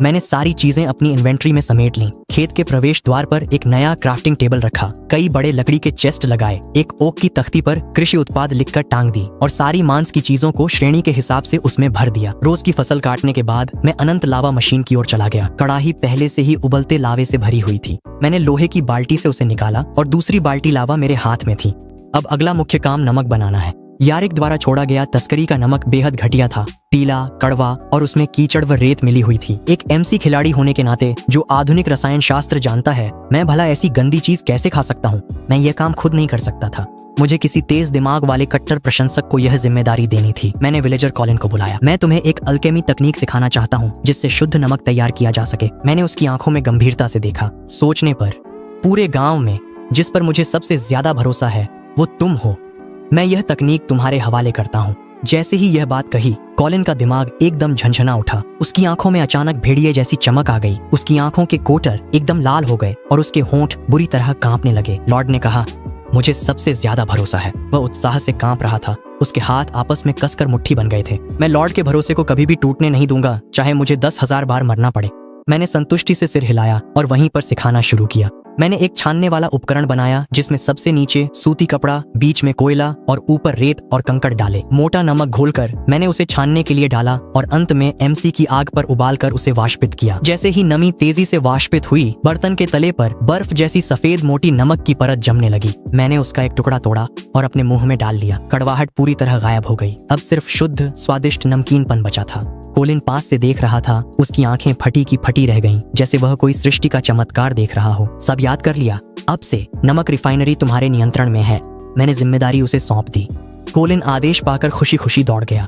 मैंने सारी चीजें अपनी इन्वेंट्री में समेट लीं। खेत के प्रवेश द्वार पर एक नया क्राफ्टिंग टेबल रखा, कई बड़े लकड़ी के चेस्ट लगाए, एक ओक की तख्ती पर कृषि उत्पाद लिखकर टांग दी और सारी मांस की चीजों को श्रेणी के हिसाब से उसमें भर दिया। रोज की फसल काटने के बाद मैं अनंत लावा मशीन की ओर चला गया। कड़ाही पहले से ही उबलते लावे से भरी हुई थी। मैंने लोहे की बाल्टी से उसे निकाला और दूसरी बाल्टी लावा मेरे हाथ में थी। अब अगला मुख्य काम नमक बनाना है। यारिक द्वारा छोड़ा गया तस्करी का नमक बेहद घटिया था, पीला, कड़वा और उसमें कीचड़ व रेत मिली हुई थी। एक एमसी खिलाड़ी होने के नाते जो आधुनिक रसायन शास्त्र जानता है, मैं भला ऐसी गंदी चीज कैसे खा सकता हूँ। मैं यह काम खुद नहीं कर सकता था। मुझे किसी तेज दिमाग वाले कट्टर प्रशंसक को यह जिम्मेदारी देनी थी। मैंने विलेजर कॉलिन को बुलाया। मैं तुम्हें एक अल्केमी तकनीक सिखाना चाहता हूँ जिससे शुद्ध नमक तैयार किया जा सके। मैंने उसकी आंखों में गंभीरता से देखा। सोचने पर पूरे गाँव में जिस पर मुझे सबसे ज्यादा भरोसा है वो तुम हो। मैं यह तकनीक तुम्हारे हवाले करता हूँ। जैसे ही यह बात कही, कॉलिन का दिमाग एकदम झंझना उठा। उसकी आंखों में अचानक भेड़िए जैसी चमक आ गई। उसकी आंखों के कोटर एकदम लाल हो गए और उसके होंठ बुरी तरह कांपने लगे। लॉर्ड ने कहा, मुझे सबसे ज्यादा भरोसा है। वह उत्साह से कांप रहा था। उसके हाथ आपस में कसकर मुट्ठी बन गए थे। मैं लॉर्ड के भरोसे को कभी भी टूटने नहीं दूंगा, चाहे मुझे 10,000 बार मरना पड़े। मैंने संतुष्टि से सिर हिलाया और वहीं पर सिखाना शुरू किया। मैंने एक छानने वाला उपकरण बनाया जिसमें सबसे नीचे सूती कपड़ा, बीच में कोयला और ऊपर रेत और कंकड़ डाले। मोटा नमक घोलकर मैंने उसे छानने के लिए डाला और अंत में एमसी की आग पर उबालकर उसे वाष्पित किया। जैसे ही नमी तेजी से वाष्पित हुई, बर्तन के तले पर बर्फ जैसी सफेद मोटी नमक की परत जमने लगी। मैंने उसका एक टुकड़ा तोड़ा और अपने मुंह में डाल लिया। कड़वाहट पूरी तरह गायब हो गई। अब सिर्फ शुद्ध स्वादिष्ट नमकीनपन बचा था। कोलिन पास से देख रहा था। उसकी आंखें फटी की फटी रह गईं, जैसे वह कोई सृष्टि का चमत्कार देख रहा हो। सब याद कर लिया। अब से नमक रिफाइनरी तुम्हारे नियंत्रण में है। मैंने जिम्मेदारी उसे सौंप दी। कोलिन आदेश पाकर खुशी खुशी दौड़ गया।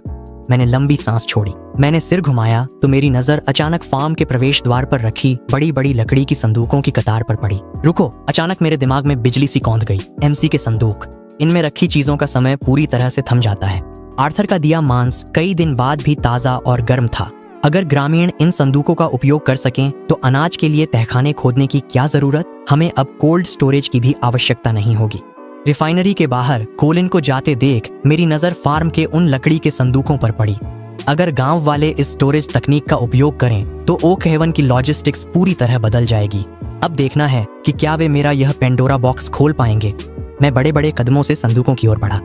मैंने लंबी सांस छोड़ी। मैंने सिर घुमाया तो मेरी नजर अचानक फार्म के प्रवेश द्वार पर रखी बड़ी बड़ी लकड़ी की संदूकों की कतार पर पड़ी। रुको! अचानक मेरे दिमाग में बिजली सी कौंध गई। एमसी के संदूक, इनमें रखी चीजों का समय पूरी तरह से थम जाता है। आर्थर का दिया मांस कई दिन बाद भी ताजा और गर्म था। अगर ग्रामीण इन संदूकों का उपयोग कर सकें तो अनाज के लिए तहखाने खोदने की क्या जरूरत। हमें अब कोल्ड स्टोरेज की भी आवश्यकता नहीं होगी। रिफाइनरी के बाहर कोलिन को जाते देख मेरी नजर फार्म के उन लकड़ी के संदूकों पर पड़ी। अगर गांव वाले इस स्टोरेज तकनीक का उपयोग करें तो ओक हेवन की लॉजिस्टिक्स पूरी तरह बदल जाएगी। अब देखना है कि क्या वे मेरा यह पेंडोरा बॉक्स खोल पाएंगे। मैं बड़े बड़े कदमों से संदूकों की ओर बढ़ा।